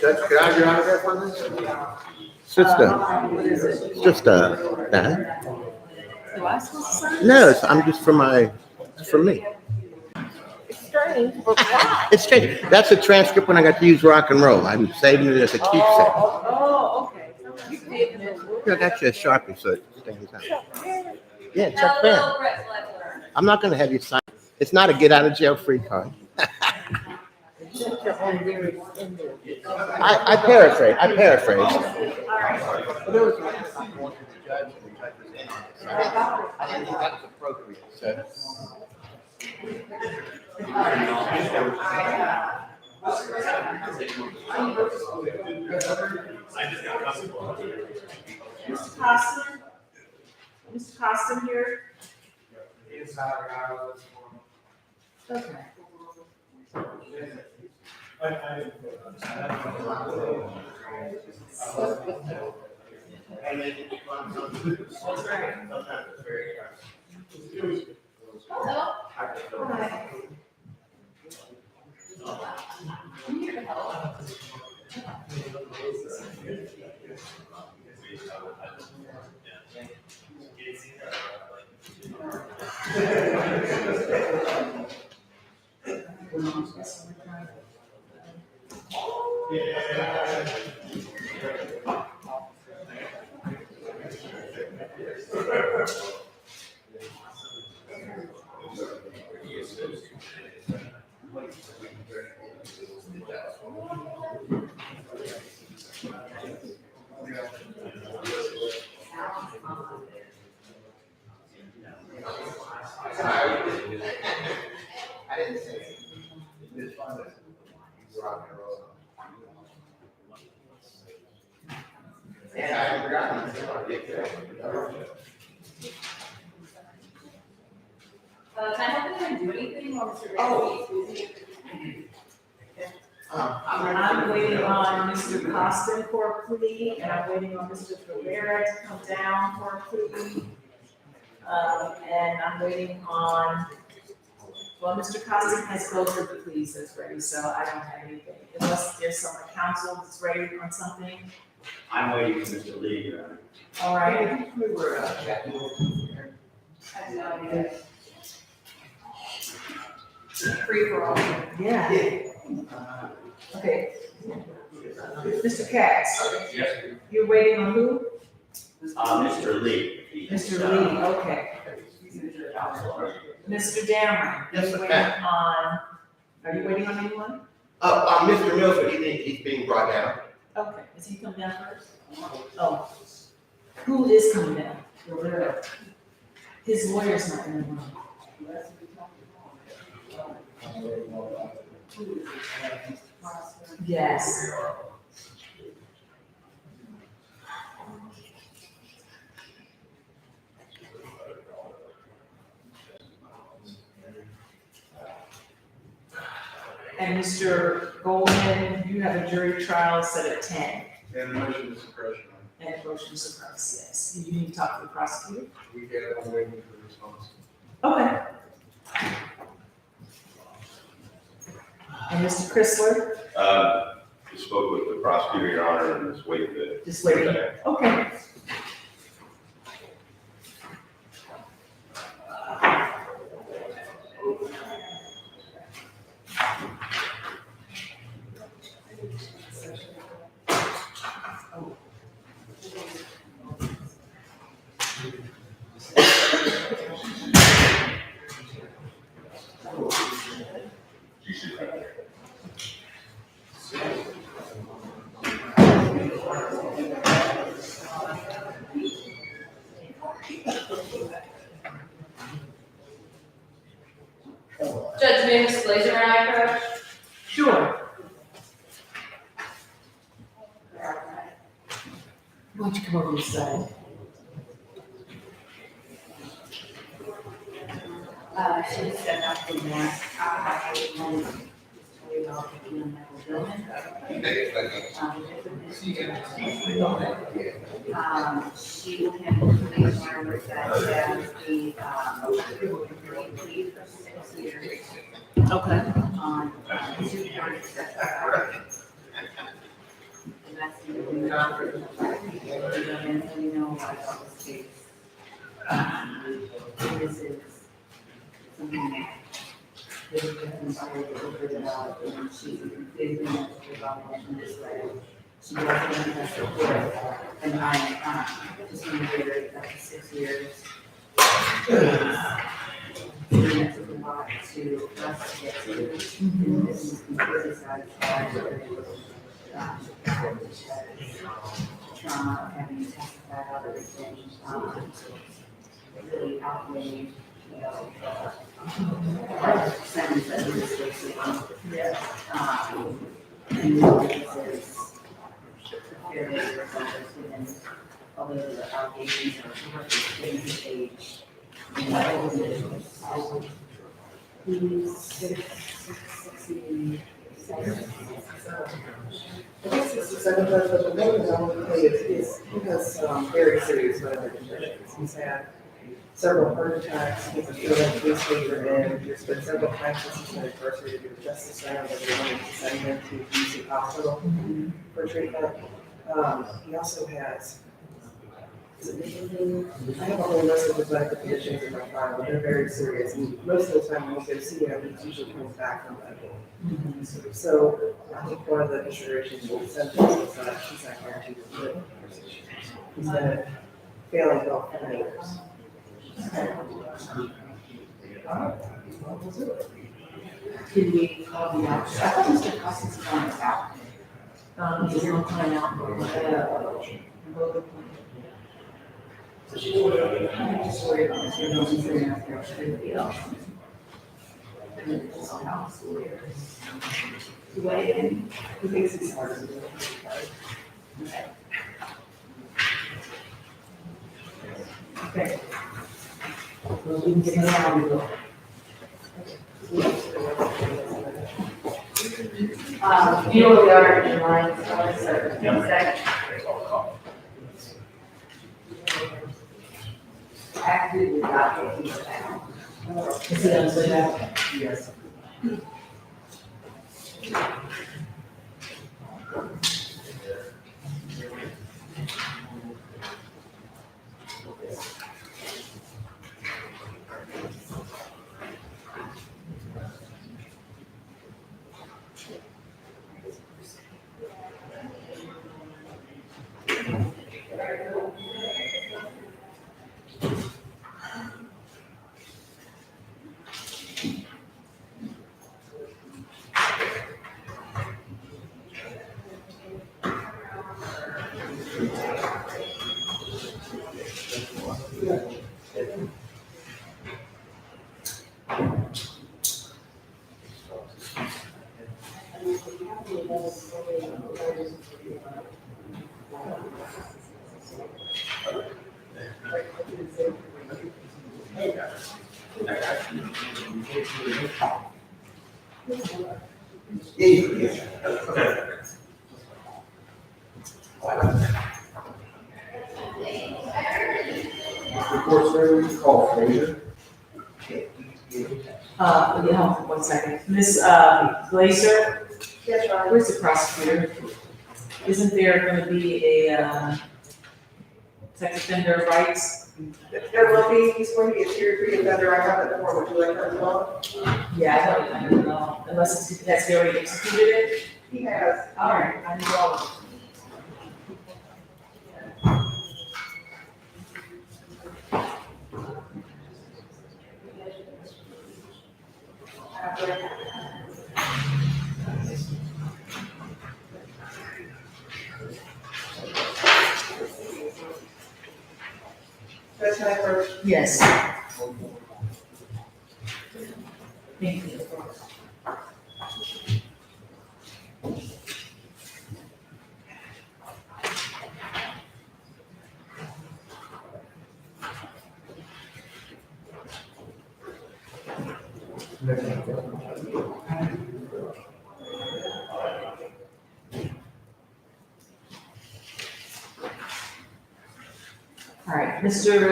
Judge, can I have your autograph on this? It's just that. Do I supposed to sign? No, I'm just for me. It's strange, but why? It's strange. That's a transcript when I got to use rock and roll. I'm saving it as a keepsake. Oh, okay. You did it. I got you a Sharpie so it stands out. Yeah, No, Chuck little Berry. Brett Fletcher. I'm not going to have you sign. It's not a get out of jail free card. I paraphrase. All right. I didn't think that was appropriate. So. Mr. Costin? Mr. Costin here? Okay. I didn't say it. It's fun. Rock and roll. Yeah, I forgot. Can I help anyone do anything while Mr. Oh. Ritchie is busy? I'm waiting on Mr. Costin for a plea, and I'm waiting on Mr. Rivera to come down for a plea. And I'm waiting on, well, Mr. Costin has both of the pleas that's ready, so I don't have anything. Unless there's some counsel that's ready on something. I'm waiting for Mr. Lee. All right. Free for all. Yeah. Okay. Mr. Katz, Yes. you're waiting on who? Mr. Lee. Mr. Lee, okay. Mr. Dameron, Yes, you're sir. waiting on, are you waiting on anyone? Mr. Milford, he's being brought down. Okay, is he coming down first? Oh, who is coming down? His lawyer's not gonna run. Yes. And Mr. Goldman, you have a jury trial set at 10, And a motion to suppression. and motion to suppress, yes. You need to talk to the prosecutor? We get it, I'm waiting for the response. Okay. And Mr. Chrysler, We spoke with the prosecutor, Your Honor, and just waiting to. just waiting, okay. Judge, may Ms. Glazer and I approach? Sure. Why don't you come over this side? She just stepped out from there. She can please learn that as the, plea for 6 years Okay. on and you know, like, all the states. This is something that they're considered over the ballot, and she's been involved in this way. She was in the support, and I, just been here for 6 years. And it took a lot to us to get to, and this is completely satisfied with, trauma, having testified out everything, really outweighed, you know, sentence that he was facing. And this is fairly resolved, given although the allegations are in his age. He's 67. I think 67, but the main thing is he has very serious medical conditions. He's had several heart attacks, he's a failed police leader, and there's been several times since he's been incarcerated with Justice Center that they wanted to send him to UC Hospital for treatment. He also has, I have a whole list of his medical conditions in my file, but they're very serious. And most of the time when we go see him, he usually comes back from that. So I think one of the considerations with the sentence is that he's not guaranteed to live for 6 years. He's been failing health for many years. Did we call the out? I thought Mr. Cousins was on his out. He's on time out. I'm just worried about this, you know, he's very out there, everybody else. And then it's all house lawyers. Way in, He thinks he's hard to do. okay. Well, we can get him out of the. You know where we are in line, so, second. Active without it, he's out. Is he on the way out? Yes. Reports ready, call Frazier. Yeah, 1 second. Miss Glazer, Yes, Ryan. where's the prosecutor? Isn't there gonna be a sex offender rights? There will be, he's going to be a tier 3 offender. I have it before. Would you like that as well? Yeah, I don't know, unless it's, has he already executed it? He has. All right, I need all of Judge Nyberg. them. Yes. Thank you. All right, Mr.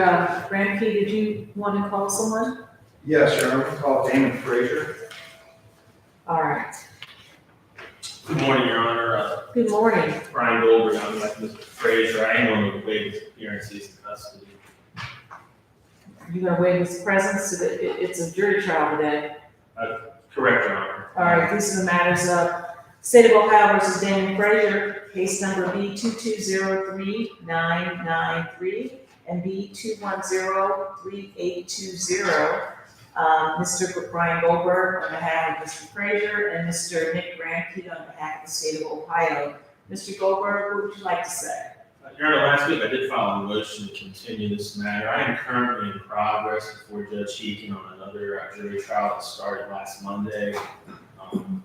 Ramke, did you want to call someone? Yes, sir, I'm gonna call Damon Frazier. All right. Good morning, Your Honor. Good morning. Brian Goldberg, I'm like Mr. Frazier, I am on the waive his appearances in custody. You're gonna waive his presence, so that it's a jury trial today. Correct, Your Honor. All right, these are the matters of State of Ohio versus Daniel Frazier, case number B 2203-993 and B 2103820. Mr. Brian Goldberg on behalf of Mr. Frazier and Mr. Nick Granke on behalf of the State of Ohio. Mr. Goldberg, what would you like to say? Your Honor, last week I did file a motion to continue this matter. I am currently in progress before Judge Heaton on another jury trial that started last Monday.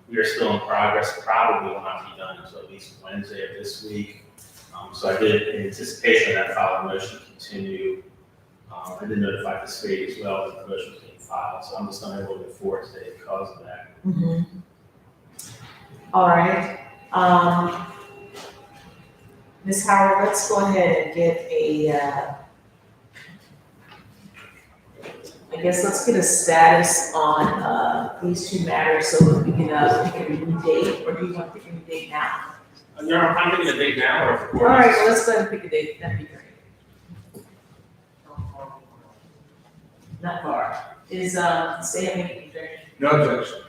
We are still in progress, probably will not be done until at least Wednesday of this week. So I did, in anticipation of that, file a motion to continue. I did notify the state as well that the motion was being filed, so I'm just unable to move forward today because of that. All right. Ms. Howard, let's go ahead and get I guess let's get a status on these two matters so that we can pick a new date, or do you want to pick a new date now? Your Honor, I'm picking a date now or if the All court right, is- well, let's go ahead and pick a date, that'd be great. Not far. Is, say any objection? No objection.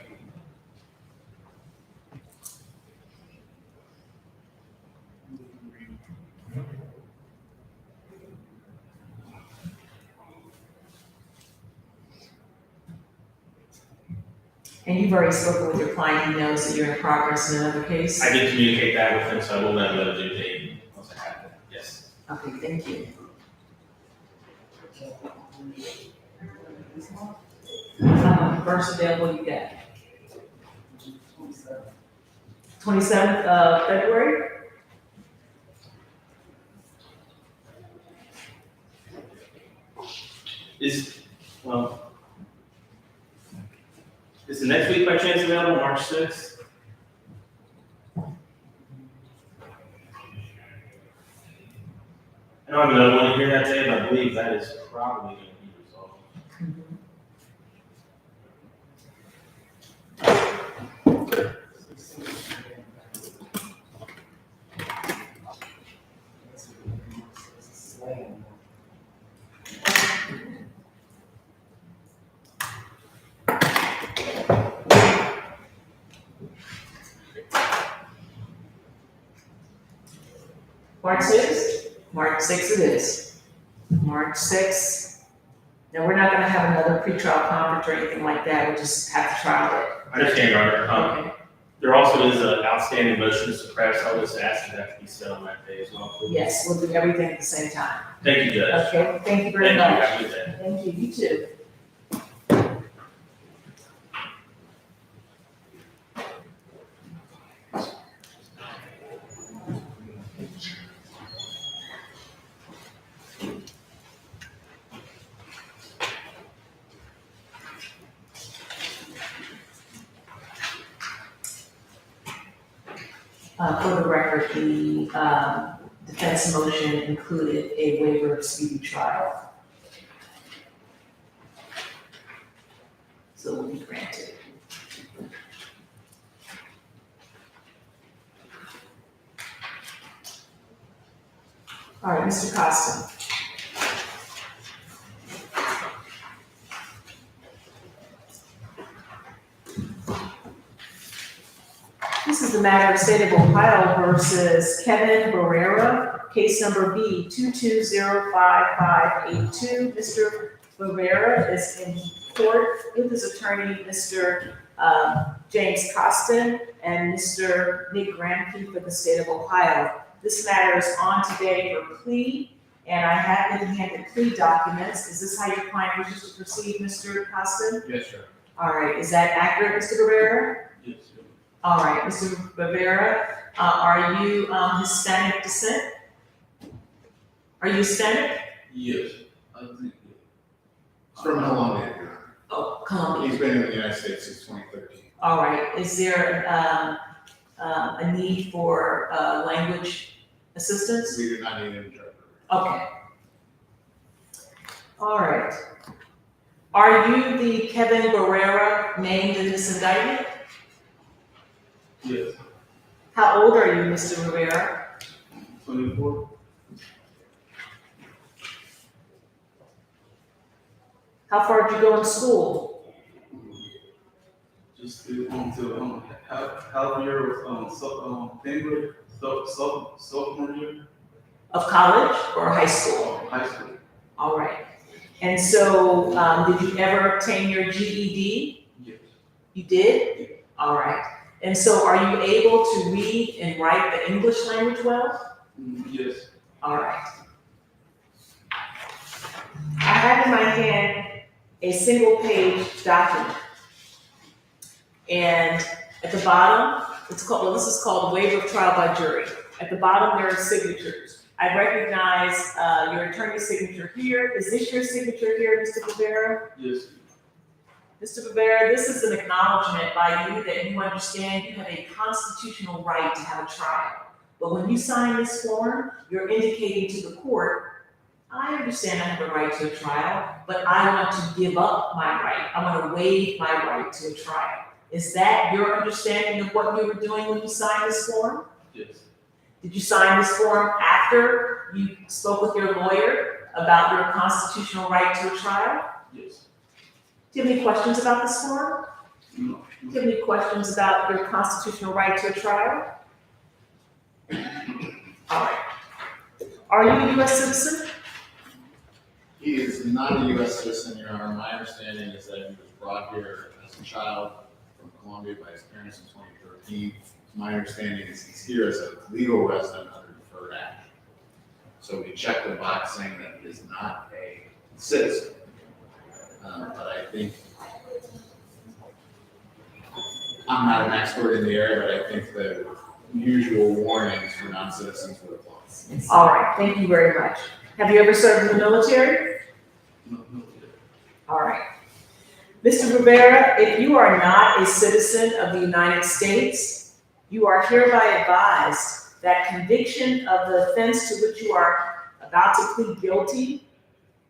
And you've already spoken with your client, he knows that you're in progress in another case? I did communicate that with him, so I will let him know the due date once I have it, yes. Okay, thank you. First available you get. 27th of February? Is the next week by chance available, March 6th? I know I have another one here that day, but I believe that is probably going to be resolved. March 6th? March 6th it is. March 6th. Now, we're not gonna have another pretrial conference or anything like that, we'll just have the trial I understand, Your Honor. day. Okay, There also is an outstanding motion to suppress. I'll just ask that to be settled that day as well, please. yes, we'll do everything at the same time. Thank you, Judge. Okay, thank you very Thank you. much. Have a good day. Thank you, you too. For the record, the defense motion included a waiver of speedy trial. So it will be granted. All right, Mr. Costa. This is the matter of State of Ohio versus Kevin Barrera, case number B 22055582. Mr. Barrera is in court with his attorney, Mr. James Costin, and Mr. Nick Granke for the State of Ohio. This matter is on today for plea, and I have been handed plea documents. Is this how your client wishes to proceed, Mr. Costin? Yes, sir. All right, is that accurate, Mr. Barrera? Yes, All right, Mr. Rivera, are you Hispanic descent? Are you Hispanic? Yes. It's from Colombia, Your Honor. Oh, Colombia. He's been in the United States since 2013. All right, is there a need for language assistance? We do not need an interpreter. Okay. All right. Are you the Kevin Barrera named in this indictment? Yes. How old are you, Mr. Rivera? 24. How far did you go in school? Just until half year was sophomore year, Of college or high school? high school. All right. And so, did you ever obtain your GED? Yes. You did? All right. And so are you able to read and write the English language well? Yes. All right. I have in my hand a single page document. And at the bottom, this is called waiver of trial by jury. At the bottom, there are signatures. I recognize your attorney's signature here. Is this your signature here, Mr. Rivera? Yes. Mr. Rivera, this is an acknowledgement by you that you understand you have a constitutional right to have a trial. But when you sign this form, you're indicating to the court, I understand I have a right to a trial, but I want to give up my right. I want to waive my right to a trial. Is that your understanding of what you were doing when you signed this form? Yes. Did you sign this form after you spoke with your lawyer about your constitutional right to a trial? Yes. Do you have any questions about this form? No. Do you have any questions about your constitutional right to a trial? All right. Are you a U.S. citizen? He is not a U.S. citizen, Your Honor. My understanding is that he was brought here as a child from Colombia by his parents in 2013. My understanding is he's here as a legal resident under deferred action. So we checked the box saying that he is not a citizen. But I think, I'm not an expert in the area, but I think the usual warnings for non-citizens would apply. All right, thank you very much. Have you ever served in the military? No. All right. Mr. Rivera, if you are not a citizen of the United States, you are hereby advised that conviction of the offense to which you are about to plead guilty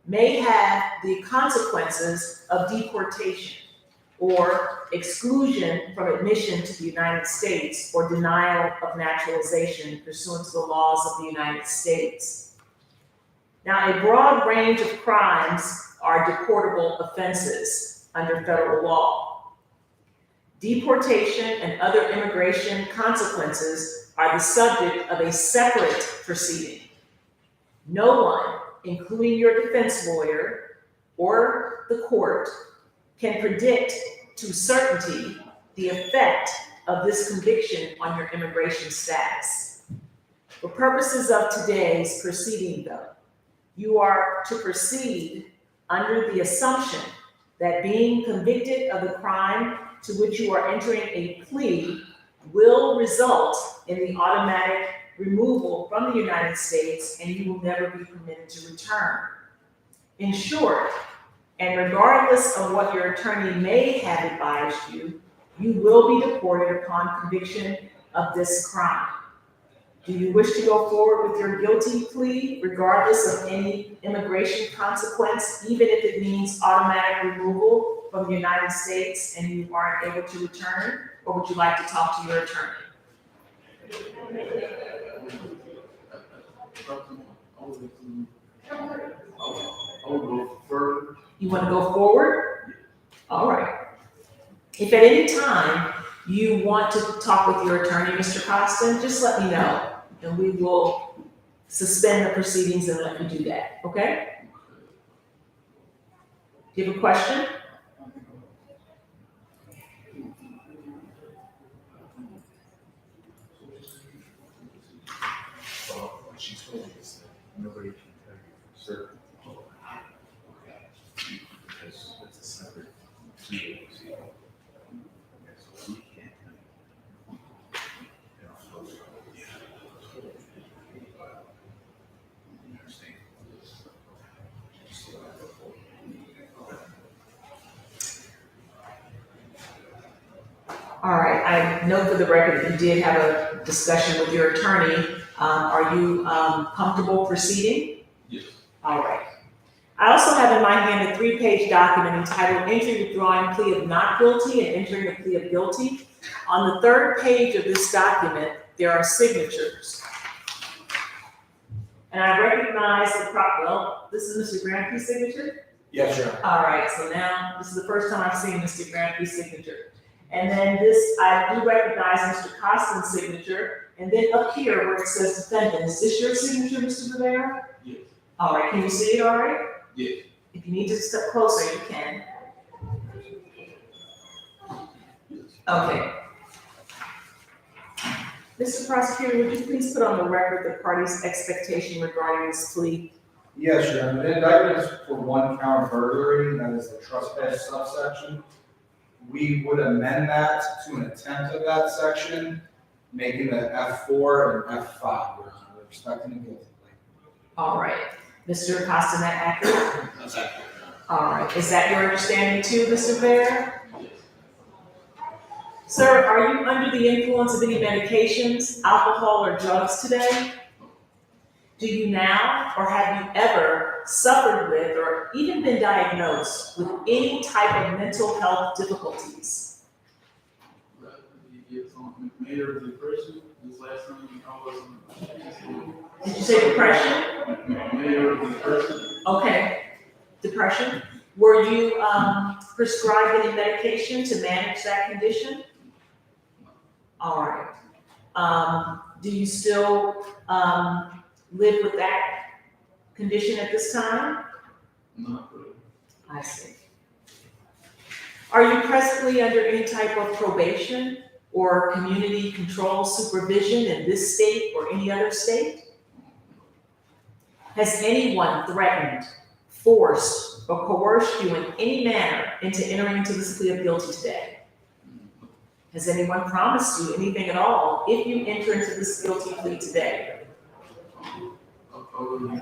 may have the consequences of deportation or exclusion from admission to the United States or denial of naturalization pursuant to the laws of the United States. Now, a broad range of crimes are deportable offenses under federal law. Deportation and other immigration consequences are the subject of a separate proceeding. No one, including your defense lawyer or the court, can predict to certainty the effect of this conviction on your immigration status. For purposes of today's proceeding, though, you are to proceed under the assumption that being convicted of the crime to which you are entering a plea will result in the automatic removal from the United States, and you will never be permitted to return. In short, and regardless of what your attorney may have advised you, you will be deported upon conviction of this crime. Do you wish to go forward with your guilty plea regardless of any immigration consequence, even if it means automatic removal from the United States and you aren't able to return? Or would you like to talk to your attorney? I will go further. You want to go forward? All right. If at any time you want to talk with your attorney, Mr. Costin, just let me know, and we will suspend the proceedings and let you do that, okay? Do you have a question? Well, what she told me is that nobody can tell you for certain. Because it's a separate proceeding. So we can't tell you. You understand? All right, I know for the record that you did have a discussion with your attorney. Are you comfortable proceeding? Yes. All right. I also have in my hand a 3-page document entitled Entry Withdrawing Plea of Not Guilty and Entering a Plea of Guilty. On the 3rd page of this document, there are signatures. And I recognize well, this is Mr. Granke's signature? Yes, Your Honor. All right, so now, this is the first time I've seen Mr. Granke's signature. And then this, I do recognize Mr. Costin's signature, and then up here where it says defendant, is this your signature, Mr. Rivera? Yes. All right, can you see it all right? Yes. If you need to step closer, you can. Okay. Mr. Prosecutor, would you please put on the record the party's expectation regarding this plea? Yes, Your Honor. The indictment is for one count of burglary, that is the trespass subsection. We would amend that to an attempt of that section, making the F4 and F5, Your Honor, respecting the guilty plea. All right. Mr. Acosta, that accurate? That's accurate, Your Honor. All right. Is that your understanding too, Mr. Rivera? Sir, are you under the influence of any medications, alcohol, or drugs today? Do you now, or have you ever suffered with or even been diagnosed with any type of mental health difficulties? Yes, on mayor of depression, this last time I was. Did you say depression? Mayor of depression. Okay, depression. Were you prescribed any medication to manage that condition? All right. Do you still live with that condition at this time? Not really. I see. Are you presently under any type of probation or community control supervision in this state or any other state? Has anyone threatened, forced, or coerced you in any manner into entering into this plea of guilty today? Has anyone promised you anything at all if you enter into this guilty plea today? Other than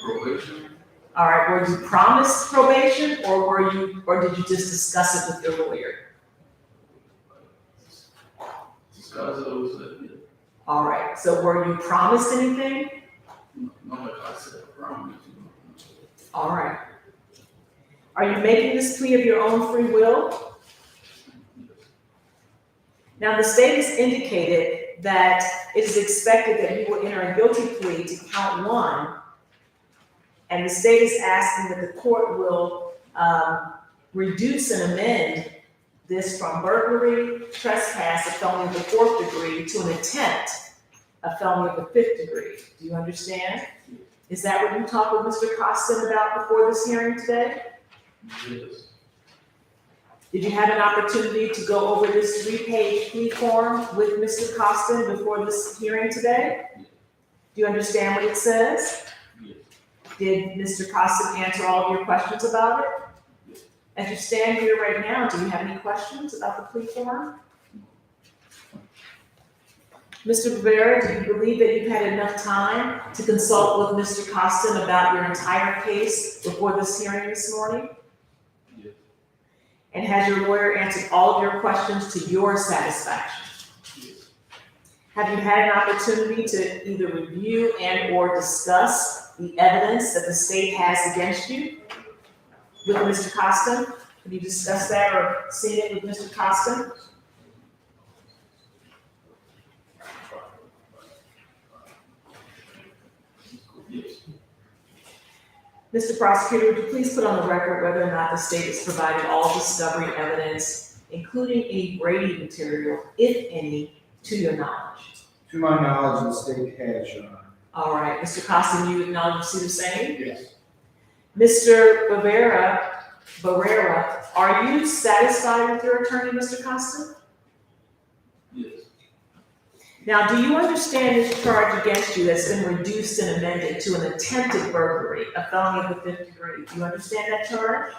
probation. All right, were you promised probation or did you just discuss it with your lawyer? Discuss those that, yeah. All right, so were you promised anything? No, like I said, promise. All right. Are you making this plea of your own free will? Now, the state has indicated that it is expected that you will enter a guilty plea to count one, and the state is asking that the court will reduce and amend this from burglary, trespass, a felony of the 4th degree, to an attempt, a felony of the 5th degree. Do you understand? Is that what you talked with Mr. Costin about before this hearing today? Yes. Did you have an opportunity to go over this 3-page plea form with Mr. Costin before this hearing today? Do you understand what it says? Yes. Did Mr. Costin answer all of your questions about it? Yes. As you stand here right now, do you have any questions about the plea form? Mr. Rivera, do you believe that you've had enough time to consult with Mr. Costin about your entire case before this hearing this morning? Yes. And has your lawyer answered all of your questions to your satisfaction? Yes. Have you had an opportunity to either review and or discuss the evidence that the state has against you with Mr. Costin? Have you discussed that or seen it with Mr. Costin? Yes. Mr. Prosecutor, would you please put on the record whether or not the state has provided all discovery evidence, including any Brady material, if any, to your knowledge? To my knowledge, the state has, Your Honor. All right, Mr. Costin, you acknowledge you see the same? Yes. Mr. Barrera, are you satisfied with your attorney, Mr. Costin? Yes. Now, do you understand this charge against you that's been reduced and amended to an attempted burglary, a felony of the 5th degree? Do you understand that charge?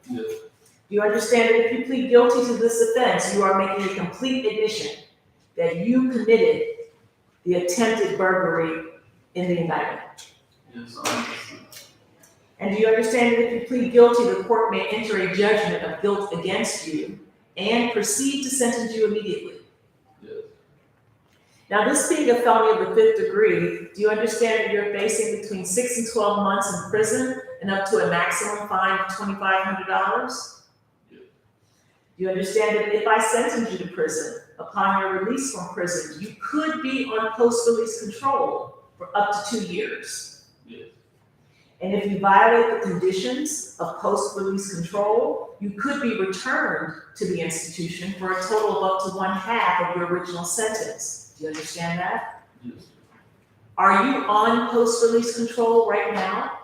Yes. Do you understand that if you plead guilty to this offense, you are making a complete admission that you committed the attempted burglary in the indictment? Yes, I understand. And do you understand that if you plead guilty, the court may enter a judgment of guilt against you and proceed to sentence you immediately? Yes. Now, this being a felony of the 5th degree, do you understand that you're facing between 6 and 12 months in prison and up to a maximum fine of $2,500? Yes. Do Do you understand that if I sentence you to prison, upon your release from prison, you could be on post-release control for up to 2 years? Yes. And if you violate the conditions of post-release control, you could be returned to the institution for a total of up to 1/2 of your original sentence. Do you understand that? Yes. Are you on post-release control right now?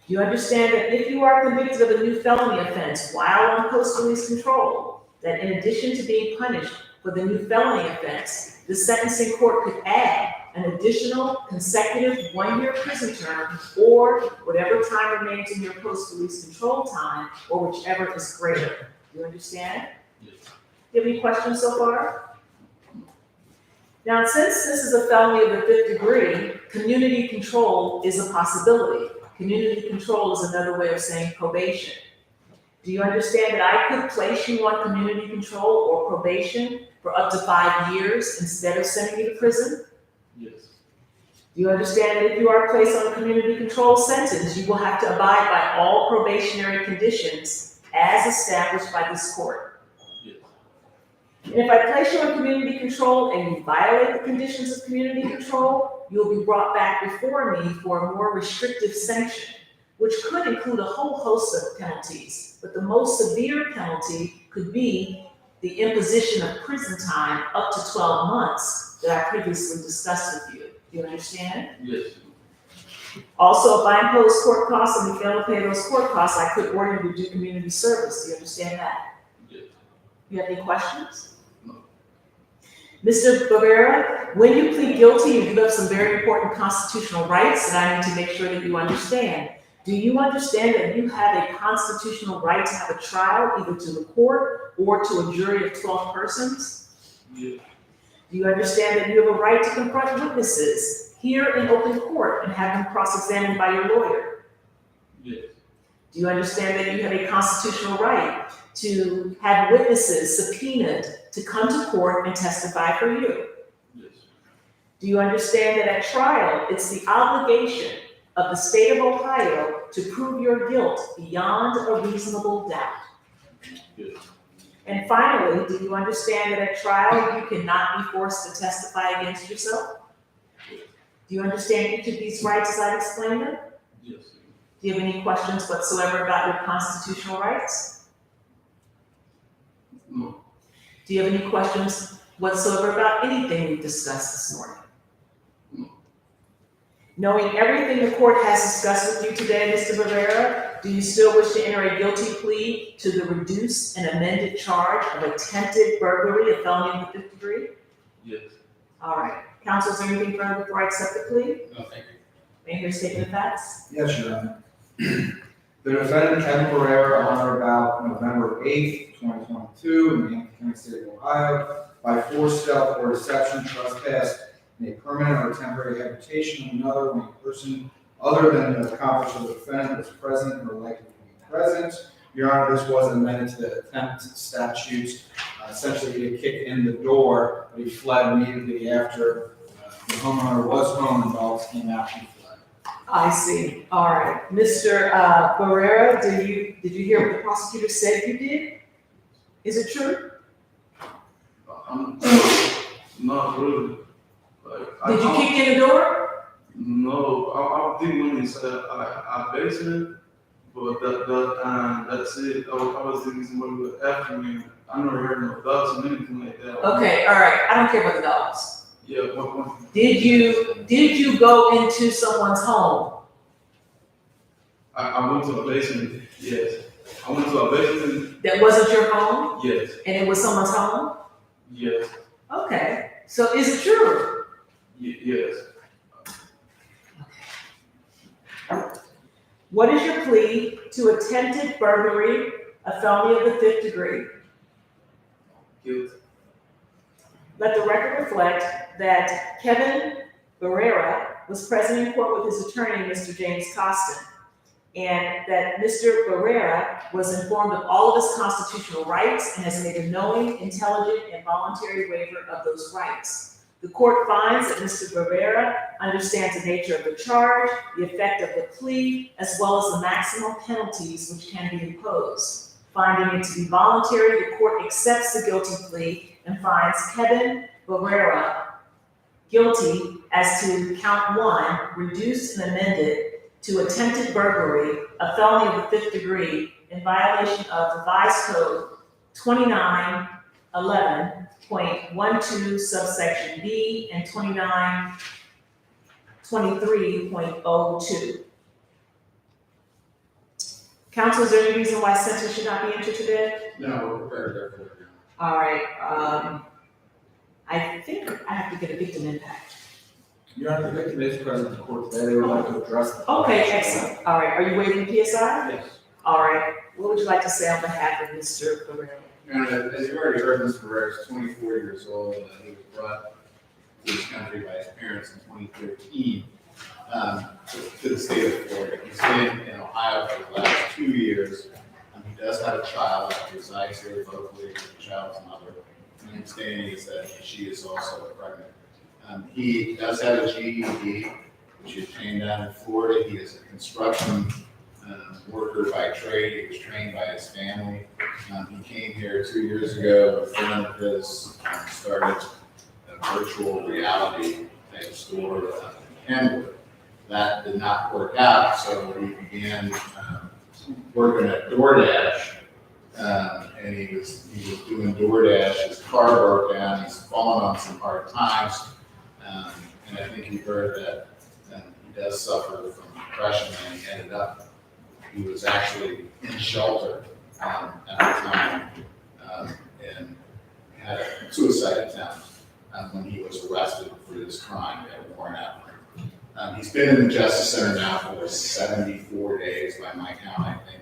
Do you understand that if you are convicted of a new felony offense while on post-release control, that in addition to being punished for the new felony offense, the sentencing court could add an additional consecutive 1-year prison term or whatever time remains in your post-release control time, or whichever is greater? Do you understand? Yes. Do you have any questions so far? Now, since this is a felony of the 5th degree, community control is a possibility. Community control is another way of saying probation. Do you understand that I could place you on community control or probation for up to 5 years instead of sending you to prison? Yes. Do you understand that if you are placed on a community control sentence, you will have to abide by all probationary conditions as established by this court? Yes. And if I place you on community control and you violate the conditions of community control, you'll be brought back before me for a more restrictive sanction, which could include a whole host of penalties. But the most severe penalty could be the imposition of prison time up to 12 months that I previously discussed with you. Do you understand? Yes. Also, if I impose court costs and you fail to pay those court costs, I could order you to do community service. Do you understand that? Yes. You have any questions? No. Mr. Bavera, when you plead guilty, you give up some very important constitutional rights that I need to make sure that you understand. Do you understand that you have a constitutional right to have a trial, either to the court or to a jury of 12 persons? Yes. Do you understand that you have a right to confront witnesses here in open court and have them cross-examined by your lawyer? Yes. Do you understand that you have a constitutional right to have witnesses subpoenaed to come to court and testify for you? Yes. Do you understand that at trial, it's the obligation of the state of Ohio to prove your guilt beyond a reasonable doubt? Yes. And finally, do you understand that at trial, you cannot be forced to testify against yourself? Do you understand each of these rights as I explained them? Yes. Do you have any questions whatsoever about your constitutional rights? No. Do you have any questions whatsoever about anything we've discussed this morning? No. Knowing everything the court has discussed with you today, Mr. Rivera, do you still wish to enter a guilty plea to the reduced and amended charge of attempted burglary, a felony of the 5th degree? Yes. All right. Counsel, is there anything further before I accept the plea? No, thank you. May I hear a statement of facts? Yes, Your Honor. The defendant, Kevin Pereira, on or about November 8th, 2022, in the Hampton County State of Ohio, by force, stealth, or deception, trespassed in a permanent or temporary habitation of another when a person other than the accomplice of the defendant was present or likely to be present. Your Honor, this was amended to the attempt statutes. Essentially, he had kicked in the door, but he fled immediately after the homeowner was home and dogs came out and fled. I see. All right. Mr. Barrera, did you hear what the prosecutor said you did? Is it true? I'm not really. Did you kick in the door? No, I didn't when he said I basement, but that's it. I was thinking somebody was after me. I never heard no dogs or anything like that. Okay, all right. I don't care about the dogs. Yeah, one. Did you go into someone's home? I went to a basement. Yes, I went to a basement. That wasn't your home? Yes, And it was someone's home? yes, Okay. So is it true? yes. What is your plea to attempted burglary, a felony of the 5th degree? Guilty. Let the record reflect that Kevin Barrera was present in court with his attorney, Mr. James Costin, and that Mr. Barrera was informed of all of his constitutional rights and has made a knowing, intelligent, and voluntary waiver of those rights. The court finds that Mr. Barrera understands the nature of the charge, the effect of the plea, as well as the maximum penalties which can be imposed. Finding it to be voluntary, the court accepts the guilty plea and finds Kevin Barrera guilty as to count 1, reduced and amended to attempted burglary, a felony of the 5th degree in violation of Revised Code 2911.12 subsection B and 2923.02. Counsel, is there any reason why sentence should not be entered today? No, we're prepared for it. All right, I think I have to get a victim impact. Your Honor, the victim is present in court today. They would like to address the. Okay, excellent. All right, are you waiving PSI? Yes. All right, what would you like to say on behalf of Mr. Barrera? Your Honor, as you already heard, Mr. Barrera is 24 years old, and he was brought to this country by his parents in 2013 to the state of Florida. He's been in Ohio for the last 2 years. He does have a child that resides here locally with the child's mother. My understanding is that she is also pregnant. He does have a GED, which he obtained down in Florida. He is a construction worker by trade. He was trained by his family. He came here 2 years ago. A friend of his started a virtual reality type store in Kenwood. That did not work out, so he began working at DoorDash. And he was doing DoorDash. His car broke down. He's fallen on some hard times. And I think you heard that he does suffer from depression, and he ended up, he was actually in shelter at the time, and had a suicide attempt when he was arrested for this crime at a warrant out. He's been in the Justice Center now for 74 days by my count, I think.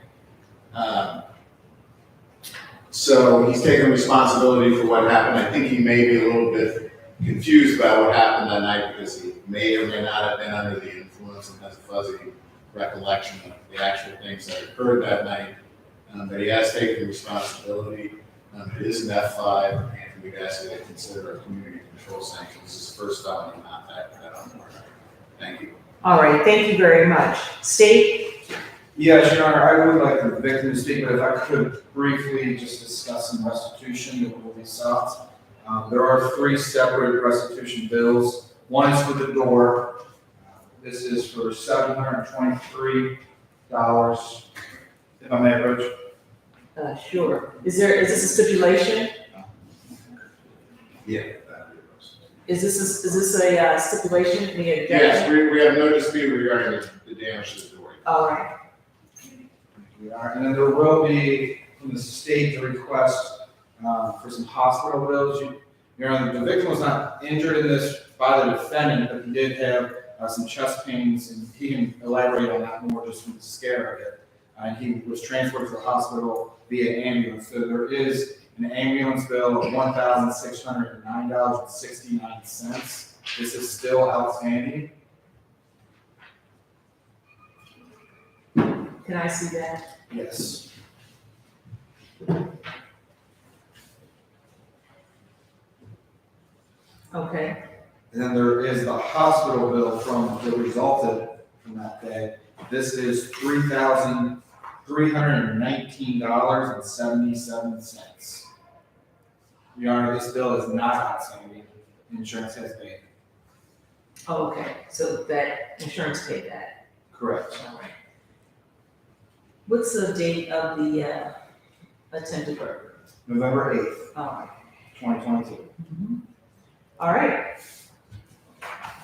So he's taken responsibility for what happened. I think he may be a little bit confused about what happened that night because he may or may not have been under the influence and has a fuzzy recollection of the actual things that occurred that night. But he has taken responsibility. It is an F5, and we'd ask you to consider a community control sanction. This is his first felony contact with that on the warrant. Thank you. All right, thank you very much. State? Yes, Your Honor, I would like the victim to speak, but if I could briefly just discuss some restitution that will be sought. There are 3 separate restitution bills. One is for the door. This is for $723. If I may approach. Sure. Is this a stipulation? Yeah. Is this a stipulation, the objection? Yes, we have no dispute regarding the damage to the door. All right. We are, and then there will be from the state a request for some hospital bills. Your Honor, the victim was not injured in this by the defendant, but he did have some chest pains, and he can elaborate on that more just from the scare of it. He was transferred to the hospital via ambulance. So there is an ambulance bill of $1,609.69. This is still outstanding. Can I see that? Yes. Okay. And then there is the hospital bill that resulted from that day. This is $3,319.77. Your Honor, this bill is not outstanding. Insurance has paid. Oh, okay, so that insurance paid that. Correct. All right. What's the date of the attempted burglary? November 8th, All right. 2022. All right.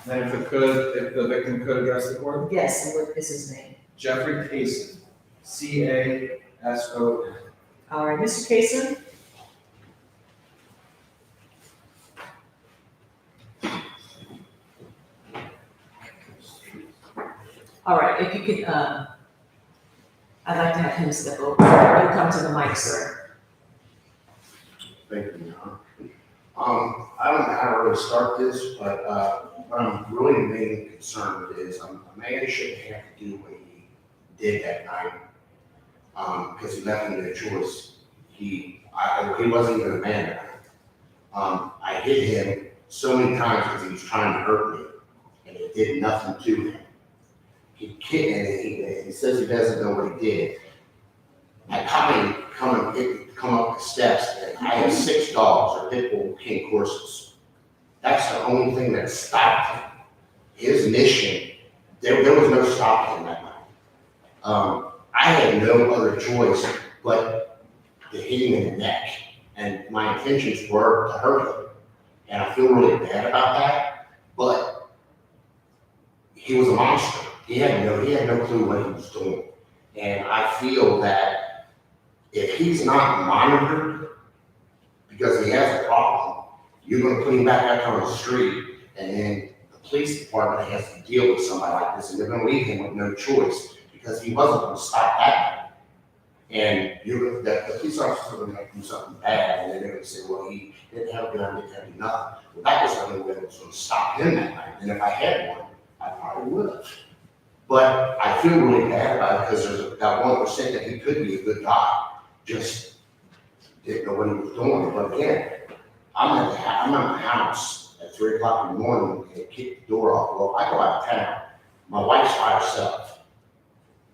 Then if the victim could address the court? Yes, and what is his name? Jeffrey Cason, C-A-S-O-N. All right, Mr. Cason? All right, if you could, I'd like to have him step over. You come to the mic, sir. Thank you, Your Honor. I don't know how to really start this, but what I'm really mainly concerned with is a man shouldn't have to do what he did that night because he left me no choice. He wasn't even a man that night. I hit him so many times because he was trying to hurt me, and it did nothing to him. He says he doesn't know what he did. I come up the steps, and I have 6 dogs or pit bull cane courses. That's the only thing that stopped him. His mission, there was no stopping him that night. I had no other choice but to hit him in the neck, and my intentions were to hurt him. And I feel really bad about that, but he was a monster. He had no clue what he was doing. And I feel that if he's not monitored because he has a problem, you're gonna put him back out on the street, and then the police department has to deal with somebody like this, and they're gonna leave him with no choice because he wasn't gonna stop that. And the police officer are gonna do something bad, and they're gonna say, well, he didn't have a gun, didn't have nothing. Well, that was the only way that was gonna stop him that night. And if I had one, I probably would have. But I feel really bad about it because there's that 1% that he could be a good guy, just didn't know what he was doing. But again, I'm at my house at 3 o'clock in the morning and kick the door off. Well, I go out of town. My wife's by herself.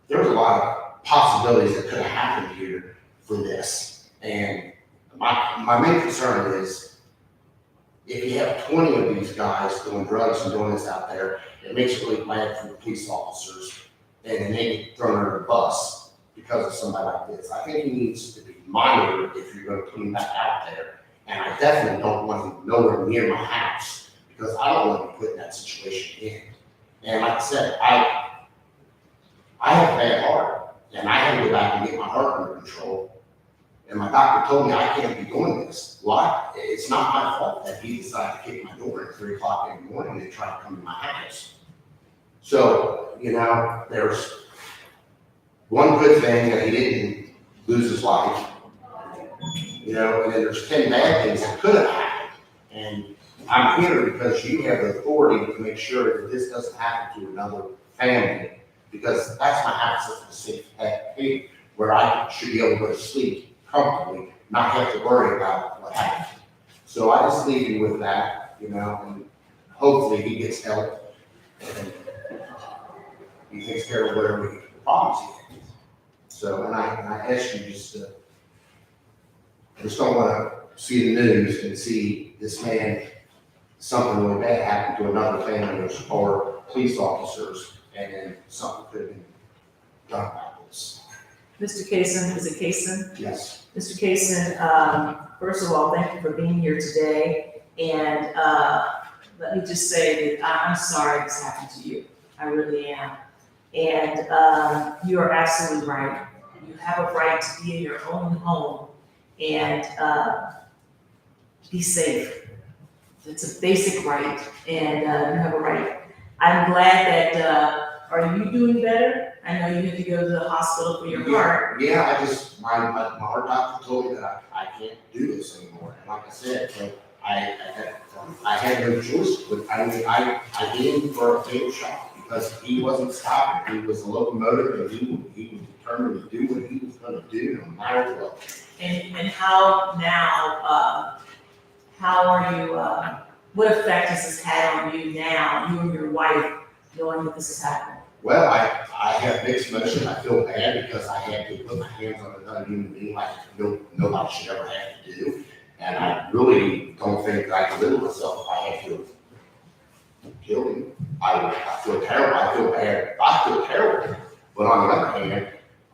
There's a lot of possibilities that could have happened here for this. And my main concern is if you have 20 of these guys doing drugs and doing this out there, it makes it really bad for the police officers, and then they get thrown under the bus because of somebody like this. I think he needs to be monitored if you're going to put him back out there. And I definitely don't want him nowhere near my house because I don't want to be put in that situation again. And like I said, I have a bad heart, and I had to go back and get my heart under control. And my doctor told me I can't be doing this. Well, it's not my fault that he decided to kick my door at 3 o'clock in the morning and try to come to my house. So, there's one good thing that he didn't lose his life, and then there's 10 bad things that could have happened. And I'm here because you have the authority to make sure that this doesn't happen to another family, because that's my house, that's a safe haven where I should be able to go to sleep comfortably, not have to worry about what happened. So I just leave you with that, and hopefully he gets help and he takes care of whatever the problems he has. So, and I ask you I just don't want to see the news and see this man, something really bad happen to another family or police officers, and then something could have been done about this. Mr. Kaysen, is it Kaysen? Yes. Mr. Kaysen, first of all, thank you for being here today. And let me just say that I'm sorry this happened to you. I really am. And you are absolutely right. You have a right to be in your own home and be safe. It's a basic right, and you have a right. I'm glad that, are you doing better? I know you had to go to the hospital for your heart. Yeah, my heart doctor told me that I can't do this anymore. And like I said, I had no choice, but I gave him for a fatal shot because he wasn't stopping. He was a locomotive, and he was determined to do what he was going to do no matter what. And how now, how are you, what effect has this had on you now, you and your wife, knowing that this is happening? Well, I have mixed emotions. I feel bad because I had to put my hands on another human being like nobody should ever have to do. And I really don't think I could live with myself if I had to kill him. I feel terrible. I feel bad. I feel terrible. But on the other hand,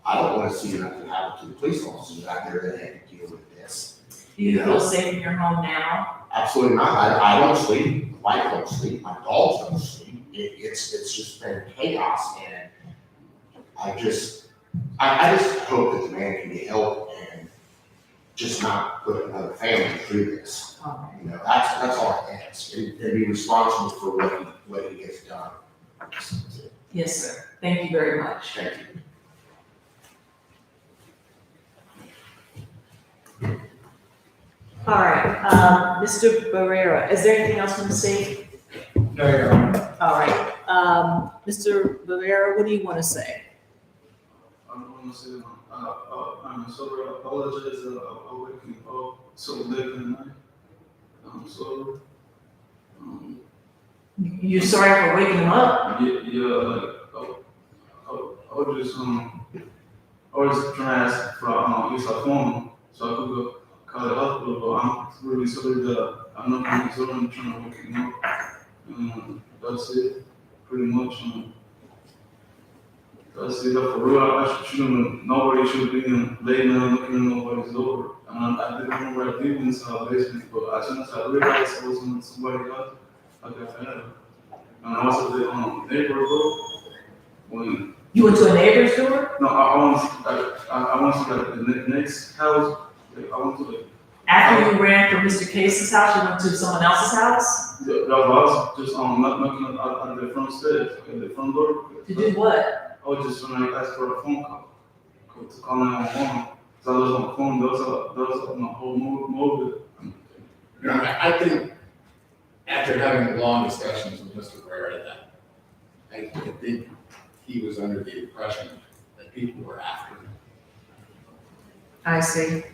I don't want to see nothing happen to the police officers out there that had to deal with this. Do you feel safe in your home now? Absolutely not. I don't sleep. My wife don't sleep. My dogs don't sleep. It's just been chaos, and I just hope that the man can get help and just not put another family through this. That's all I ask, and be responsible for what he gets done. Yes, sir. Thank you very much. Thank you. All right, Mr. Barrera, is there anything else from the state? No, Your Honor. All right, Mr. Barrera, what do you want to say? I want to say, I'm sorry, I apologize, I waking up so late at night. I'm sorry. You're sorry for waking him up? Yeah, like, I was just, I was trying to ask for, use a phone, so I could go call the hospital, but I'm really sorry that I'm not going to zone, trying to work it out. That's it, pretty much, that's it, for real, I shouldn't, nobody should be laying down looking at nobody's door. I didn't know where I did inside the basement, but as soon as I realized it wasn't somebody else, I got mad. And also the neighborhood, when, You went to a neighbor's door? no, I went to the next house, I went to the, After you ran from Mr. Case's house, you went to someone else's house? the house, just, knocking at the front stairs, at the front door. To do what? I was just trying to ask for a phone call, to call 911. So I was on the phone, those on the whole move. You know, I think after having long discussions with Mr. Barrett, that I think he was under the impression that people were after him. I see.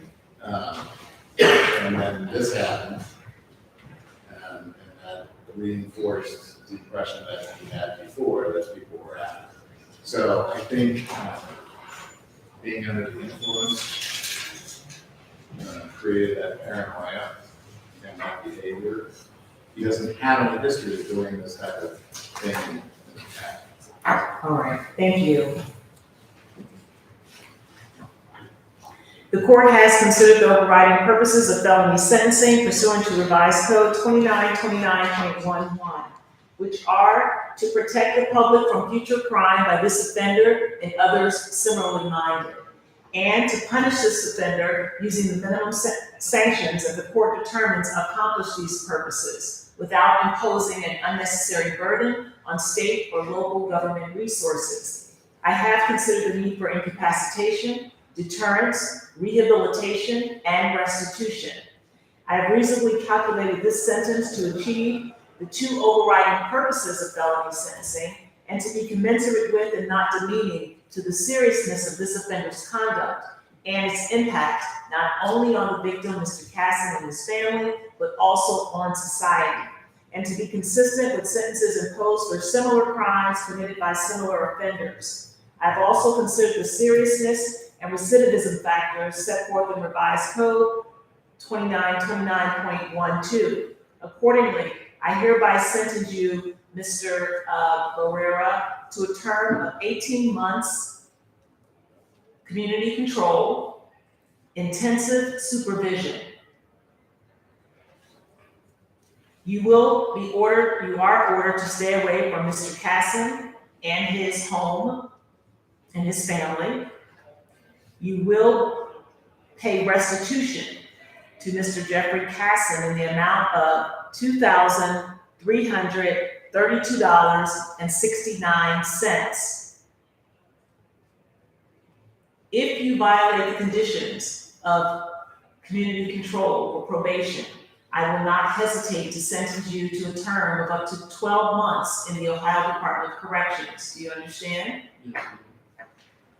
And then this happened, and that reinforced the impression that he had before, that people were after him. So I think being under the influence created that paranoia and that behavior. He doesn't have any history of doing this type of thing in the past. All right, thank you. The court has considered the overriding purposes of felony sentencing pursuant to revised code 2929.11, which are to protect the public from future crime by this offender and others similarly minded, and to punish this offender using the minimum sanctions that the court determines accomplish these purposes without imposing an unnecessary burden on state or local government resources. I have considered the need for incapacitation, deterrence, rehabilitation, and restitution. I have reasonably calculated this sentence to achieve the two overriding purposes of felony sentencing and to be commensurate with and not demeaning to the seriousness of this offender's conduct and its impact not only on the victim, Mr. Casson, and his family, but also on society, and to be consistent with sentences imposed for similar crimes committed by similar offenders. I've also considered the seriousness and recidivism factors set forth in revised code 2929.12. Accordingly, I hereby sentence you, Mr. Barrera, to a term of 18 months, community control, intensive supervision. You are ordered to stay away from Mr. Casson and his home and his family. You will pay restitution to Mr. Jeffrey Casson in the amount of $2,332.69. If you violate the conditions of community control or probation, I will not hesitate to sentence you to a term of up to 12 months in the Ohio Department of Corrections. Do you understand?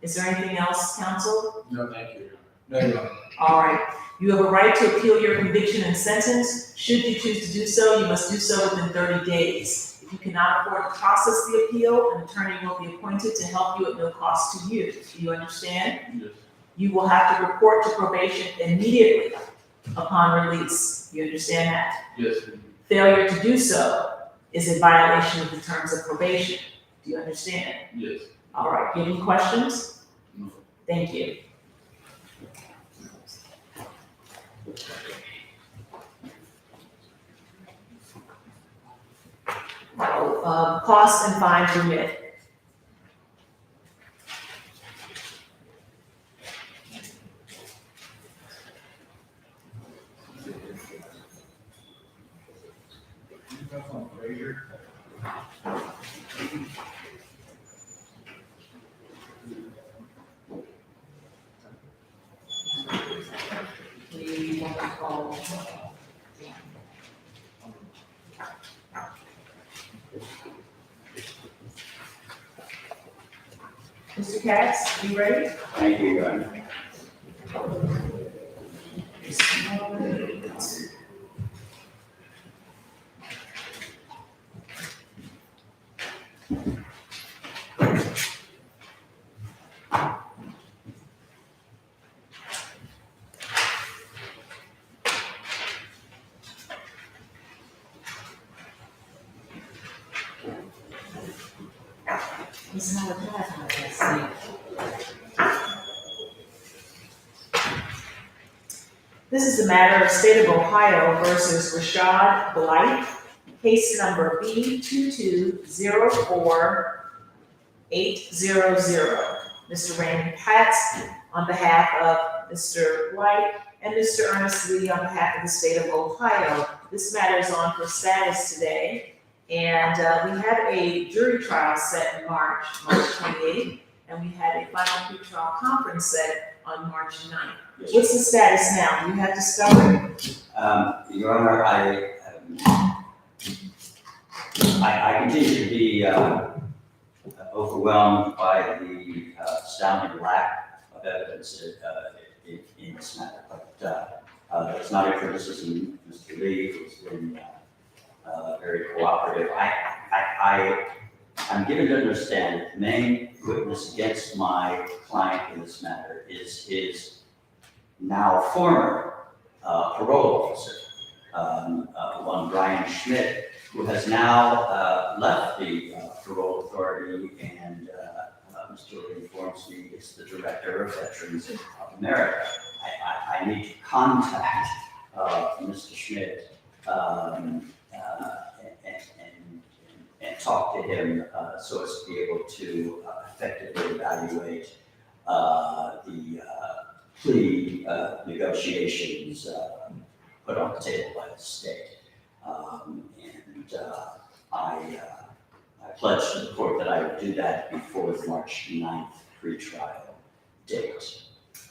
Is there anything else, counsel? No, thank you. No, Your Honor. All right. You have a right to appeal your conviction and sentence. Should you choose to do so, you must do so within 30 days. If you cannot afford to process the appeal, an attorney will be appointed to help you at no cost to you. Do you understand? Yes. You will have to report to probation immediately upon release. You understand that? Yes. Failure to do so is a violation of the terms of probation. Do you understand? Yes. All right. Any questions? No. Thank you. Costs and fines remit. We want to call. Mr. Katz, you ready? Thank you, Your Honor. Ms. Howard, can I have This is the matter of State of Ohio versus Rashad Blight, case number B2204-800. Mr. Randy Patz on behalf of Mr. Blight and Mr. Ernest Lee on behalf of the State of Ohio. This matter is on for status today, and we had a jury trial set in March 28th, and we had a final pretrial conference set on March 9th. What's the status now? You have discovery? Your Honor, I continue to be overwhelmed by the astounding lack of evidence in this matter. But it's not a criticism, Mr. Lee, who's been very cooperative. I'm given to understand that the main witness against my client in this matter is his now former parole officer, one Brian Schmidt, who has now left the parole authority, and Mr. Lee informs me is the director of Veterans of America. I need to contact Mr. Schmidt and talk to him so as to be able to effectively evaluate the plea negotiations put on the table by the state. I pledged to the court that I would do that before the March 9th pretrial date.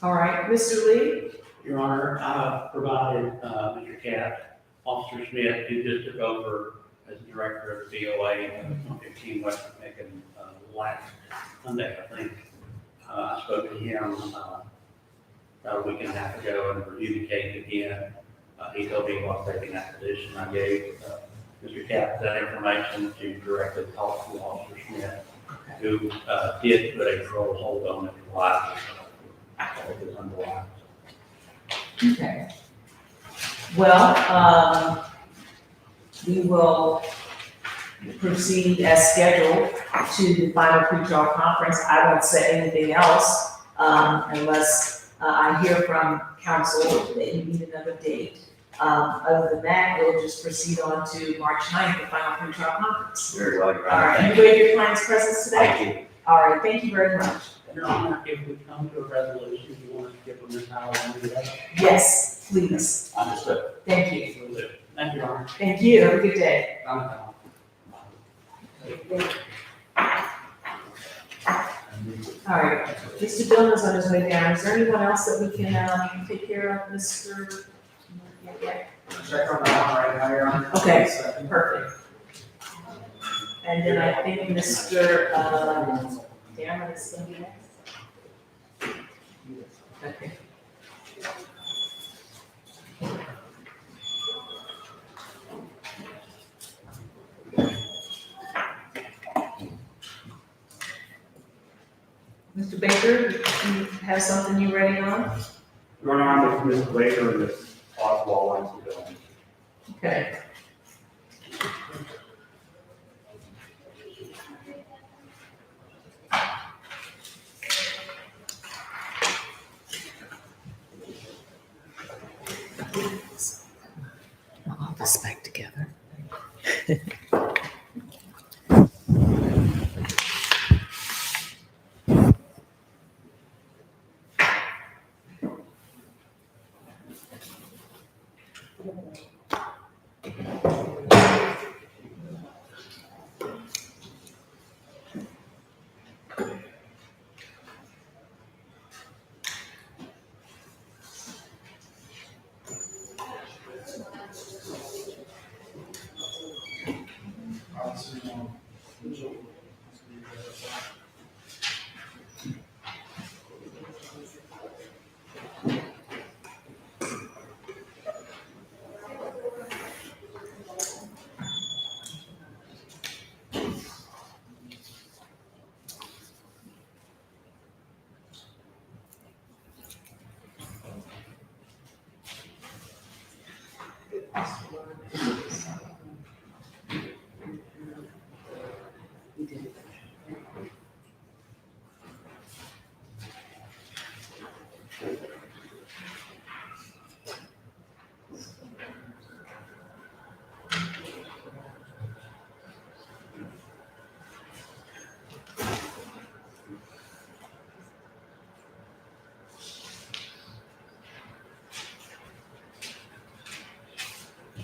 All right, Mr. Lee? Your Honor, I provided Mr. Cat, Officer Smith, who just took over as director of the DOA on 15 West Macon last Sunday, I think. I spoke to him about a week and a half ago and reviewed the case again. He told me he was taking that position. I gave Mr. Cat that information to directly talk to Officer Smith, who did put a parole hold on it for life. It was under life. Okay. Well, we will proceed as scheduled to the final pretrial conference. I won't say anything else unless I hear from counsel that you need another date. Other than that, we'll just proceed on to March 9th, the final pretrial conference. Very well, Your All Honor. right, Thank you you. waive your client's presence today? Thank you. All right, thank you very much. Your Honor, if we come to a resolution, you want to give them this hour and do that? Yes, please. Understood. Thank you. Will do. Thank you, Your Honor. Thank you. Have a good day. All right, Mr. Dillon's on his way down. Is there anyone else that we can take care of, Mr.? Yeah. Check on that one right now, Your Honor. Okay. Second. Perfect. And then I think Mr. Darren is going to be next. Okay. Mr. Baker, you have something you ready on? Your Honor, I'm with Ms. Baker and Ms. Oswald on the building. Okay. All this back together.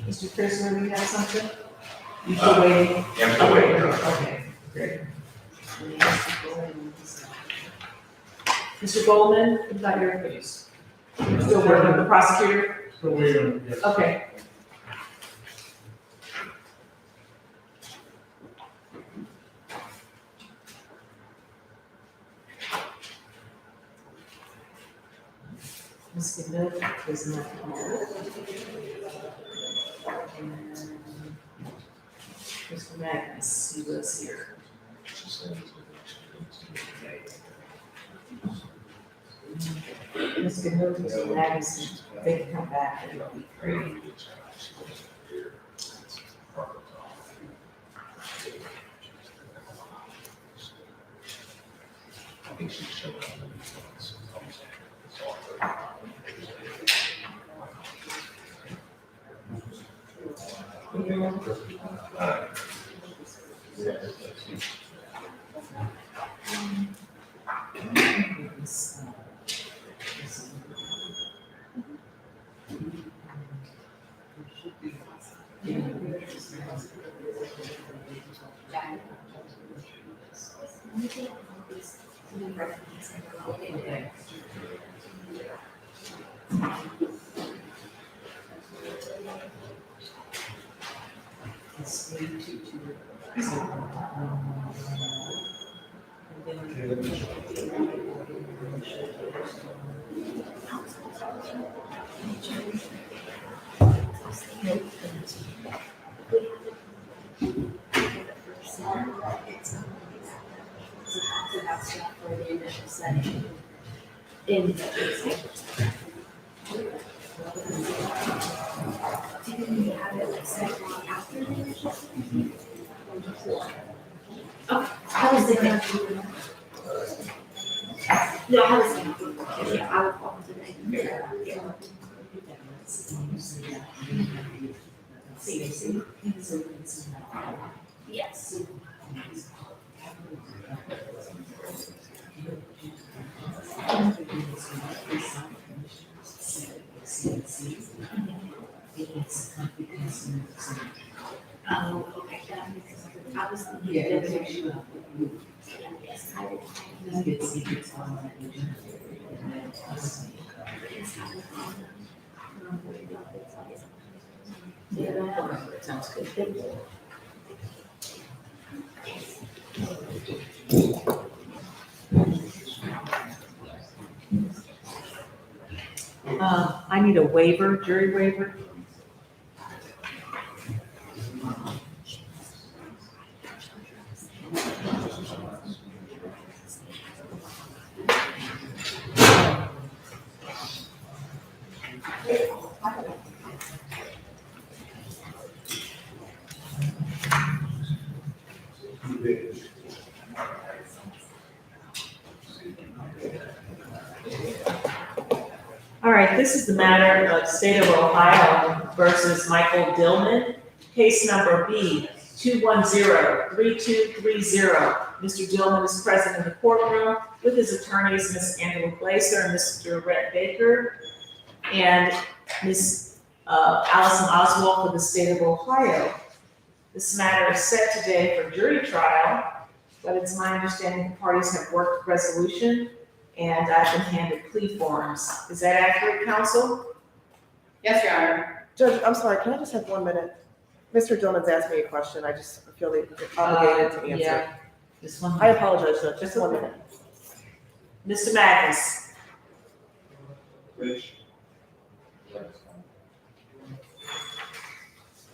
Mr. Prisoner, we have something? You still waiting? Yeah, I'm still waiting. Okay, great. Mr. Goldman, what about your case? You're still working with the prosecutor? So we're, yes. Okay. Ms. Goodman is not here. Mr. Magnus, he was here. Ms. Goodman, Mr. Magnus, they can come back and it'll be great. For the initial setting in the do you have it like set after the initial? Okay, I was thinking. No, I was thinking, yeah, I would call today. Yes. Oh, okay, that makes sense. I was thinking. Yes, I did. Yeah, sounds good. Thank you. I need a waiver, jury waiver. All right, this is the matter of State of Ohio versus Michael Dillman, case number B 210-3230. Mr. Dillman is present in the courtroom with his attorneys, Ms. Angela Glaser and Mr. Rhett Baker, and Ms. Allison Oswald for the State of Ohio. This matter is set today for jury trial, but it's my understanding the parties have worked resolution and I've been handed plea forms. Is that accurate, counsel? Yes, Your Honor. Judge, I'm sorry, can I just have 1 minute? Mr. Dillman's asked me a question, I just feel obligated to answer. Yeah, just one. I apologize, Judge, just 1 minute. Mr. Magnus.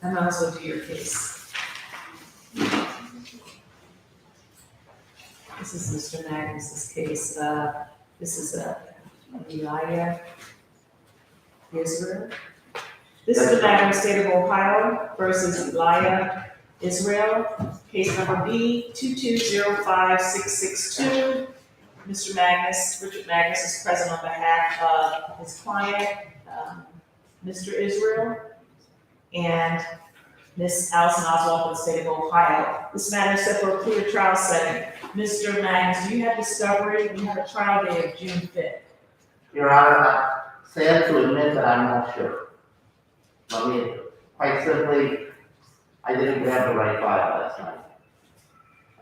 I might as well do your case. This is Mr. Magnus's case. This is Elia Israel. This is the matter of State of Ohio versus Elia Israel, case number B 2205662. Mr. Magnus, Richard Magnus is present on behalf of his client, Mr. Israel, and Ms. Allison Oswald of the State of Ohio. This matter is set for a clear trial setting. Mr. Magnus, do you have discovery? We have a trial day of June 5th. Your Honor, I sad to admit that I'm not sure. I mean, quite simply, I didn't grab the right file last night.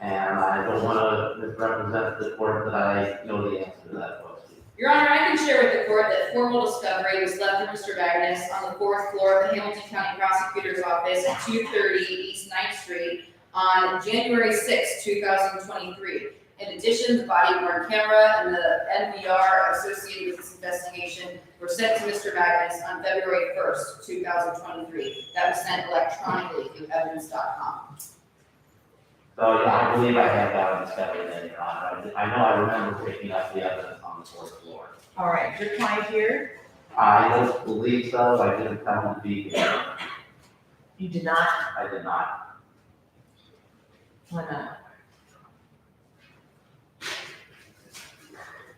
And I don't wanna misrepresent the court that I know the answer to that question. Your Honor, I can share with the court that formal discovery was left for Mr. Magnus on the 4th floor of the Hamilton County Prosecutor's Office at 230 East 9th Street on January 6, 2023. In addition, the body-worn camera and the NVR associated with this investigation were sent to Mr. Magnus on February 1st, 2023. That was sent electronically through evidence.com. So, yeah, I believe I have that on discovery then, Your Honor. I know I remember picking up the evidence on the 4th floor. All right, your client here, I don't believe so, I didn't tell him to be here. you did not, I did not. why not?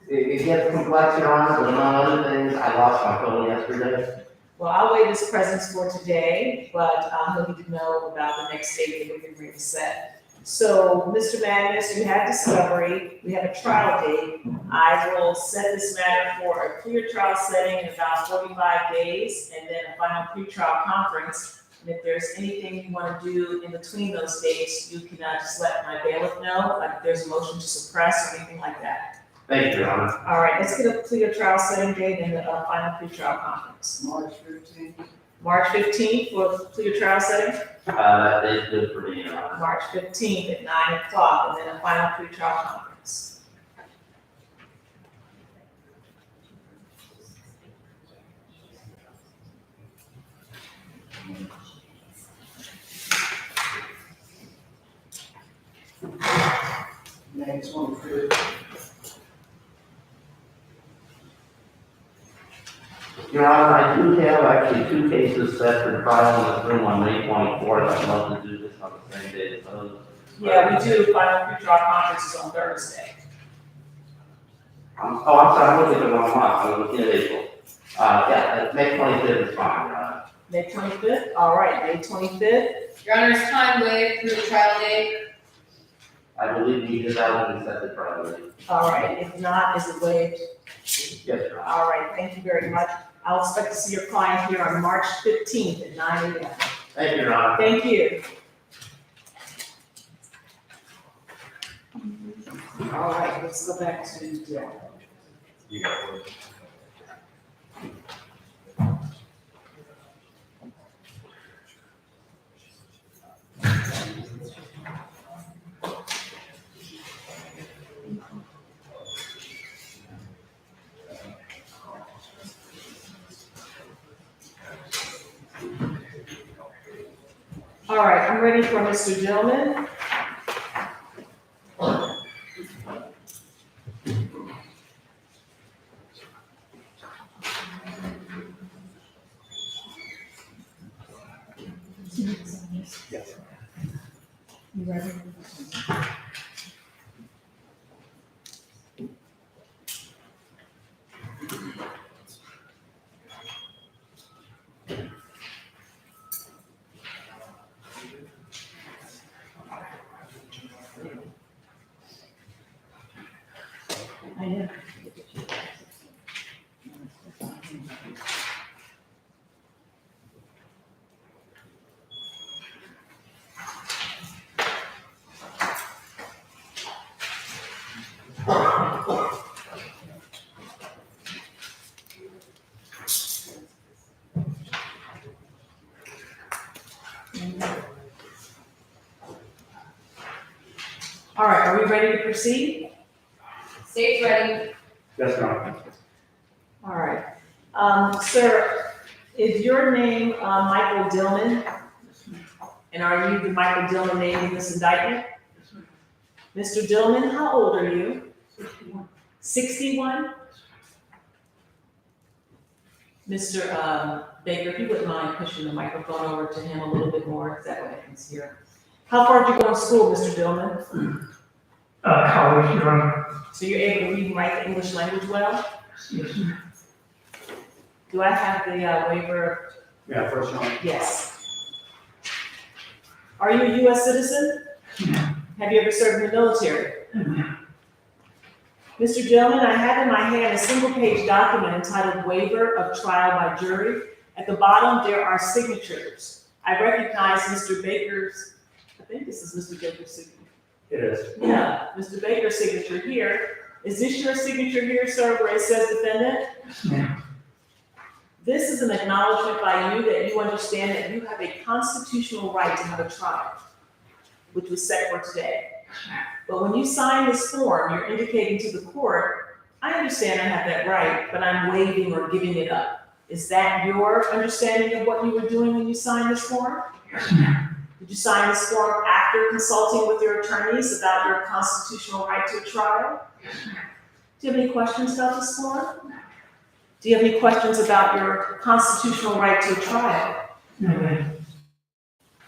It gets complex, Your Honor, but among other things, I lost my phone yesterday. Well, I'll waive his presence for today, but he'll need to know about the next date that we're going to set. So, Mr. Magnus, you had discovery, we have a trial date. I will set this matter for a clear trial setting in about 45 days, and then a final pretrial conference. And if there's anything you want to do in between those dates, you can just let my bailiff know, like if there's a motion to suppress or anything like that. Thank you, Your Honor. All right, let's get a clear trial setting date and the final pretrial conference. March 15th. March 15th for clear trial setting? That is good for me, Your Honor. March 15th at 9 o'clock, and then a final pretrial conference. Next one, Chris. Your Honor, I do have actually 2 cases set for trial in this room on May 24th. I'd love to do this on the same day as those. Yeah, we do final pretrial conferences on Thursday. I'm sorry, I'm looking at the wrong month. I was looking at April. Yeah, May 25th is fine, Your Honor. May 25th, all right, May 25th. Your Honor, is time waived through the trial date? I believe we did that when we set the trial date. All right, if not, is it waived? Yes, Your Honor. All right, thank you very much. I'll expect to see your client here on March 15th at 9 a.m. Thank you, Your Honor. Thank you. All right, let's go back to Dale. You got one. All right, I'm ready for Mr. Dillman. You ready? I am. All right, are we ready to proceed? State's ready. Yes, Your Honor. All right. Sir, is your name Michael Dillman? And are you the Michael Dillman named in this indictment? Mr. Dillman, how old are you? 61. 61? Mr. Baker, if you wouldn't mind pushing the microphone over to him a little bit more, that way I can see her. How far did you go to school, Mr. Dillman? College, Your Honor. So you're able to read and write the English language well? Yes. Do I have the waiver? Yeah, first one. Yes. Are you a U.S. citizen? Yeah. Have you ever served in the military? Mr. Dillman, I have in my hand a single-page document entitled Waiver of Trial by Jury. At the bottom, there are signatures. I recognize Mr. Baker's, I think this is Mr. Baker's signature. It is. Yeah, Mr. Baker's signature here. Is this your signature here, sir, where it says defendant? ma'am. This is an acknowledgement by you that you understand that you have a constitutional right to have a trial, which was set for today. But when you sign this form, you're indicating to the court, I understand I have that right, but I'm waiving or giving it up. Is that your understanding of what you were doing when you signed this form? Yes, ma'am. Did you sign this form after consulting with your attorneys about your constitutional right to a trial? Yes, ma'am. Do you have any questions about this form? Do you have any questions about your constitutional right to a trial? No, ma'am.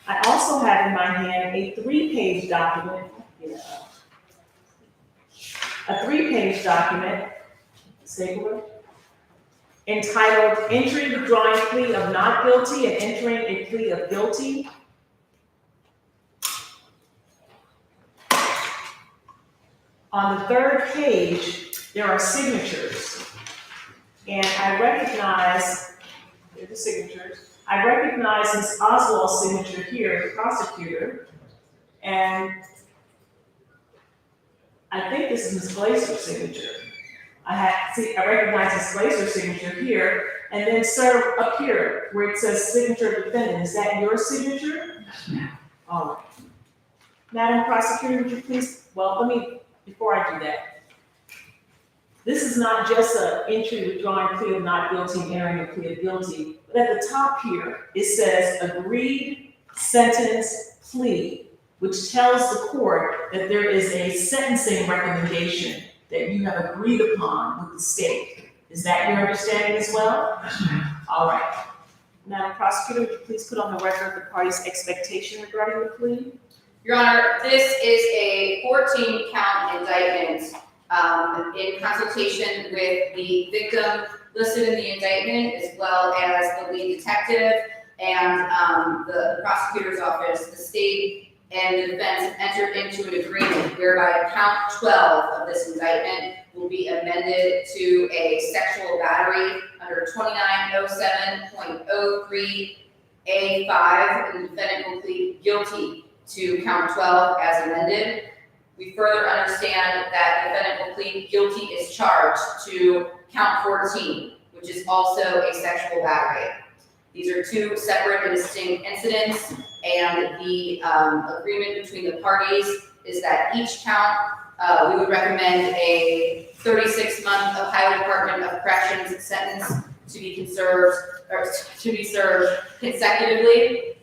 I also have in my hand a 3-page document. A 3-page document, stapler, entitled Entry Withdrawing Plea of Not Guilty and Entering a Plea of Guilty. On the 3rd page, there are signatures. And I recognize, here are the signatures. I recognize Ms. Oswald's signature here, the prosecutor. And I think this is Ms. Glaser's signature. I recognize Ms. Glaser's signature here. And then, sir, up here, where it says signature of defendant, is that your signature? Yes, ma'am. All right. Madam Prosecutor, would you please, before I do that, this is not just an entry withdrawing plea of not guilty and entering a plea of guilty, but at the top here, it says agreed sentence plea, which tells the court that there is a sentencing recommendation that you have agreed upon with the state. Is that your understanding as well? Yes, ma'am. All right. Madam Prosecutor, would you please put on the record the party's expectation regarding the plea? Your Honor, this is a 14-count indictment in consultation with the victim listed in the indictment, as well as the lead detective and the prosecutor's office. The state and the defense entered into an agreement whereby count 12 of this indictment will be amended to a sexual battery under 2907.03A5, and the defendant will plead guilty to count 12 as amended. We further understand that the defendant will plead guilty as charged to count 14, which is also a sexual battery. These are two separate and distinct incidents, and the agreement between the parties is that each count, we would recommend a 36-month Ohio Department of Corrections sentence to be served consecutively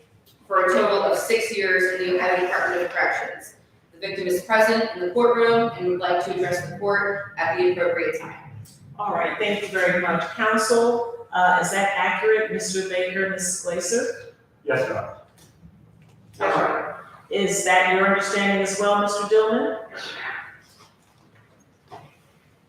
for a total of 6 years in the Ohio Department of Corrections. The victim is present in the courtroom and would like to address the court at the appropriate time. All right, thank you very much. Counsel, is that accurate, Mr. Baker, Ms. Glaser? Yes, Your Honor. All right. Is that your understanding as well, Mr. Dillman?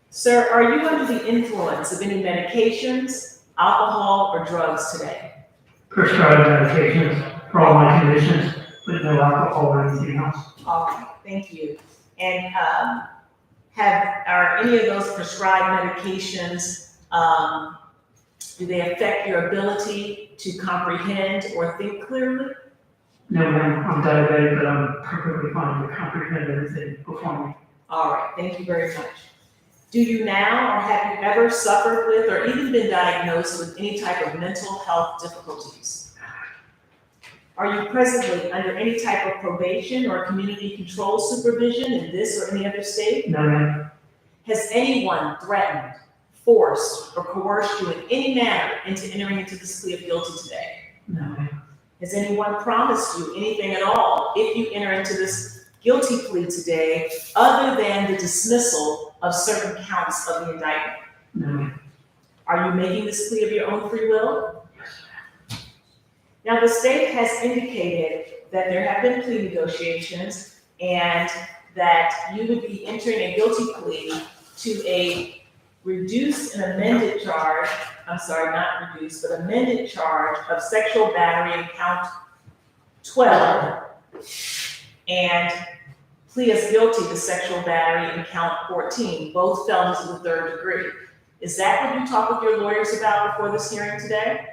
Sir, are you under the influence of any medications, alcohol, or drugs today? Prescribed medications for all my conditions, but no alcohol or anything else. All right, thank you. And are any of those prescribed medications, do they affect your ability to comprehend or think clearly? No, ma'am, I'm diabetic, but I'm perfectly fine to comprehend everything before me. All right, thank you very much. Do you now, or have you ever suffered with or even been diagnosed with any type of mental health difficulties? Are you presently under any type of probation or community control supervision in this or any other state? No, ma'am. Has anyone threatened, forced, or coerced you in any manner into entering into this plea of guilty today? No, ma'am. Has anyone promised you anything at all if you enter into this guilty plea today, other than the dismissal of certain counts of the indictment? No, ma'am. Are you making this plea of your own free will? Now, the state has indicated that there have been plea negotiations and that you would be entering a guilty plea to a reduced and amended charge, not reduced, but amended charge of sexual battery in count 12, and plea as guilty to sexual battery in count 14, both felonies of the 3rd degree. Is that what you talked with your lawyers about before this hearing today?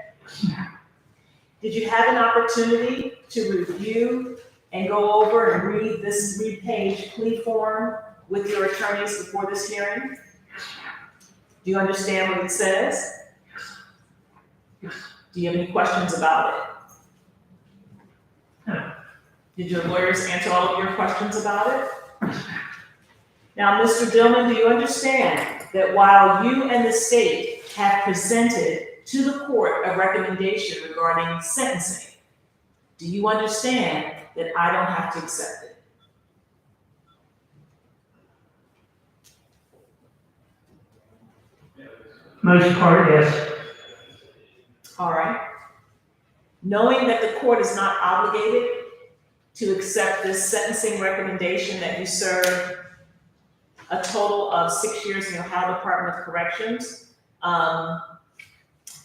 Did you have an opportunity to review and go over and read this 3-page plea form with your attorneys before this hearing? Do you understand what it says? Yes. Do you have any questions about it? No. Did your lawyers answer all of your questions about it? Now, Mr. Dillman, do you understand that while you and the state have presented to the court a recommendation regarding sentencing, do you understand that I don't have to accept it? Most part, yes. All right. Knowing that the court is not obligated to accept this sentencing recommendation that you served a total of 6 years in the Ohio Department of Corrections,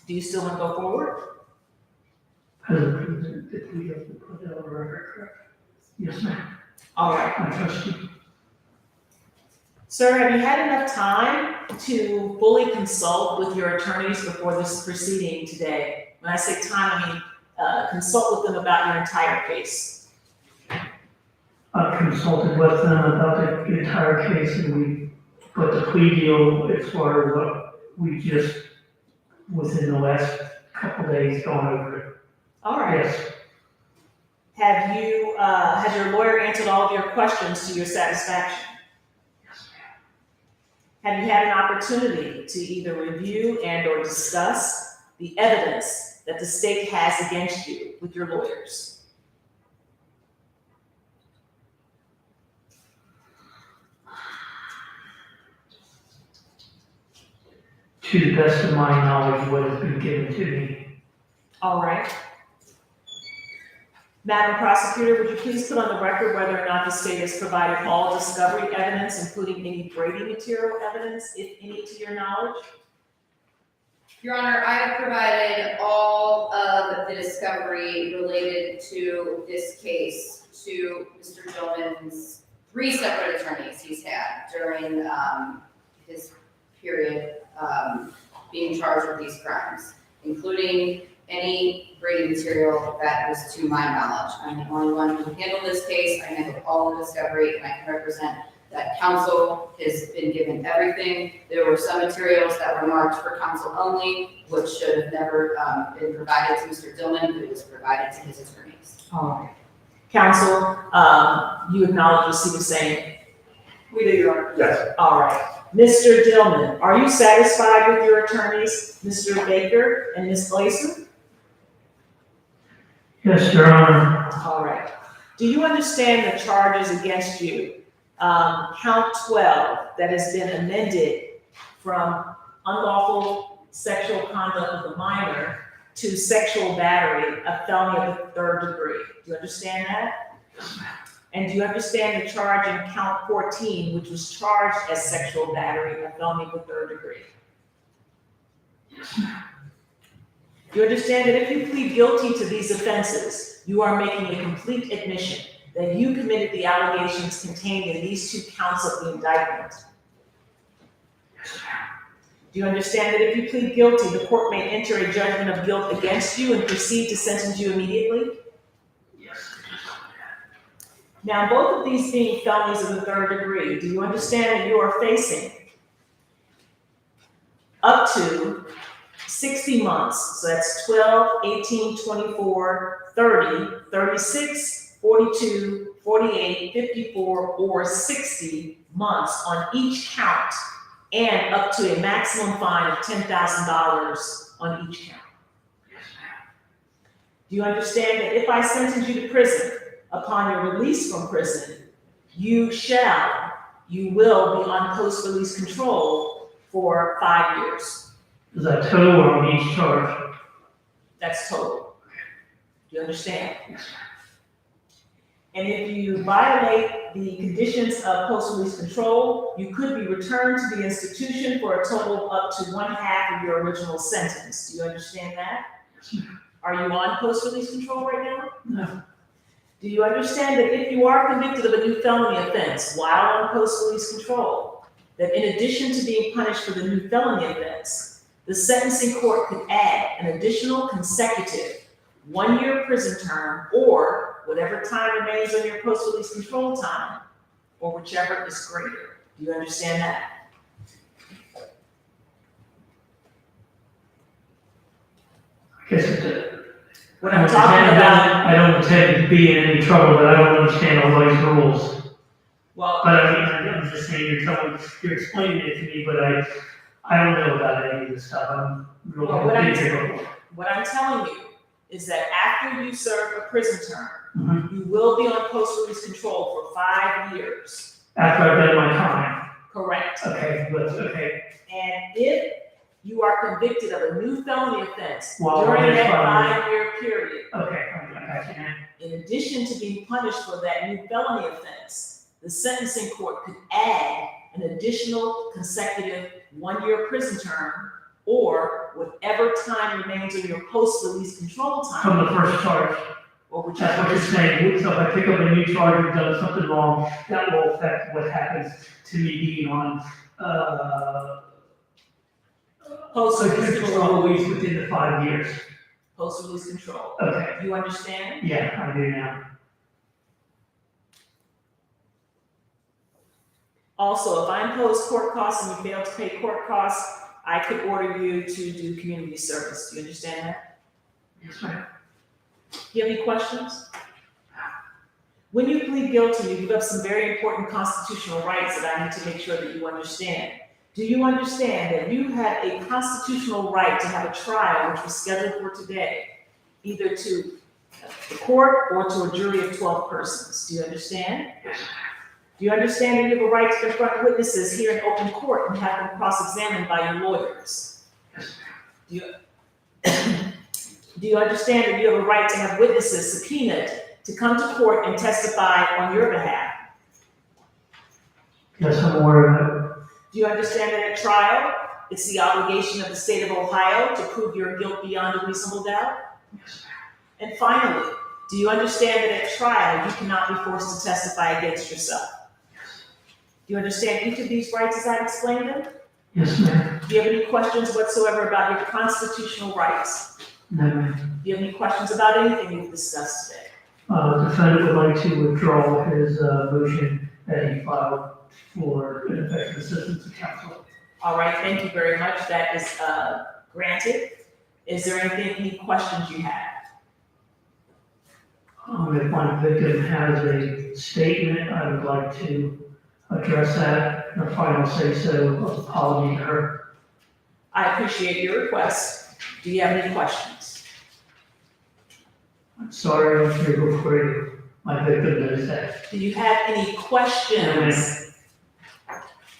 do you still want to go forward? President, if we have to put that on record, correct? Yes, ma'am. All right. I trust you. Sir, have you had enough time to fully consult with your attorneys before this proceeding today? When I say time, I mean consult with them about your entire case. I consulted with them about the entire case and we put the plea deal as far as what we just within the last couple days gone over it. All right. Yes. Have you, has your lawyer answered all of your questions to your satisfaction? Yes, Have you had an opportunity to either review and or discuss the evidence that the state has against you with your lawyers? to the best of my knowledge, what has been given to me. All right. Madam Prosecutor, would you please put on the record whether or not the state has provided all discovery evidence, including any Brady material evidence, if any, to your knowledge? Your Honor, I have provided all of the discovery related to this case to Mr. Dillman's 3 separate attorneys he's had during his period being charged with these crimes, including any Brady material that was to my knowledge. I'm the only one who handled this case. I handled all the discovery, and I can represent that counsel has been given everything. There were some materials that were marked for counsel only, which should have never been provided to Mr. Dillman, but it was provided to his attorneys. All right. Counsel, you acknowledge receipt of same? We do, Your Honor. Yes. All right. Mr. Dillman, are you satisfied with your attorneys, Mr. Baker and Ms. Glaser? Yes, Your Honor. All right. Do you understand the charges against you? Count 12 that has been amended from unlawful sexual conduct of a minor to sexual battery, a felony of the 3rd degree. Do you understand that? And do you understand the charge in count 14, which was charged as sexual battery, a felony of the 3rd degree? Do you understand that if you plead guilty to these offenses, you are making a complete admission that you committed the allegations contained in these 2 counts of the indictment? Do you understand that if you plead guilty, the court may enter a judgment of guilt against you and proceed to sentence you immediately? Now, both of these being felonies of the 3rd degree, do you understand that you are facing up to 60 months? So that's 12, 18, 24, 30, 36, 42, 48, 54, or 60 months on each count, and up to a maximum fine of $10,000 on each count. Do you understand that if I sentence you to prison, upon your release from prison, you will be on post-release control for 5 years? Is that total or on each charge? That's total. Do you understand? And if you violate the conditions of post-release control, you could be returned to the institution for a total of up to 1/2 of your original sentence. Do you understand that? Are you on post-release control right now? No. Do you understand that if you are convicted of a new felony offense while on post-release control, that in addition to being punished for the new felony offense, the sentencing court could add an additional consecutive 1-year prison term, or whatever time remains on your post-release control time, or whichever is greater. Do you understand that? I guess it's What I'm talking about, I don't intend to be in any trouble, but I don't understand all those rules. well, But I mean, I'm just saying, you're explaining it to me, but I don't know about any of this stuff. I'm really Well, what I'm- ignorant. what I'm telling you is that after you serve a prison term, Mhm. you will be on post-release control for 5 years. After I've done my time. Correct. Okay, but, okay, And if you are convicted of a new felony offense Well, during that's that fine. 5-year period, okay, I got you now. in addition to being punished for that new felony offense, the sentencing court could add an additional consecutive 1-year prison term or whatever time remains on your post-release control From time, the first charge. or That's whichever what you're is saying. So if I pick up a new charge and done something wrong, that will affect what happens to me being on, post-release control. release within the 5 years. Post-release control. Okay, You understand? yeah, I do now. Also, if I impose court costs and you fail to pay court costs, I could order you to do community service. Do you understand that? Yes, ma'am. Do you have any questions? When you plead guilty, you give up some very important constitutional rights that I need to make sure that you understand. Do you understand that you have a constitutional right to have a trial which was scheduled for today, either to the court or to a jury of 12 persons? Do you understand? Yes. Do you understand that you have a right to confront witnesses here in open court and have them cross-examined by your lawyers? Yes. Do you understand that you have a right to have witnesses subpoenaed to come to court and testify on your behalf? Yes, I'm aware of that. Do you understand that at trial, it's the obligation of the state of Ohio to prove your guilt beyond a reasonable doubt? Yes, And finally, do you understand that at trial, you cannot be forced to testify against yourself? Do you understand each of these rights as I've explained them? yes, ma'am. Do you have any questions whatsoever about your constitutional rights? No, ma'am. Do you have any questions about anything we've discussed today? The defendant would like to withdraw his motion that he filed for ineffective assistance of counsel. All right, thank you very much. That is granted. Is there any questions you have? If my victim has a statement, I would like to address that in a final say-so of apology to her. I appreciate your request. Do you have any questions? I'm sorry I'm here before you. My victim knows that. Do you have any questions?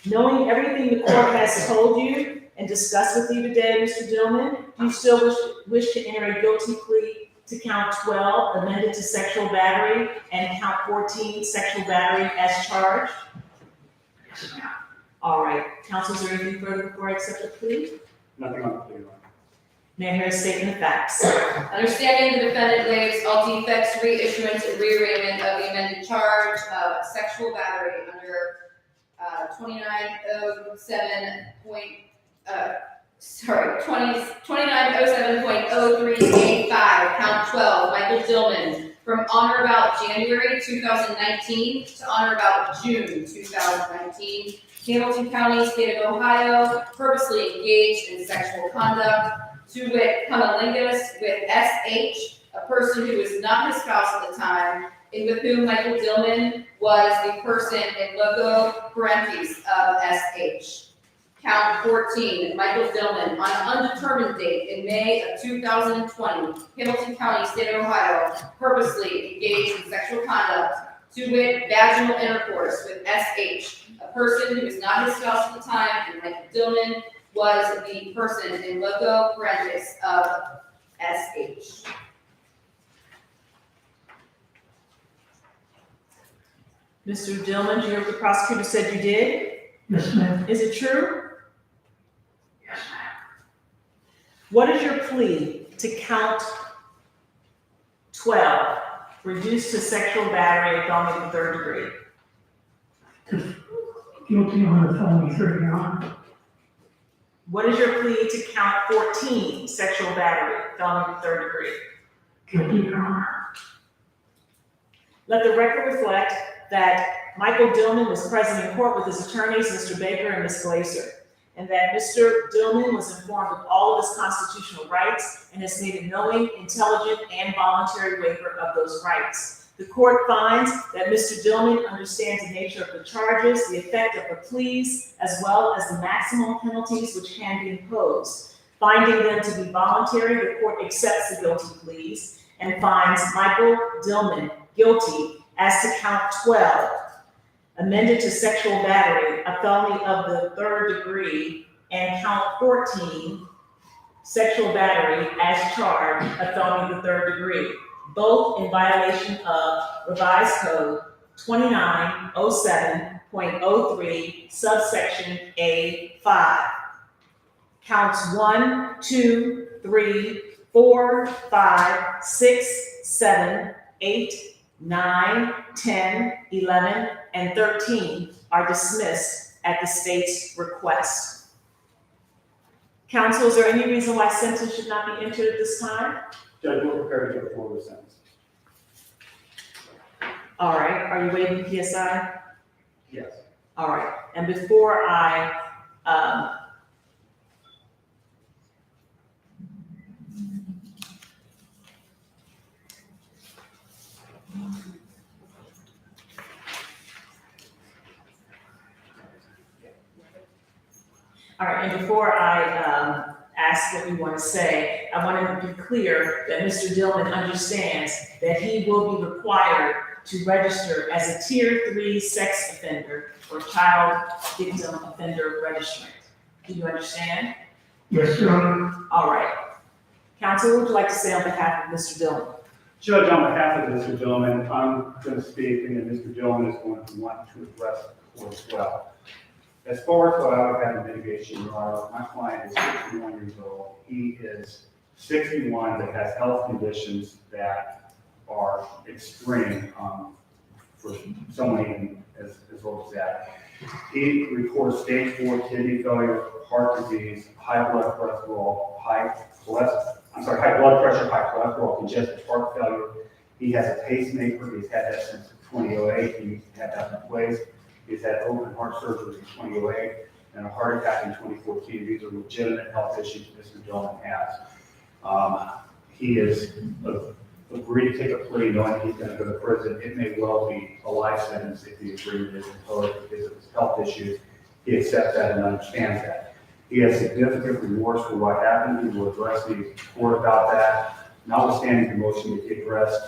Knowing everything the court has told you and discussed with you today, Mr. Dillman, do you still wish to enter a guilty plea to count 12 amended to sexual battery and count 14 sexual battery as charged? Yes, ma'am. All right, counsel, is there anything further before I accept the plea? Nothing on the plea, Your Honor. May I hear a statement of facts? Understanding the defendant waives all defects, reissuance, and rearrangement of the amended charge of sexual battery under 2907.03A5, count 12, Michael Dillman, from on or about January 2019 to on or about June 2019, Hamilton County, State of Ohio, purposely engaged in sexual conduct, to wit, cunnilingus with SH, a person who was not his spouse at the time, and with whom Michael Dillman was the person in loco parentheses of SH. Count 14, Michael Dillman, on an undetermined date in May of 2020, Hamilton County, State of Ohio, purposely engaged in sexual conduct, to wit, vaginal intercourse with SH, a person who was not his spouse at the time, and Michael Dillman was the person in loco parentheses of SH. Mr. Dillman, do you hear what the prosecutor said you did? Yes, ma'am. Is it true? Yes, ma'am. What is your plea to count 12, reduced to sexual battery of felony in the 3rd degree? Guilty on the felony 3rd, Your Honor. What is your plea to count 14, sexual battery, felony in the 3rd degree? Guilty, Your Honor. Let the record reflect that Michael Dillman was present in court with his attorneys, Mr. Baker and Ms. Glazer, and that Mr. Dillman was informed of all of his constitutional rights and has made a knowing, intelligent, and voluntary waiver of those rights. The court finds that Mr. Dillman understands the nature of the charges, the effect of the pleas, as well as the maximum penalties which can be imposed. Finding them to be voluntary, the court accepts the guilty pleas and finds Michael Dillman guilty as to count 12, amended to sexual battery, a felony of the 3rd degree, and count 14, sexual battery as charged, a felony of the 3rd degree, both in violation of Revised Code 2907.03, subsection A5. Counts 1, 2, 3, 4, 5, 6, 7, 8, 9, 10, 11, and 13 are dismissed at the state's request. Counsel, is there any reason why sentence should not be entered at this time? Judge, we're prepared to go forward with sentence. All right, are you waiving PSI? Yes. All right, and before I, ask what you want to say, I want to be clear that Mr. Dillman understands that he will be required to register as a Tier 3 sex offender or child victim offender registrant. Do you understand? Yes, Your Honor. All right. Counsel, what would you like to say on behalf of Mr. Dillman? Judge, on behalf of Mr. Dillman, I'm going to speak, and then Mr. Dillman is going to want to address the court as well. As far as what I would have in mitigation, Your Honor, my client is 61 years old. He is 61 that has health conditions that are extreme for someone even as old as that. He records stage 4 kidney failure, heart disease, high blood cholesterol, high blood pressure, high cholesterol, congestive heart failure. He has a pacemaker. He's had that since 2008. He had that in place. He's had open heart surgery in 2008 and a heart attack in 2014. These are legitimate health issues Mr. Dillman has. He has agreed to take a plea knowing he's going to go to prison. It may well be a life sentence if the agreement is imposed because of his health issues. He accepts that and understands that. He has significant remorse for what happened. He will address the court about that. Notwithstanding the motion to get addressed,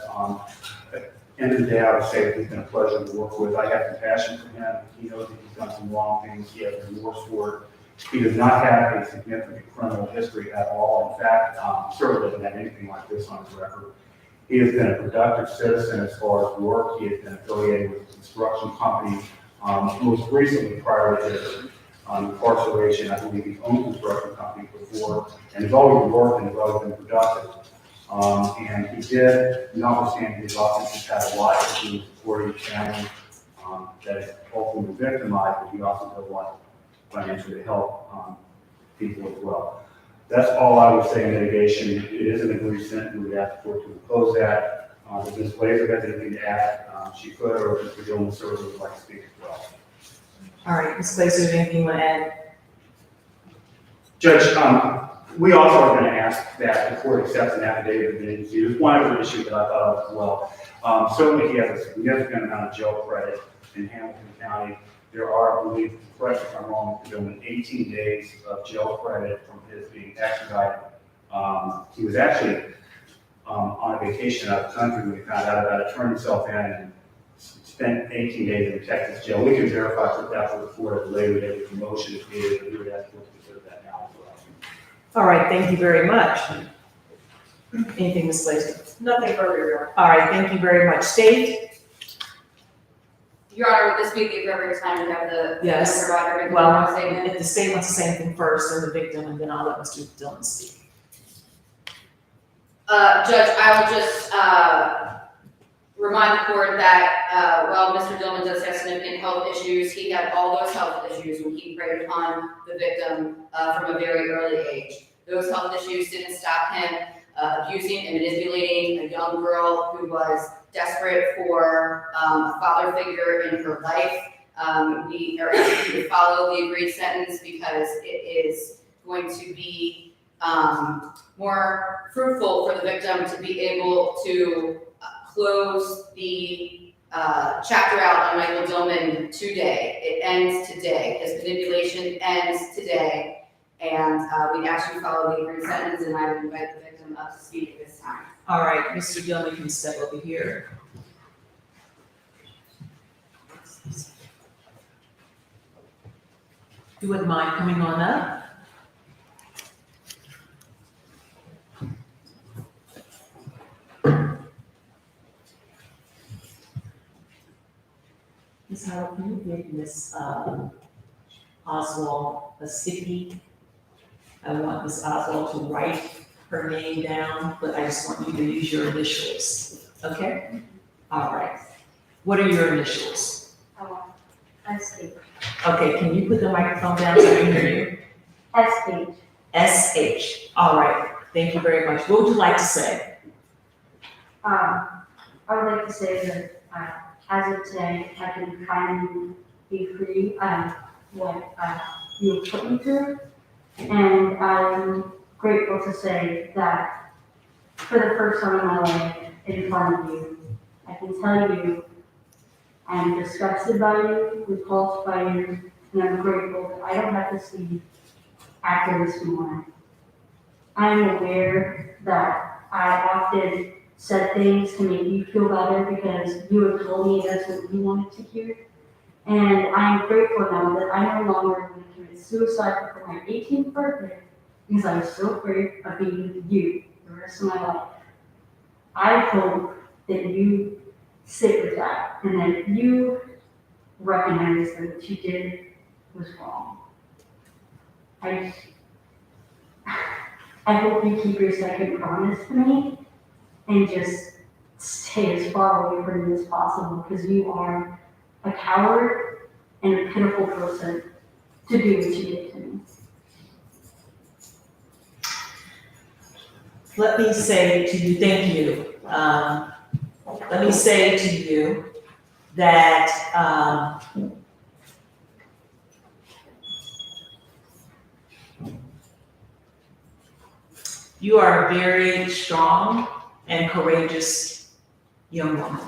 end of the day, I would say that he's been a pleasure to work with. I have compassion for him. He knows that he's done some wrong things. He has remorse for it. He does not have a significant criminal history at all. In fact, certainly doesn't have anything like this on his record. He has been a productive citizen as far as work. He has been affiliated with a construction company. Most recently, prior to his incarceration, I believe he's owned a construction company before and has always worked and has always been productive. And he did, notwithstanding his offenses, had a lot to do with supporting his family that is ultimately victimized, but he also does a lot financially to help people as well. That's all I would say in mitigation. It is an agreed sentence. We would ask the court to impose that. If Ms. Glazer has anything to add, she could, or if Mr. Dillman Service would like to speak as well. All right, Ms. Glazer, anything you want to add? Judge, we also are going to ask that the court accepts an affidavit of agency. There's one other issue that I thought of as well. Certainly, he has a significant amount of jail credit in Hamilton County. There are, I believe, correct if I'm wrong, 18 days of jail credit from his being extradited. He was actually on a vacation out of the country when he found out about it, turned himself in and spent 18 days in a Texas jail. We can verify put that for the court at a later date with the motion if needed, but we would ask the court to consider that now as well. All right, thank you very much. Anything, Ms. Glazer? Nothing further, Your Honor. All right, thank you very much. State? Your Honor, would this be the appropriate time to have the Yes. provider make a Well, statement? if the state wants to say anything first, or the victim, and then I'll let Mr. Dillman speak. Judge, I will just remind the court that while Mr. Dillman does have significant health issues, he had all those health issues when he preyed upon the victim from a very early age. Those health issues didn't stop him abusing and manipulating a young girl who was desperate for a father figure in her life. We are asking you to follow the agreed sentence because it is going to be more fruitful for the victim to be able to close the chapter out on Michael Dillman today. It ends today. His manipulation ends today. And we ask you to follow the agreed sentence, and I would invite the victim up to speak at this time. All right, Mr. Dillon can step over here. You wouldn't mind coming on up? Ms. Howard, can you give Ms. Oswald a sticky? I want Ms. Oswald to write her name down, but I just want you to use your initials, okay? All right. What are your initials? SH. Okay, can you put the microphone down so I can hear you? SH. SH. All right, thank you very much. What would you like to say? I would like to say that as of today, I can finally be free of what you put me through. And I'm grateful to say that for the first time in my life, in front of you, I can tell you I'm disgusted by you, repulsed by you, and I'm grateful that I don't have to see after this morning. I'm aware that I often said things to make you feel better because you have told me that's what you wanted to hear. And I'm grateful now that I no longer want to commit suicide before my 18th birthday because I'm so afraid of being with you the rest of my life. I hope that you sit with that and that you recognize that what you did was wrong. I hope you keep your second promise to me and just stay as far away from me as possible because you are a coward and a pitiful person to do what you did to me. Let me say to you, thank you. Let me say to you that you are a very strong and courageous young woman.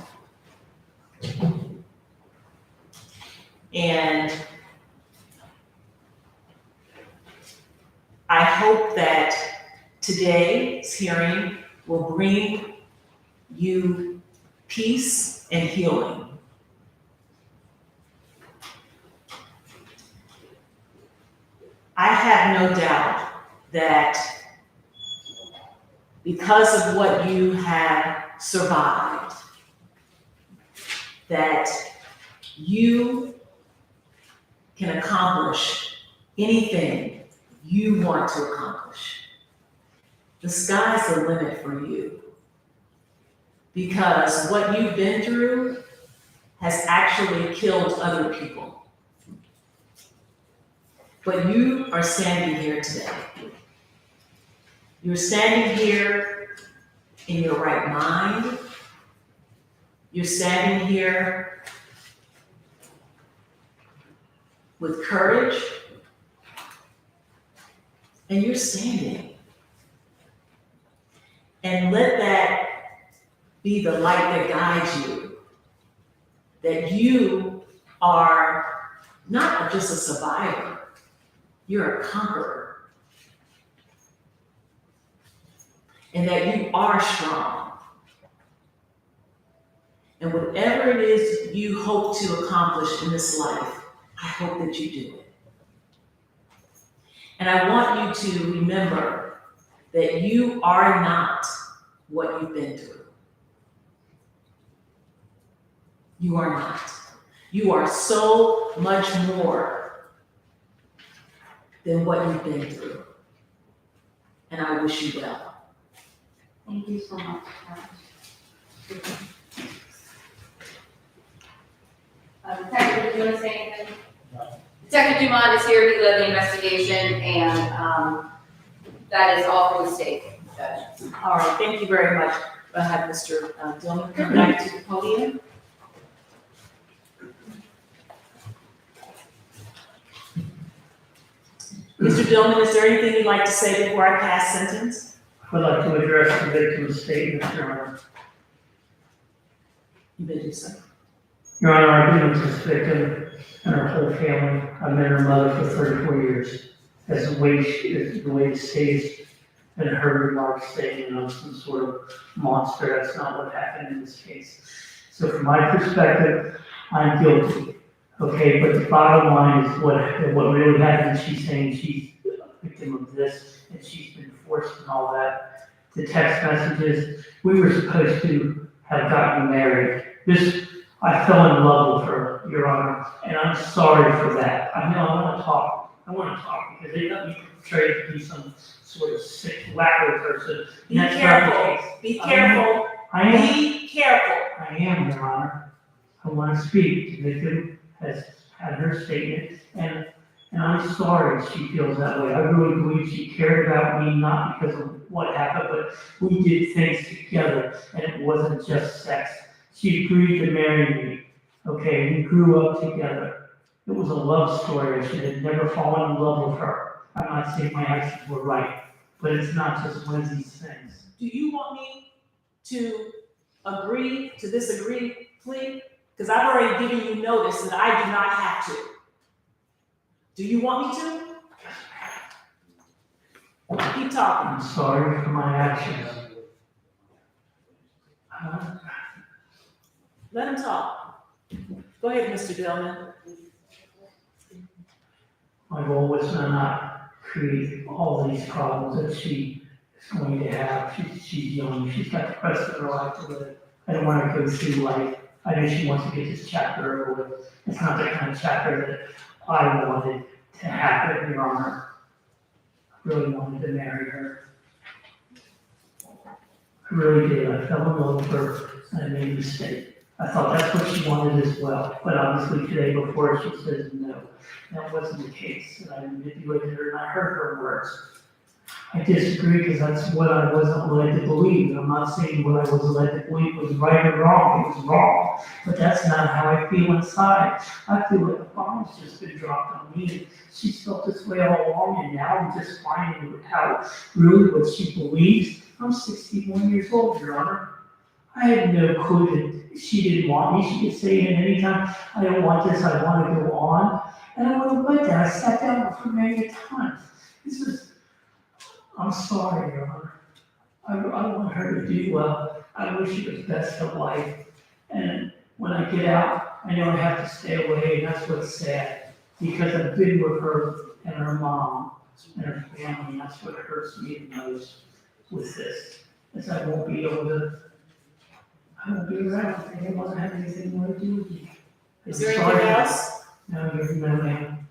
And I hope that today's hearing will bring you peace and healing. I have no doubt that because of what you have survived, that you can accomplish anything you want to accomplish. The sky's the limit for you. Because what you've been through has actually killed other people. But you are standing here today. You're standing here in your right mind. You're standing here with courage. And you're standing. And let that be the light that guides you. That you are not just a survivor, you're a conqueror. And that you are strong. And whatever it is you hope to accomplish in this life, I hope that you do it. And I want you to remember that you are not what you've been through. You are not. You are so much more than what you've been through. And I wish you well. Thank you so much. Detective, do you want to say anything? Detective Dumont is here, he led the investigation, and that is all from the state, Judge. All right, thank you very much. I have Mr. Dillon come back to the podium. Mr. Dillon, is there anything you'd like to say before I pass sentence? I'd like to address the victim's statement, Your Honor. You may do so. Your Honor, I've been with this victim and her whole family. I've met her mother for 34 years. As the way it stays in her remarks saying, I'm some sort of monster, that's not what happened in this case. So from my perspective, I'm guilty. Okay, but the bottom line is what really happened. She's saying she's a victim of this and she's been forced and all that. The text messages, we were supposed to have gotten married. I fell in love with her, Your Honor, and I'm sorry for that. I know I want to talk because they got me portrayed to be some sort of sick, wacko person. Be And that's not the careful, case. be careful, I am. be careful. I am, Your Honor. I want to speak. The victim has had her statement, and I'm sorry she feels that way. I really believe she cared about me, not because of what happened, but we did things together, and it wasn't just sex. She agreed to marry me. Okay, we grew up together. It was a love story. I should have never fallen in love with her. I'm not saying my actions were right, but it's not just one of these things. Do you want me to agree to disagree, please? Because I've already given you notice that I do not have to. Do you want me to? Keep talking. I'm sorry for my actions. Let him talk. Go ahead, Mr. Dillman. My goal was to not create all these problems that she is going to have. She's young, she's got the rest of her life to live. I don't want her to go through life. I know she wants to get this chapter over with. It's not the kind of chapter that I wanted to happen, Your Honor. I really wanted to marry her. I really did. I fell in love with her and I made a mistake. I thought that's what she wanted as well, but obviously today before she says no. That wasn't the case, and I manipulated her and I heard her words. I disagree because that's what I wasn't led to believe. I'm not saying what I was led to believe was right or wrong, it was wrong. But that's not how I feel inside. I feel like a bomb's just been dropped on me. She's felt this way all along, and now I'm just finding out really what she believes. I'm 61 years old, Your Honor. I had no clue that she didn't want me. She could say at any time, I don't want this, I want to go on. And I wasn't like that. I sat down with her many times. I'm sorry, Your Honor. I want her to do well. I wish her the best of life. And when I get out, I know I have to stay away, and that's what's sad. Because I've been with her and her mom and her family, and that's what hurts me the most with this. Is I won't be around. I don't want to have anything more to do with you. Is there anything else? No, ma'am.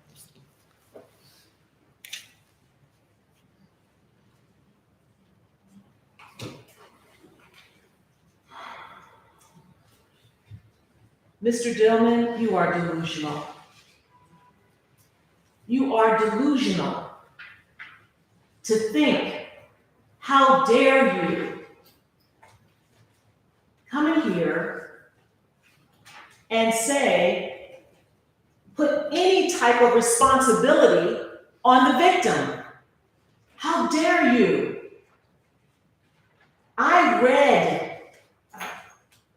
Mr. Dillman, you are delusional. You are delusional to think, how dare you come in here and say, put any type of responsibility on the victim. How dare you? I read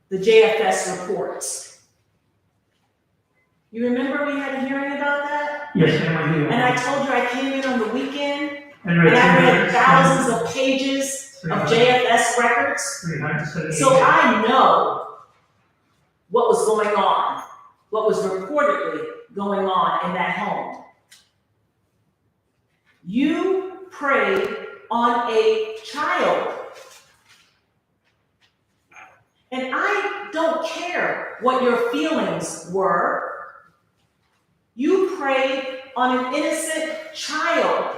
the JFS reports. You remember we had a hearing about that? Yes, ma'am, I do. And I told you I came in on the weekend And and I read thousands of pages of JFS records. 378. So I know what was going on, what was reportedly going on in that home. You preyed on a child. And I don't care what your feelings were. You preyed on an innocent child.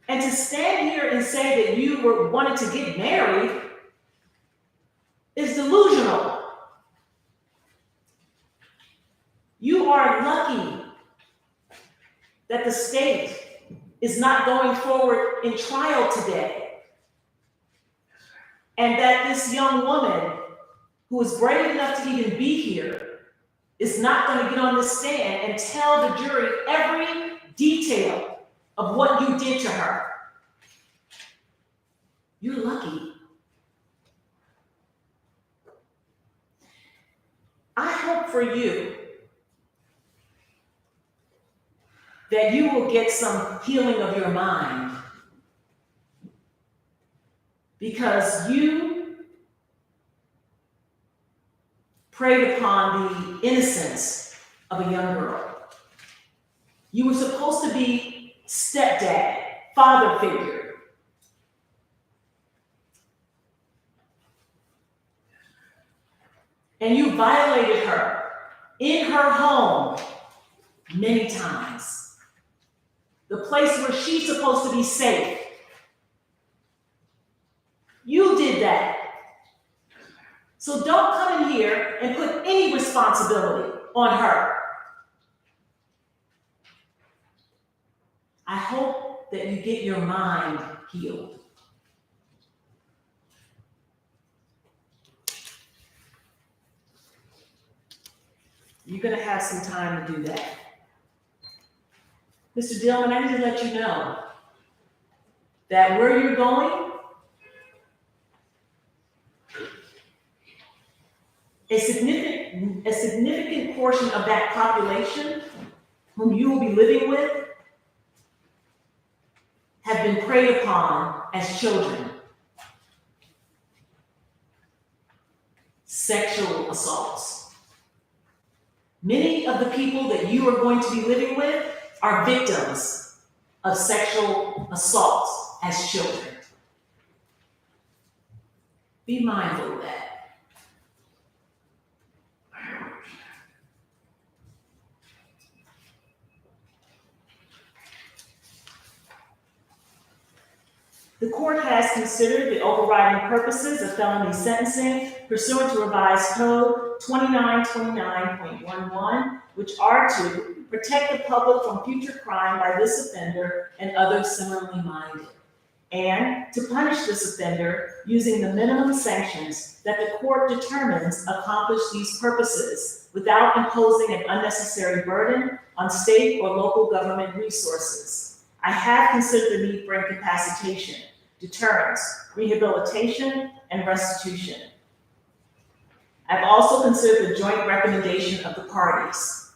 And to stand here and say that you wanted to get married is delusional. You are lucky that the state is not going forward in trial today. And that this young woman, who is brave enough to even be here, is not going to get on the stand and tell the jury every detail of what you did to her. You're lucky. I hope for you that you will get some healing of your mind, because you preyed upon the innocence of a young girl. You were supposed to be stepdad, father figure. And you violated her in her home many times. The place where she's supposed to be safe. You did that. So don't come in here and put any responsibility on her. I hope that you get your mind healed. You're going to have some time to do that. Mr. Dillon, I need to let you know that where you're going, a significant portion of that population whom you will be living with have been preyed upon as children. Sexual assaults. Many of the people that you are going to be living with are victims of sexual assaults as children. Be mindful of that. The court has considered the overriding purposes of felony sentencing pursuant to revised code 2929.11, which are to protect the public from future crime by this offender and others similarly minded, and to punish this offender using the minimum sanctions that the court determines accomplish these purposes without imposing an unnecessary burden on state or local government resources. I have considered the need for incapacitation, deterrence, rehabilitation, and restitution. I've also considered the joint recommendation of the parties.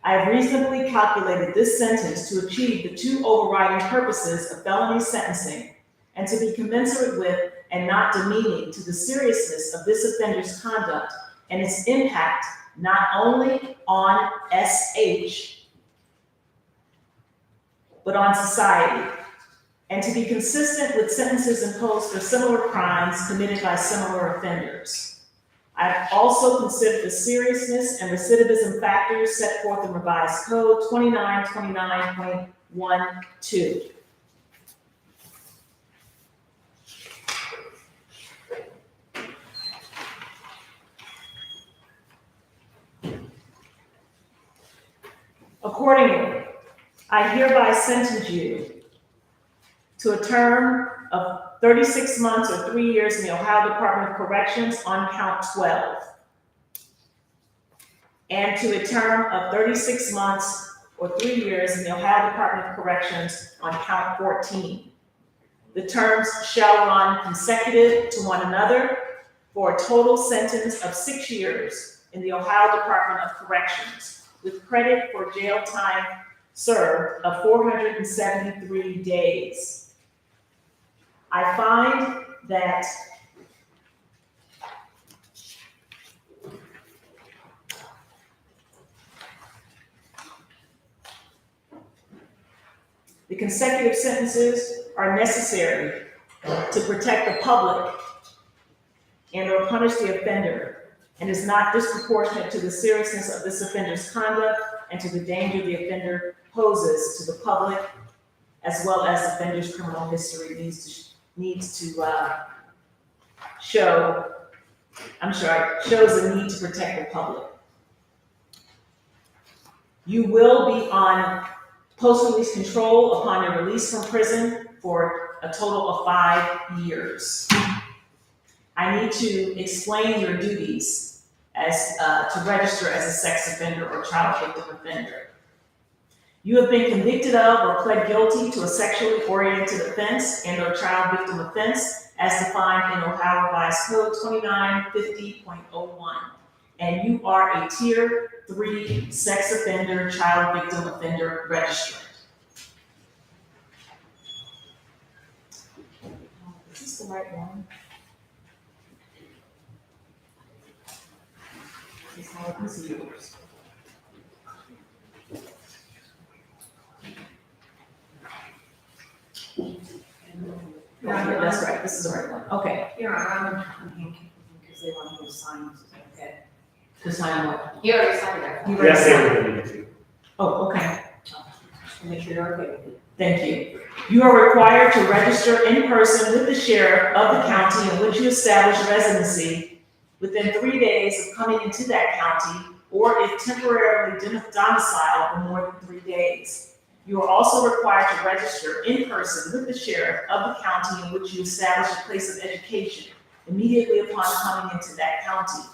I have reasonably calculated this sentence to achieve the two overriding purposes of felony sentencing and to be commensurate with and not demeaning to the seriousness of this offender's conduct and its impact not only on SH, but on society, and to be consistent with sentences imposed for similar crimes committed by similar offenders. I've also considered the seriousness and recidivism factors set forth in revised code 2929.12. Accordingly, I hereby sentence you to a term of 36 months or 3 years in the Ohio Department of Corrections on count 12, and to a term of 36 months or 3 years in the Ohio Department of Corrections on count 14. The terms shall run consecutive to one another for a total sentence of 6 years in the Ohio Department of Corrections, with credit for jail time served of 473 days. I find that the consecutive sentences are necessary to protect the public and or punish the offender, and is not disproportionate to the seriousness of this offender's conduct and to the danger the offender poses to the public, as well as the offender's criminal history shows a need to protect the public. You will be on post-release control upon your release from prison for a total of 5 years. I need to explain your duties as, to register as a sex offender or child victim offender. You have been convicted of or pled guilty to a sexually oriented offense and or child victim offense as defined in Ohio Revised Code 2950.01. And you are a Tier 3 sex offender, child victim offender registrant. Is this the right one? This is how it is yours. Yeah, that's right, this is the right one, okay. Here, I'm thinking, because they want me to sign, okay. To sign what? You already signed that. You already Yes, signed. they were going to. Oh, okay, Make sure you're okay with it. thank you. You are required to register in person with the sheriff of the county in which you establish residency within 3 days of coming into that county, or if temporarily domiciled for more than 3 days. You are also required to register in person with the sheriff of the county in which you establish a place of education immediately upon coming into that county.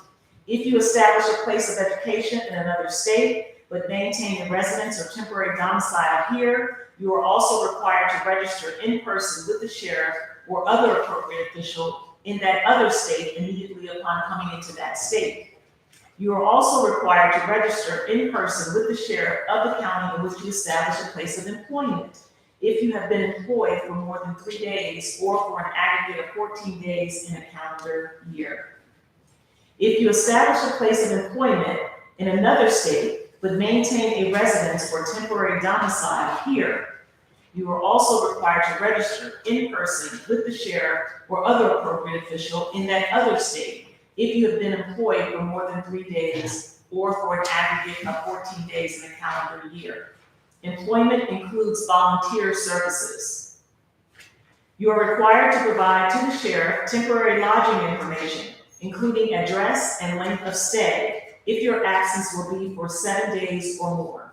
If you establish a place of education in another state, but maintain a residence or temporary domicile here, you are also required to register in person with the sheriff or other appropriate official in that other state immediately upon coming into that state. You are also required to register in person with the sheriff of the county in which you establish a place of employment. If you have been employed for more than 3 days or for an aggregate of 14 days in a calendar year. If you establish a place of employment in another state, but maintain a residence or temporary domicile here, you are also required to register in person with the sheriff or other appropriate official in that other state if you have been employed for more than 3 days or for an aggregate of 14 days in a calendar year. Employment includes volunteer services. You are required to provide to the sheriff temporary lodging information, including address and length of stay, if your absence will be for 7 days or more.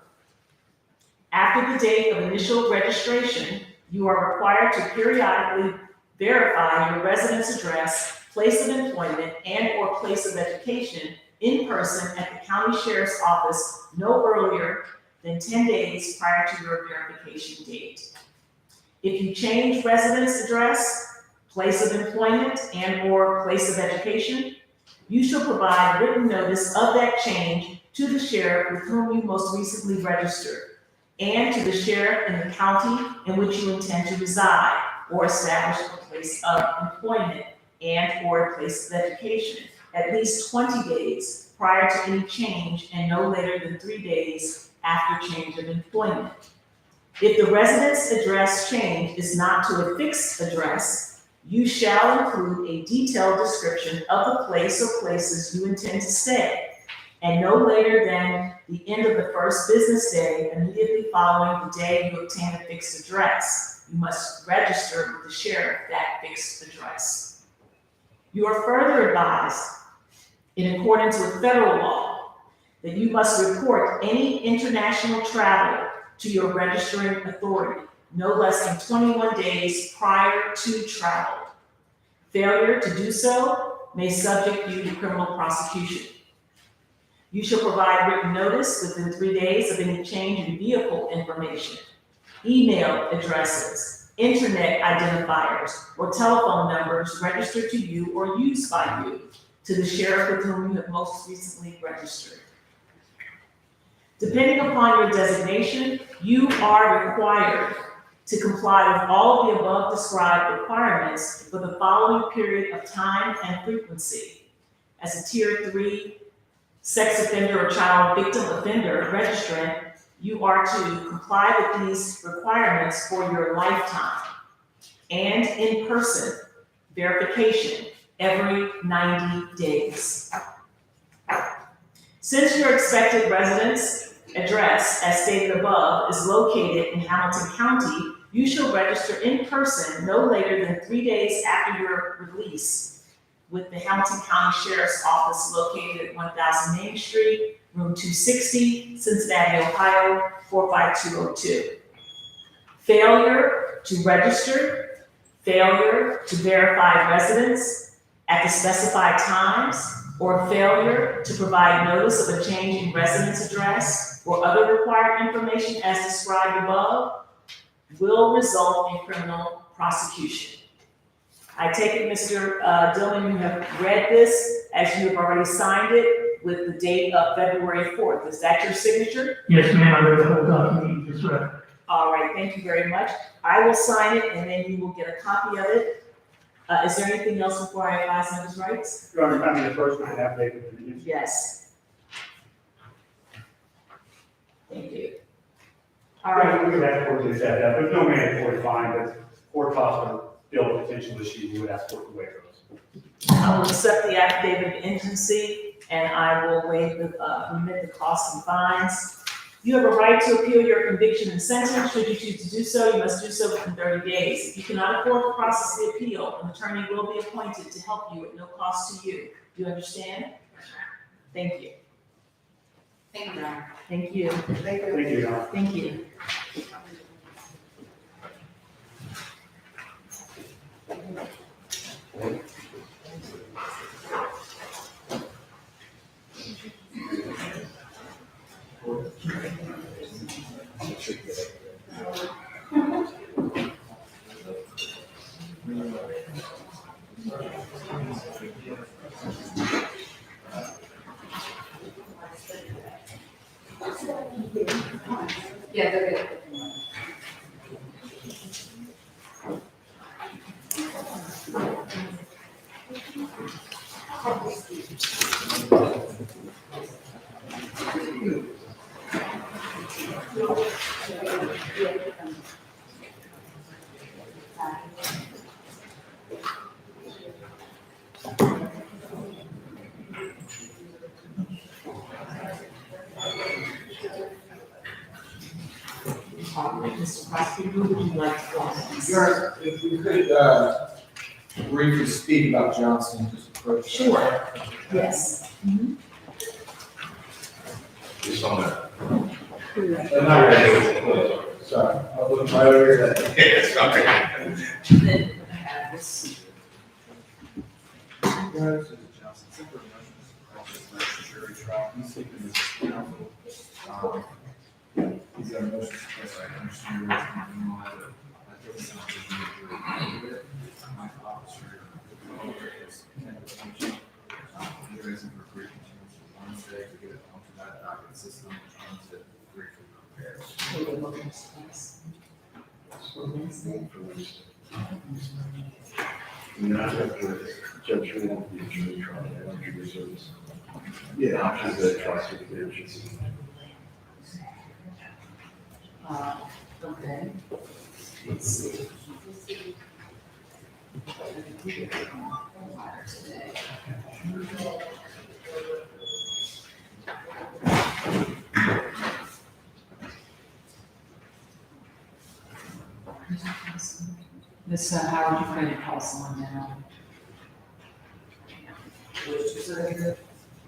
After the date of initial registration, you are required to periodically verify your residence address, place of employment, and or place of education in person at the county sheriff's office no earlier than 10 days prior to your verification date. If you change residence address, place of employment, and or place of education, you shall provide written notice of that change to the sheriff with whom you most recently registered, and to the sheriff in the county in which you intend to reside or establish a place of employment and or a place of education at least 20 days prior to any change and no later than 3 days after change of employment. If the residence address change is not to a fixed address, you shall include a detailed description of the place or places you intend to stay, and no later than the end of the first business day immediately following the day you obtain a fixed address. You must register with the sheriff that fixed address. You are further advised, in accordance with federal law, that you must report any international travel to your registering authority no less than 21 days prior to travel. Failure to do so may subject you to criminal prosecution. You shall provide written notice within 3 days of any change in vehicle information, email addresses, internet identifiers, or telephone numbers registered to you or used by you to the sheriff with whom you have most recently registered. Depending upon your designation, you are required to comply with all of the above described requirements for the following period of time and frequency. As a Tier 3 sex offender or child victim offender registrant, you are to comply with these requirements for your lifetime and in-person verification every 90 days. Since your expected residence address, as stated above, is located in Hamilton County, you shall register in person no later than 3 days after your release with the Hamilton County Sheriff's Office located at 1000 Main Street, room 260, Cincinnati, Ohio, 45202. failure to register, failure to verify residence at the specified times, or failure to provide notice of a change in residence address or other required information as described above will result in criminal prosecution. I take it, Mr. Dillon, you have read this as you have already signed it with the date of February 4th. Is that your signature? Yes, ma'am, I read the whole document you just read. All right, thank you very much. I will sign it and then you will get a copy of it. Is there anything else before I advise on his rights? Your Honor, I'm the first one to have David Benitez. Yes. Thank you. All right, We would ask court to accept that, there's no mandatory fine, but court costs are still a potential issue, we would ask court to waive those. I will accept the affidavit of indigency and I will waive remit the costs and fines. You have a right to appeal your conviction and sentence. Should you choose to do so, you must do so within 30 days. If you cannot afford to process the appeal, an attorney will be appointed to help you at no cost to you. Do you understand? Thank you. Thank you, Your Honor. Thank you. Thank you, Your Honor. Thank you. Yeah, they're good. Mr. Crosby, who would you like to go next? Your Honor, if we could, briefly speak about Johnson, just approach. Sure. Yes. Just on that. I'm not ready. Sorry, I'll look right over here. Yeah, sorry. Then I have this. Johnson, simple motions across this jury trial. He's seeking this counsel. He's got a motion to suppress. I understand what's going on. I feel it's not just me. My officer, is raising for free continuance on Wednesday to get it onto that docket system, which means that briefly prepared. Maybe we'll look at this. For Wednesday. Not after judgment, the jury trial, after reserves. Yeah, after the trial certification. Okay. Let's see. Miss Howard, you ready to call someone down?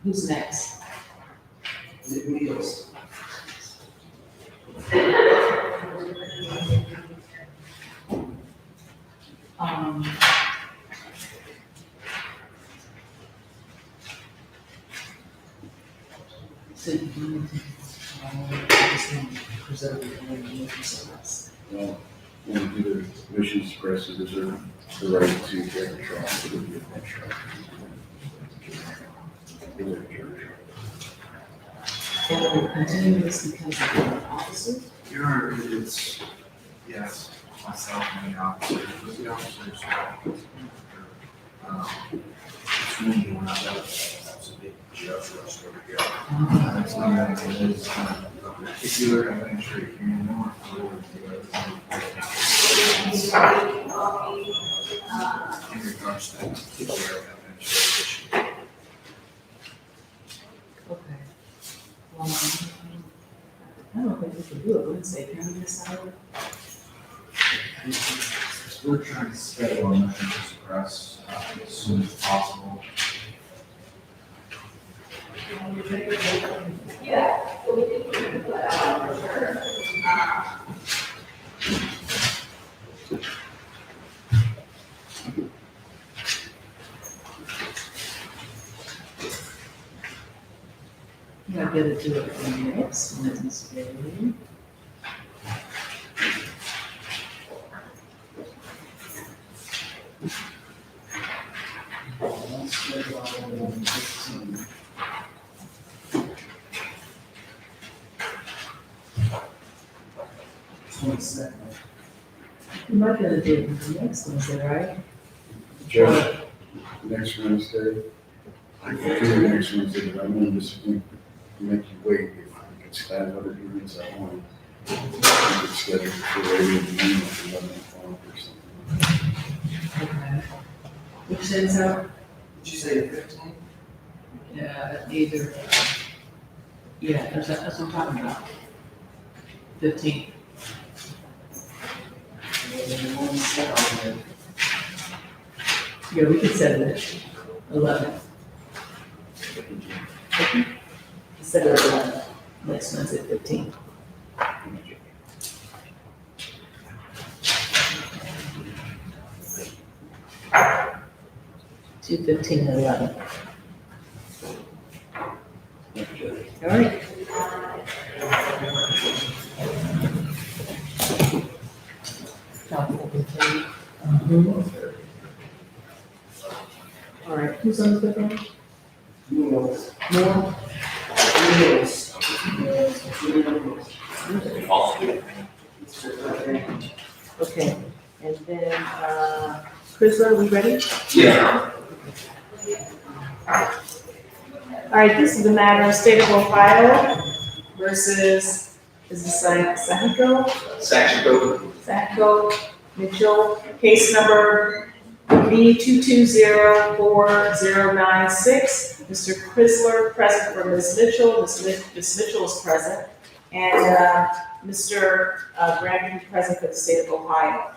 Who's next? So you preserve the Well, when we do the motion to suppress the reserve, the right to get a trial, it would be a bench trial. It would be a jury trial. And will continue this because of the officer? Your Honor, it's, yes, myself and the officer, but the officers, it's me when I got, that's a big judge rush over here. It's not that it is a particular administrative hearing, more for in regards to that particular administrative issue. Okay. I don't think we can do it Wednesday, can we decide? We're trying to schedule a motion to suppress as soon as possible. Yeah. I better do it for next Wednesday. You might better do it for next Wednesday, right? Judge, next Wednesday, I can do next Wednesday, but I'm gonna just make you wait. If we can stand other hearings, I want to schedule for later in the evening at 11 o'clock or something. Okay. Which days out? Did you say the 15th? Yeah, either. Yeah, that's what I'm talking about. 15. Yeah, we can set it at 11. Set it at 11. Next Wednesday, 15. Two 15 and 11. All right. All right, who's on the fifth one? More? Okay, and then, Chrysler, we ready? Yeah. All right, this is the matter of State of Ohio versus, is this Sahico? Sahico Mitchell, case number B 2204096. Mr. Chrysler present for Ms. Mitchell, Ms. Mitchell is present, and Mr. Brandon present for the State of Ohio.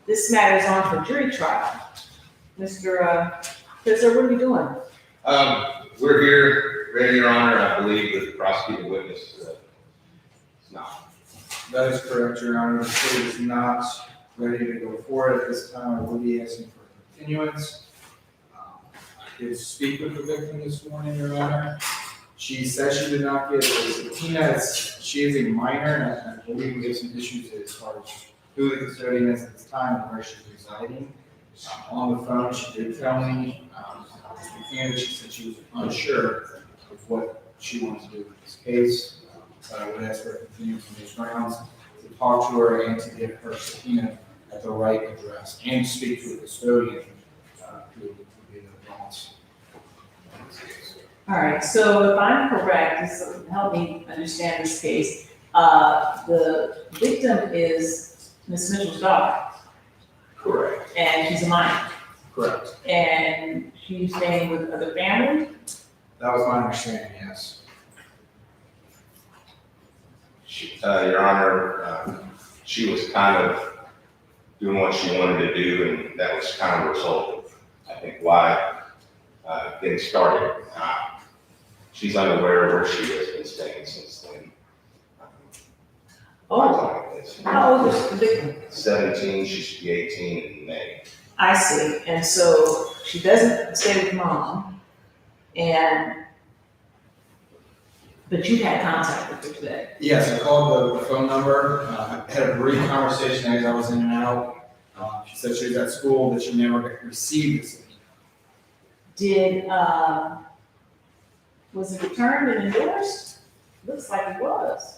This matter is on for jury trial. Mr. Chrysler, what are we doing? We're here, ready, Your Honor, I believe that the prosecuting witness is not. That is correct, Your Honor. The state is not ready to go forward at this time. I will be asking for continuance. I did speak with the victim this morning, Your Honor. She said she did not get a subpoena. She is a minor, and I believe we have some issues as far as who the custodian is at this time and where she's residing. On the phone, she did tell me, she said she was unsure of what she wanted to do with this case. But I would ask for a continuance on these grounds to talk to her and to get her subpoena at the right address and speak to a custodian who would be the boss. All right, so if I'm correct, this will help me understand this case. The victim is Ms. Mitchell's daughter. Correct. And she's a minor. Correct. And she's staying with other family? That was my understanding, yes. Your Honor, she was kind of doing what she wanted to do, and that was kind of the result of, I think, why getting started. She's unaware of where she has been staying since then. How old is the victim? 17, she should be 18 in May. I see, and so she doesn't stay with mom, but you had contact with her today. Yes, I called the phone number, had a brief conversation as I was in and out. She said she was at school, that she never received this. Did, was it returned and endorsed? Looks like it was.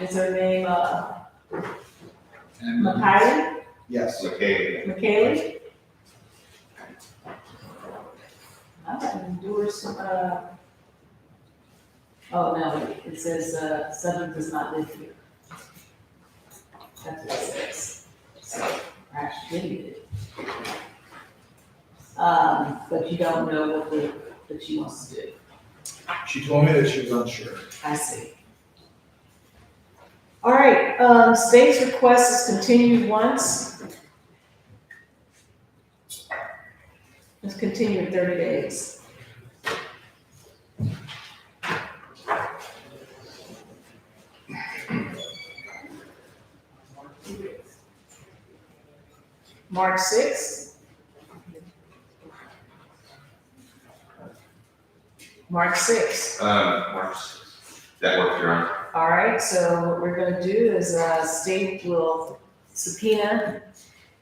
Is her name, Mikhaili? Yes. Mikhaili? I got endorsed, oh, no, it says, Southern does not live here. That's what it says. So, I actually did it. But you don't know what she wants to do. She told me that she was unsure. I see. All right, state's request is continued once. Let's continue in 30 days. March 6th. March sixth. March, that works, Your Honor. All right, so what we're gonna do is, state will subpoena,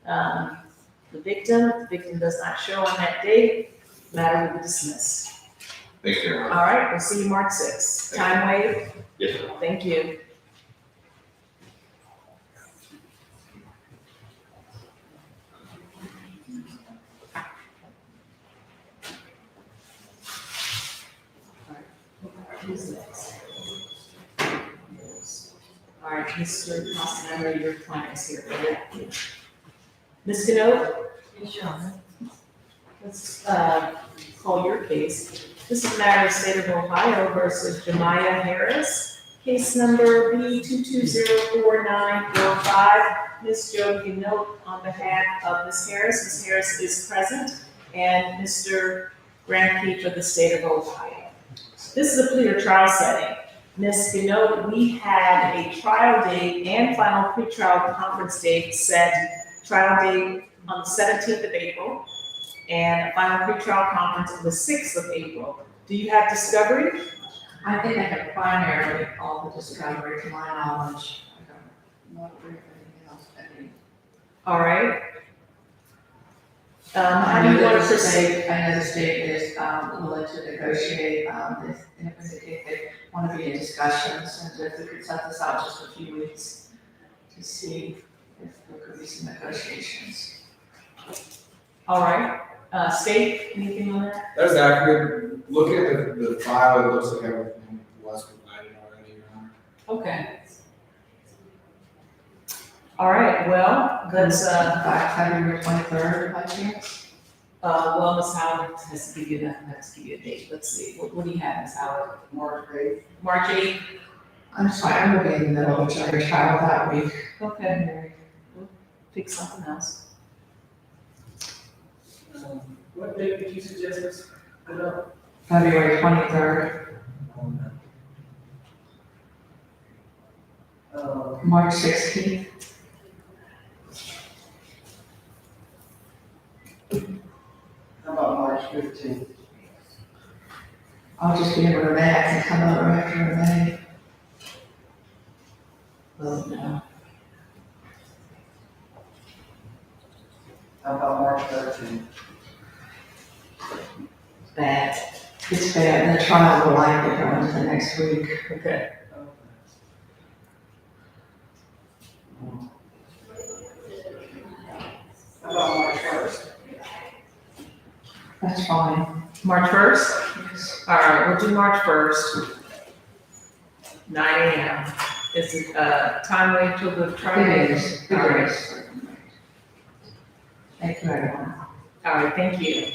the victim does not show on that date, matter will be dismissed. Thank you, Your Honor. All right, we'll see you March sixth. Time waive? Yes, sir. Thank you. Who's next? All right, Mr. Costa, I know your client is here, right? Ms. Cano? Yes, Your Honor. Let's, call your case. This is a matter of State of Ohio versus Jemiah Harris. Case number B 220495. Ms. Jody Ganote on behalf of Ms. Harris. Ms. Harris is present, and Mr. Granke for the State of Ohio. This is a plea or trial setting. Ms. Ganote, we had a trial date and final pretrial conference date set, trial date on the 17th of April, and a final pretrial conference on the 6th of April. Do you have discovery? I think I have primarily all the discovery to my knowledge. I don't know if anything else pending. All right. How do you want to proceed? I know the state is willing to negotiate, if they want to be in discussions, and if we could set this out just a few weeks to see if there could be some negotiations. All right. State, anything on that? That's accurate. Looking at the file, it looks like everything was provided already, Your Honor. Okay. All right, well, let's, February 23rd, I chance? well, Ms. Howard has to give you a date. Let's see, what do you have, Ms. Howard? March 8th. March 8th? I'm sorry, I'm going to be in the middle of a trial that week. Okay. We'll pick something else. What date did you suggest, Ms. Ganote? February 23rd, March 16th. How about March 15th? I'll just be able to relax and come over after May. Oh, no. How about March 13th? Bad. It's bad, and the trial will likely go into the next week. Okay. How about March 1st? That's fine. March 1st? All right, we'll do March 1st. 9 a.m. Is it, time wait till the trial? It is. All right. Thank you, everyone. All right, thank you.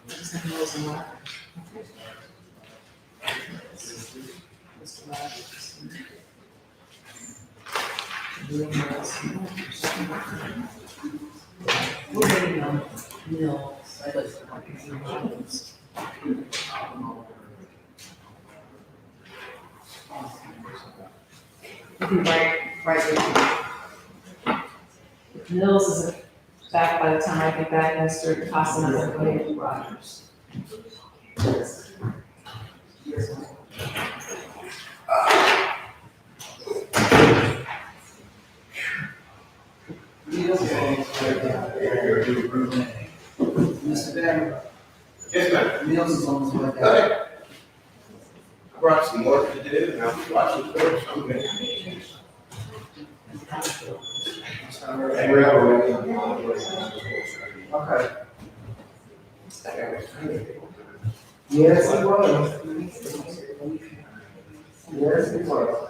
Just have those in mind. Mr. Rogers. We're waiting on Mills. We'll be right with you. If Mills isn't back by the time I get back, Mr. Costa, I'm going to go ahead and Rogers. Mr. Banner, Yes, ma'am. Mills is on his way down. Okay. I brought some work to do, and I'll watch it first. I'm gonna. And we're already. Okay. Yes, it was. Yes, it was.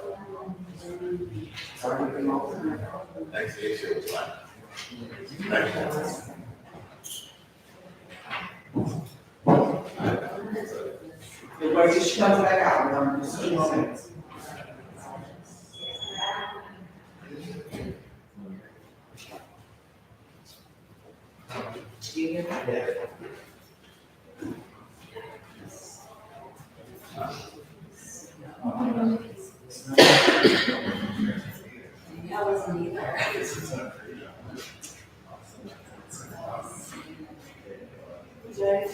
Sorry, come on. Thanks, the issue was like. Wait till she comes back out, just a few more minutes. That wasn't either. No.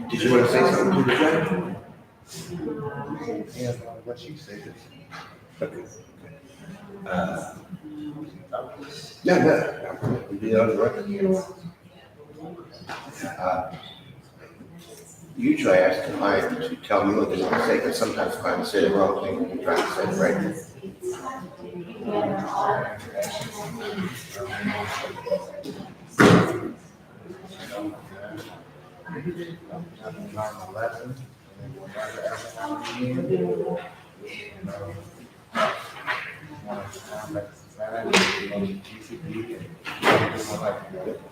Did you want to say something to the judge? Yeah, what she said. Okay. No, No, be on the record. Usually I ask the client to tell me what they want to say, but sometimes clients say the wrong thing when you're trying to say it right.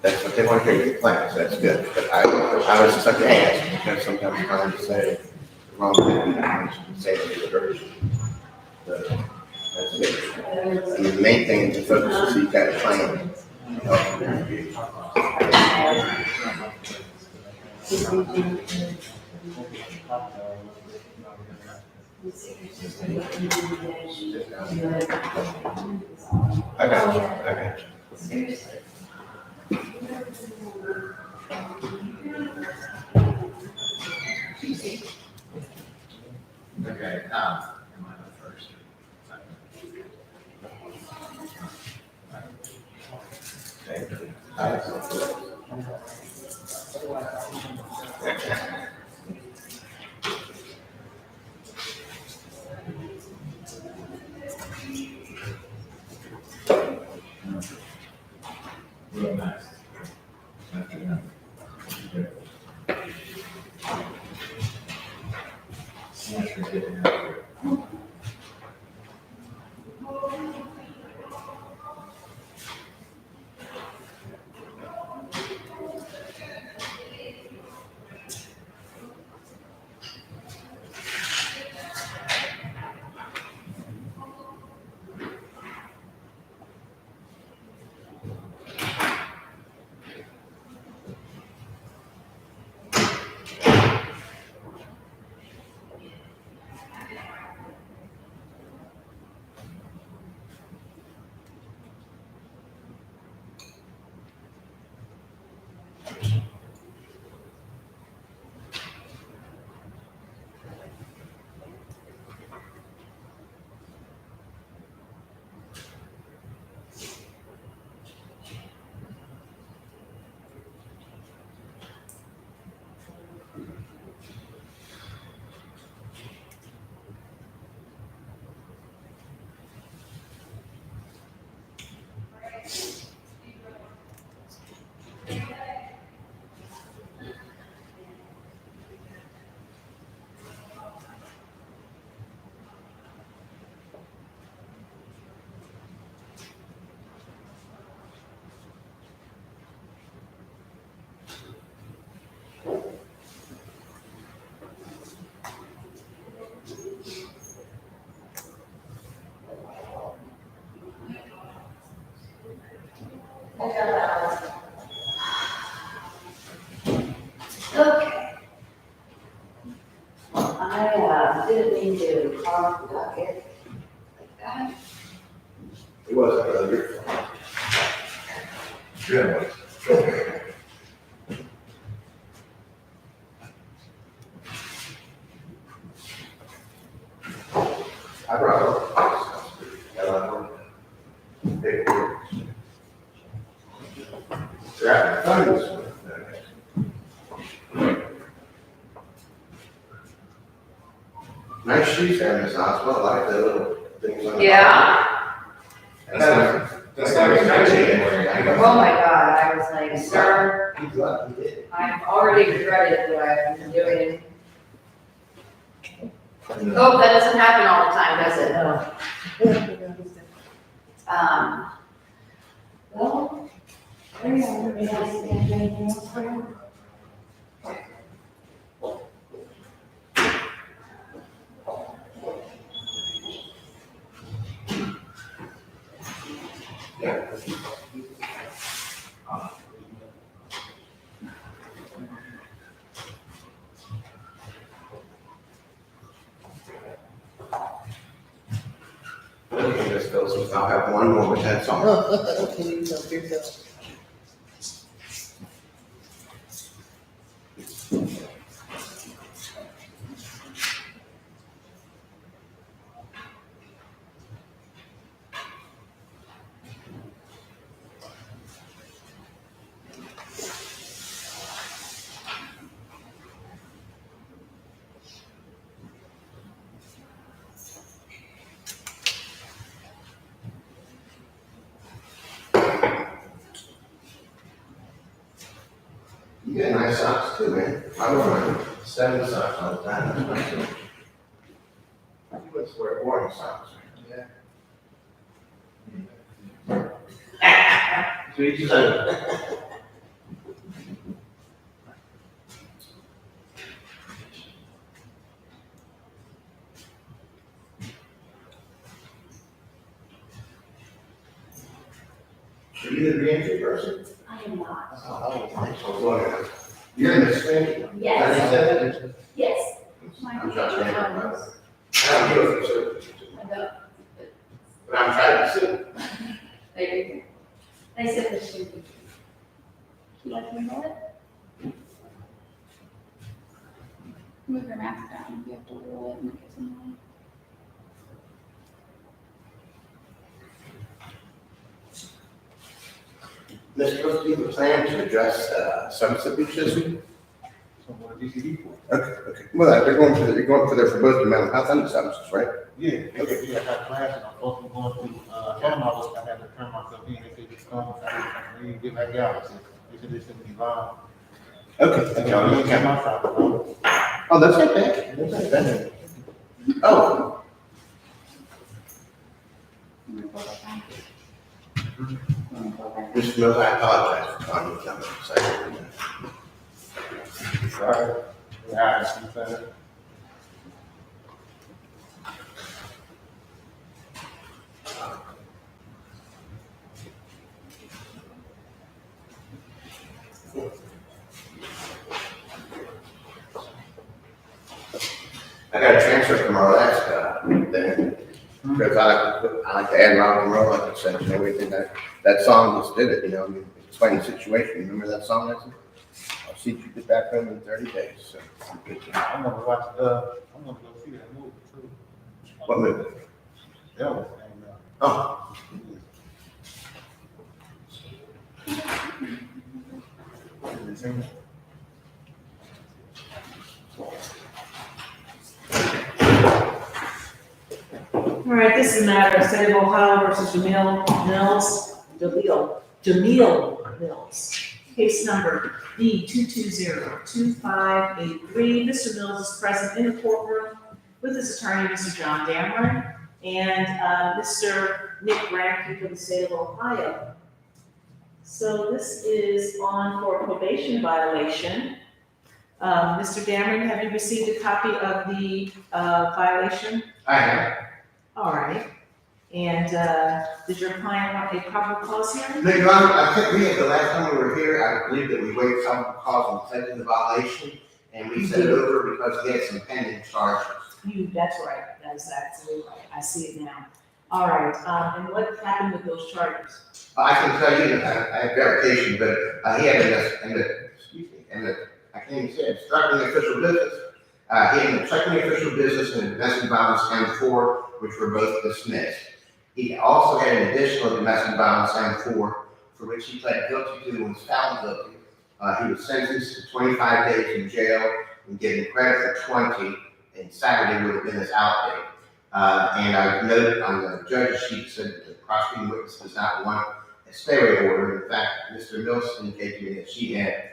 That's what they want to hear, your plans, that's good, but I was just like to ask, because sometimes clients say the wrong thing, and I say it in reverse. That's it. I mean, the main thing is to focus is so you've got a plan. I got you, I got you. Okay, am I the first? Real nice. Thanks for getting out of here. Okay. I didn't mean to talk about it like that. It wasn't earlier. Good. I brought up. Yeah, thanks. Nice shoes there, Miss Oswald, I like the little things on the. Yeah. That's not Oh my God, I was like, sir, He's lucky, he did. I've already regretted what I've been doing. Hope that doesn't happen all the time, does it? Well, there you go. Maybe I can get anything else for you. Okay, let's go, so I'll have one more, but that's all. Okay, you know, here's the- You got nice socks too, man. I wear 7 socks all the time, that's nice. You must wear boring socks. To each his own. Are you the reentry person? I am not. Oh, thanks for joining us. You're in the same. Yes. Yes. I'm Josh Randall. I don't do it for service. But I'm trying to sue. They said this should be. You like me to know it? move your mask down if you have to roll it and get some money. Mr. Brooks, do you have a plan to address Sunset Beach this week? Okay. Well, you're going for there for both the mental health and the substances, right? Yeah, I got class and I'm supposed to be going to, Panama, I had to turn myself in, they said just come, I didn't get back out, they said they shouldn't be live. Okay. And I didn't get my side, Oh, that's okay. That's okay. Oh. Mr. Mills, I apologize for calling you coming. Sorry. Yeah, I see that. I got a transfer from our last thing, because I like to add rock and roll, like I said, you know, we did that song just did it, you know, you explain the situation, remember that song, Nancy? I'll see you get back home in 30 days, so. I'm gonna watch, I'm gonna go see that movie too. What movie? That was, Oh. All right, this is a matter of State of Ohio versus Jamil Mills. Case number B 2202583. Mr. Mills is present in the courtroom with his attorney, Mr. John Dameron, and Mr. Nick Rankin from the state of Ohio. So this is on for probation violation. Mr. Dameron, have you received a copy of the violation? I have. All right. And did your client want a proper cause hearing? No, Your Honor, I think the last time we were here, I believe that we waived some cause and said in the violation, and we sent it over because he had some pending charges. That's right. That's absolutely right. I see it now. All right. And what happened with those charges? I can tell you, I have verification, but he had I can't even say it, obstructing official business. He had obstructing official business and domestic violence and 4, which were both dismissed. He also had an additional domestic violence and 4, for which he pled guilty to and was found guilty. He was sentenced to 25 days in jail and given credit for 20 and Saturday would have been his out date. And I noted on the judge's sheet said that the prosecuting witness does not want a stay away order. In fact, Mr. Mills indicated to me that she had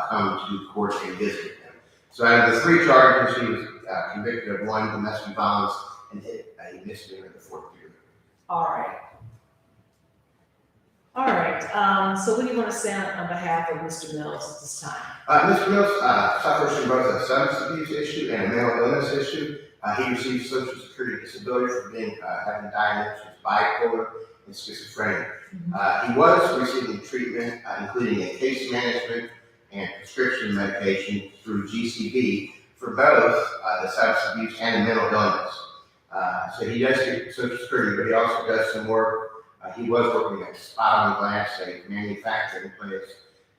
come to court and visited him. So out of the 3 charges, she was convicted of 1 domestic violence and a misdemeanor in the 4th degree. All right. All right, so what do you want to say on behalf of Mr. Mills at this time? Mr. Mills suffers from both a substance abuse issue and a mental illness issue. He received Social Security disability for being having diagnosed with bipolar and schizophrenia. He was receiving treatment, including a case management and prescription medication through GCB for both the substance abuse and the mental illness. So he does get Social Security, but he also does some work. He was working at Spot on Glass, a manufacturing place,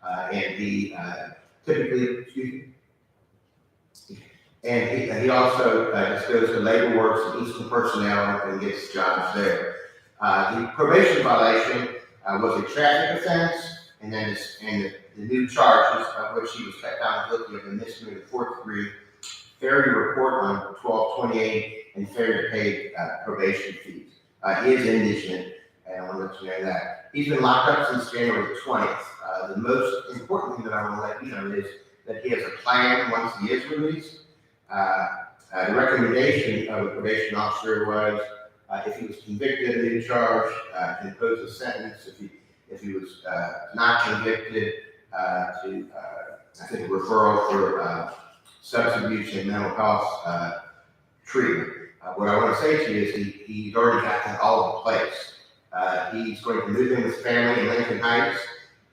and he typically, and he also just goes to Labor Works and Eastern Personnel and gets jobs there. The probation violation was a traffic offense, and then the new charges of which he was found guilty of a misdemeanor in the 4th degree, failure to report on 12/28, and failure to pay probation fees. He is indigent, and I want to let you know that. He's been locked up since January 20th. The most important thing that I want to let you know is that he has a plan once he is released. The recommendation of the probation officer was if he was convicted of a new charge, to impose a sentence. If he was not convicted, to I think referral for substance abuse and mental health treatment. What I want to say to you is he's already got that all in place. He's going to move in with his family in Lincoln Heights.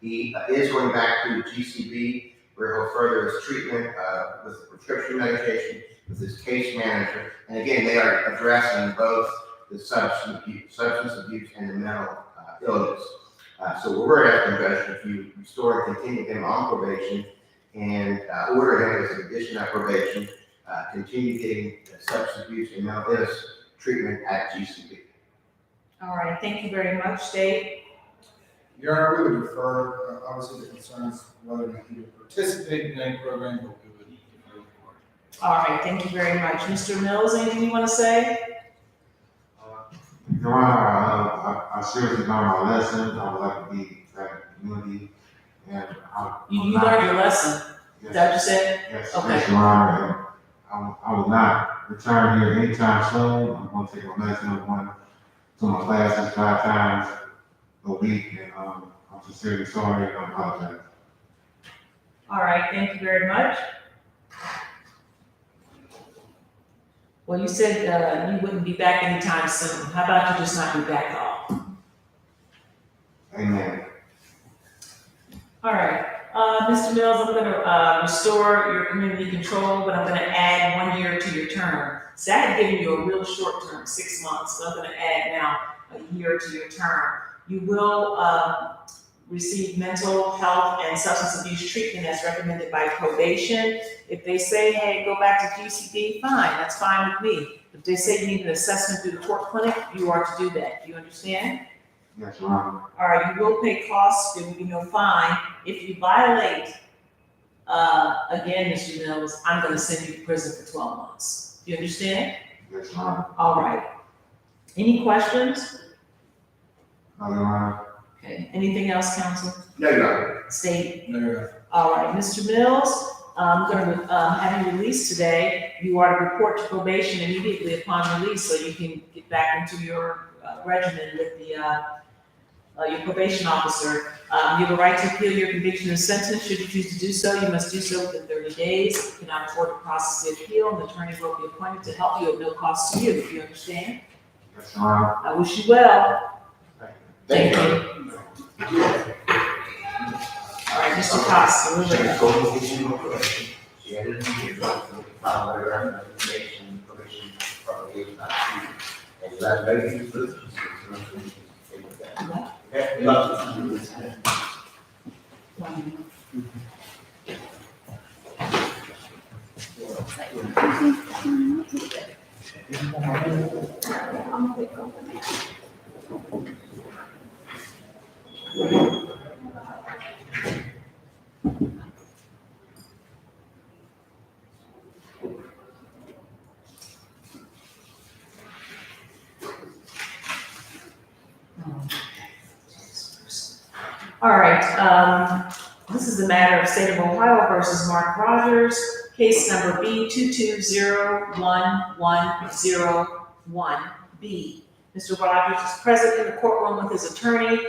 He is going back to GCB, where he'll further his treatment with prescription medication, with his case manager. And again, they are addressing both the substance abuse and the mental illness. So we're asking Judge if you restore and continue him on probation and order him as an addition of probation, continue getting substance abuse and mental illness treatment at GCB. All right, thank you very much, Dave. Your Honor, we would defer, obviously the concerns whether or not he would participate in any program, but we would defer the court. All right, thank you very much. Mr. Mills, anything you want to say? Your Honor, I seriously learned my lesson. I would like to be back in the community. And You learned your lesson. Is that what you said? Yes, Okay. yes, Your Honor. I will not return here anytime soon. I'm going to take my medicine. I'm going to my classes 5 times a week. And I'm sincerely sorry and I apologize. All right, thank you very much. Well, you said you wouldn't be back anytime soon. How about you just not be back at all? Amen. All right, Mr. Mills, I'm gonna restore your community control, but I'm gonna add 1 year to your term. So I had given you a real short term, 6 months, so I'm gonna add now a year to your term. You will receive mental health and substance abuse treatment as recommended by probation. If they say, hey, go back to GCB, fine, that's fine with me. If they say you need an assessment through the court clinic, you are to do that. Do you understand? Yes, Your Honor. All right, you will pay costs, there will be no fine. If you violate, again, Mr. Mills, I'm gonna send you to prison for 12 months. Do you understand? Yes, Your Honor. All right. Any questions? No, Your Honor. Okay, anything else, counsel? No, Your Honor. State? No, Your Honor. All right, Mr. Mills, I'm gonna have you released today. You are to report to probation immediately upon release so you can get back into your regimen with the your probation officer. You have a right to appeal your conviction and sentence. Should you choose to do so, you must do so within 30 days. If you cannot afford to process the appeal, an attorney will be appointed to help you at no cost to you. Do you understand? Yes, Your Honor. I wish you well. Thank you. All right, Mr. Costa, we're ready. Go to the probation. She had it in here, file a recommendation, probation, probably not true. And that's very good. Okay, All right, this is the matter of State of Ohio versus Mark Rogers, case number B 2201101B. Mr. Rogers is present in the courtroom with his attorney,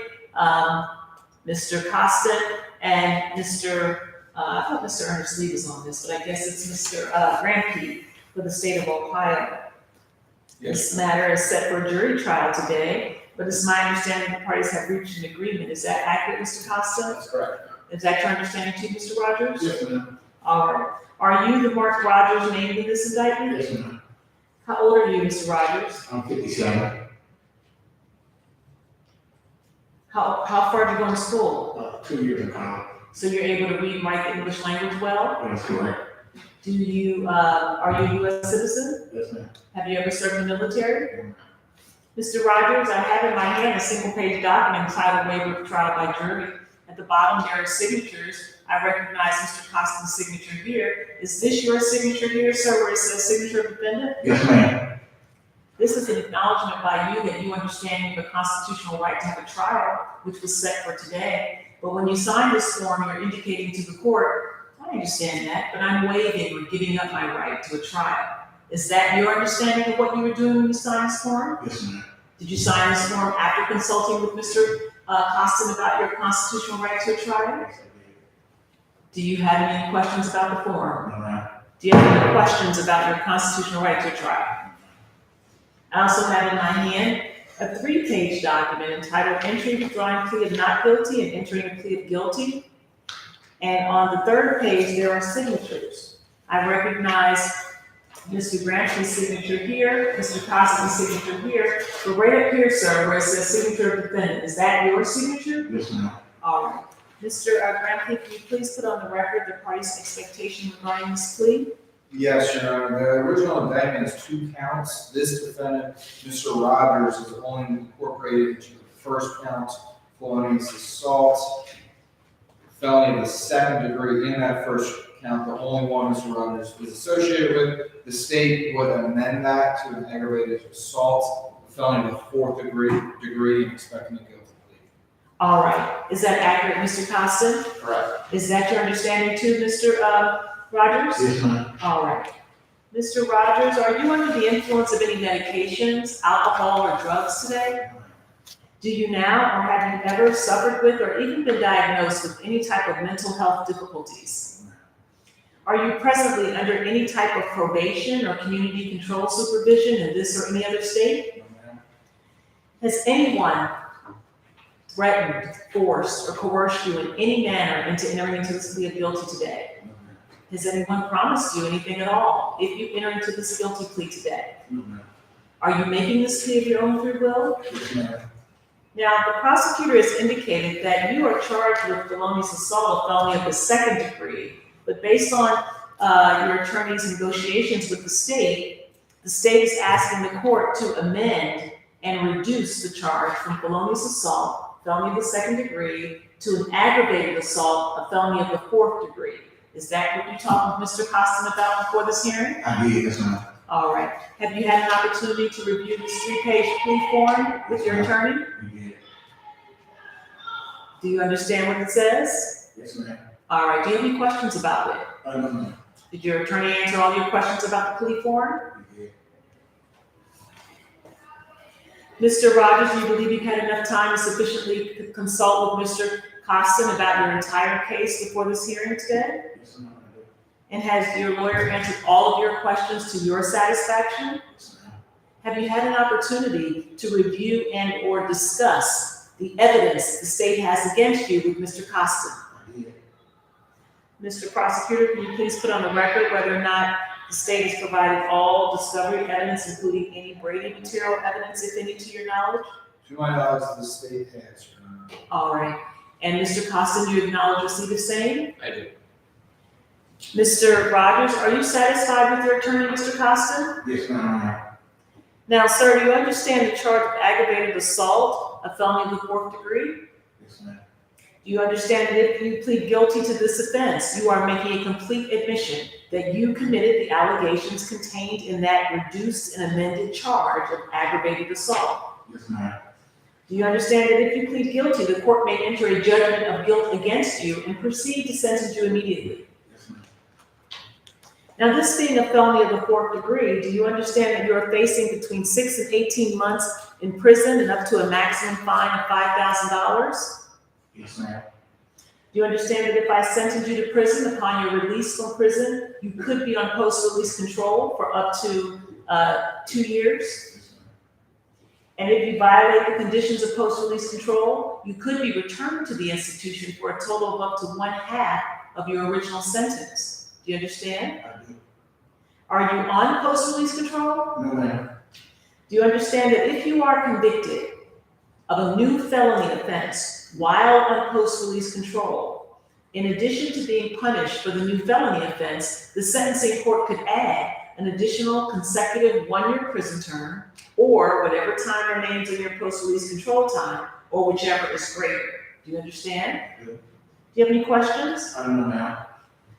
Mr. Costin, and Mr. I thought Mr. Ernest Lee was on this, but I guess it's Mr. Gramke for the State of Ohio. This matter is set for a jury trial today, but it's my understanding the parties have reached an agreement. Is that accurate, Mr. Costa? That's correct. Is that your understanding too, Mr. Rogers? Yes, ma'am. All right. Are you the Mark Rogers named in this indictment? Yes, ma'am. How old are you, Mr. Rogers? I'm 57. How far did you go to school? 2 years in college. So you're able to read and write the English language well? That's correct. Do you, are you a U.S. citizen? Yes, ma'am. Have you ever served in the military? Mr. Rogers, I have in my hand a single-page document entitled Waiver of Trial by Jury. At the bottom, there are signatures. I recognize Mr. Costa's signature here. Is this your signature here, sir, where it says signature of defendant? Yes, ma'am. This is an acknowledgement by you that you understand you have a constitutional right to have a trial, which was set for today. But when you sign this form, you're indicating to the court, I understand that, but I'm waiving or giving up my right to a trial. Is that your understanding of what you were doing when you signed this form? Yes, ma'am. Did you sign this form after consulting with Mr. Costin about your constitutional right to a trial? Do you have any questions about the form? No, ma'am. Do you have any questions about your constitutional right to a trial? I also have in my hand a 3-page document entitled Entry Withdrawing Plea of Not Guilty and Entering a Plea of Guilty. And on the 3rd page, there are signatures. I recognize Mr. Gramsci's signature here, Mr. Costa's signature here, but right up here, sir, where it says signature of defendant, is that your signature? Yes, ma'am. All right. Mr. Gramsci, can you please put on the record the party's expectation regarding this plea? Yes, Your Honor. The original indictment is 2 counts. This defendant, Mr. Rogers, is only incorporated into the first count, felonious assault, felony of the 2nd degree in that first count, the only one Mr. Rogers was associated with. The state would amend that to an aggravated assault, felony of the 4th degree, and expecting a guilty plea. All right. Is that accurate, Mr. Costa? Correct. Is that your understanding too, Mr. Rogers? Yes, ma'am. All right. Mr. Rogers, are you under the influence of any medications, alcohol, or drugs today? Do you now, or have you ever suffered with or even been diagnosed with any type of mental health difficulties? Are you presently under any type of probation or community control supervision in this or any other state? Has anyone threatened, forced, or coerced you in any manner into entering into this plea of guilty today? Has anyone promised you anything at all if you enter into this guilty plea today? No, ma'am. Are you making this plea of your own free will? Yes, ma'am. Now, the prosecutor has indicated that you are charged with felonious assault, a felony of the 2nd degree, but based on your attorney's negotiations with the state is asking the court to amend and reduce the charge from felonious assault, felony of the 2nd degree, to an aggravated assault, a felony of the 4th degree. Is that what you talked with Mr. Costin about before this hearing? I did, yes, ma'am. All right. Have you had an opportunity to review this 3-page plea form with your attorney? We did. Do you understand what it says? Yes, ma'am. All right. Do you have any questions about it? No, ma'am. Did your attorney answer all your questions about the plea form? We did. Mr. Rogers, do you believe you've had enough time to sufficiently consult with Mr. Costin about your entire case before this hearing today? Yes, ma'am. I did. And has your lawyer answered all of your questions to your satisfaction? Yes, ma'am. Have you had an opportunity to review and or discuss the evidence the state has against you with Mr. Costin? I did. Mr. Prosecutor, can you please put on the record whether or not the state has provided all discovery evidence, including any Brady material evidence, if any, to your knowledge? To my knowledge, the state has, Your Honor. All right. And Mr. Costin, you acknowledge receipt of same? I do. Mr. Rogers, are you satisfied with your attorney, Mr. Costin? Yes, ma'am. Now, sir, do you understand the charge of aggravated assault, a felony of the 4th degree? Yes, ma'am. Do you understand that if you plead guilty to this offense, you are making a complete admission that you committed the allegations contained in that reduced and amended charge of aggravated assault? Yes, ma'am. Do you understand that if you plead guilty, the court may enter a judgment of guilt against you and proceed to sentence you immediately? Yes, ma'am. Now, this being a felony of the 4th degree, do you understand that you are facing between 6 and 18 months in prison and up to a maximum fine of $5,000? Yes, ma'am. Do you understand that if I sentence you to prison upon your release from prison, you could be on post-release control for up to 2 years? And if you violate the conditions of post-release control, you could be returned to the institution for a total of up to 1/2 of your original sentence. Do you understand? I do. Are you on post-release control? No, ma'am. Do you understand that if you are convicted of a new felony offense while on post-release control, in addition to being punished for the new felony offense, the sentencing court could add an additional consecutive 1-year prison term, or whatever time remains in your post-release control time, or whichever is greater. Do you understand? Yeah. Do you have any questions? I don't know, ma'am.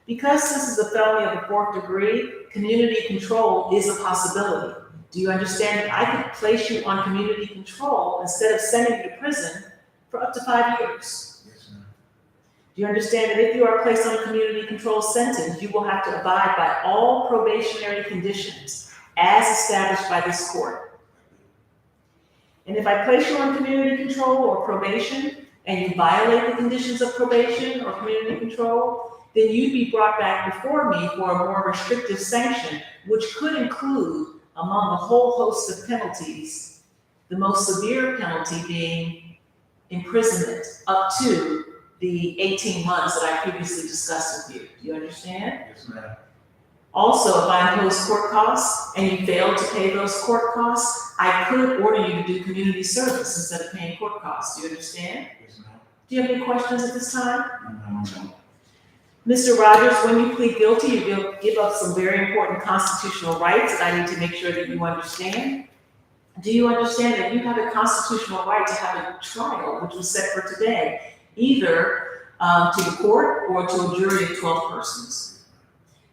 Because this is a felony of the 4th degree, community control is a possibility. Do you understand that I could place you on community control instead of sending you to prison for up to 5 years? Yes, ma'am. Do you understand that if you are placed on a community control sentence, you will have to abide by all probationary conditions as established by this court? And if I place you on community control or probation, and you violate the conditions of probation or community control, then you'd be brought back before me for a more restrictive sanction, which could include, among a whole host of penalties, the most severe penalty being imprisonment up to the 18 months that I previously discussed with you. Do you understand? Yes, ma'am. Also, if I impose court costs and you fail to pay those court costs, I could order you to do community service instead of paying court costs. Do you understand? Yes, ma'am. Do you have any questions at this time? No, ma'am. Mr. Rogers, when you plead guilty, you give up some very important constitutional rights that I need to make sure that you understand. Do you understand that you have a constitutional right to have a trial, which was set for today, either to the court or to a jury of 12 persons?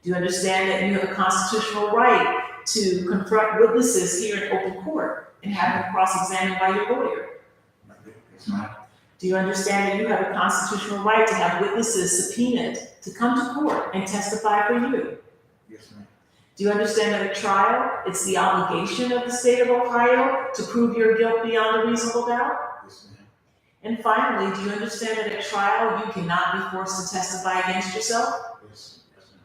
Do you understand that you have a constitutional right to confront witnesses here in open court and have them cross-examined by your lawyer? Yes, ma'am. Do you understand that you have a constitutional right to have witnesses subpoenaed to come to court and testify for you? Yes, ma'am. Do you understand that at trial, it's the obligation of the state of Ohio to prove your guilt beyond a reasonable doubt? Yes, ma'am. And finally, do you understand that at trial, you cannot be forced to testify against yourself? Yes, yes, ma'am.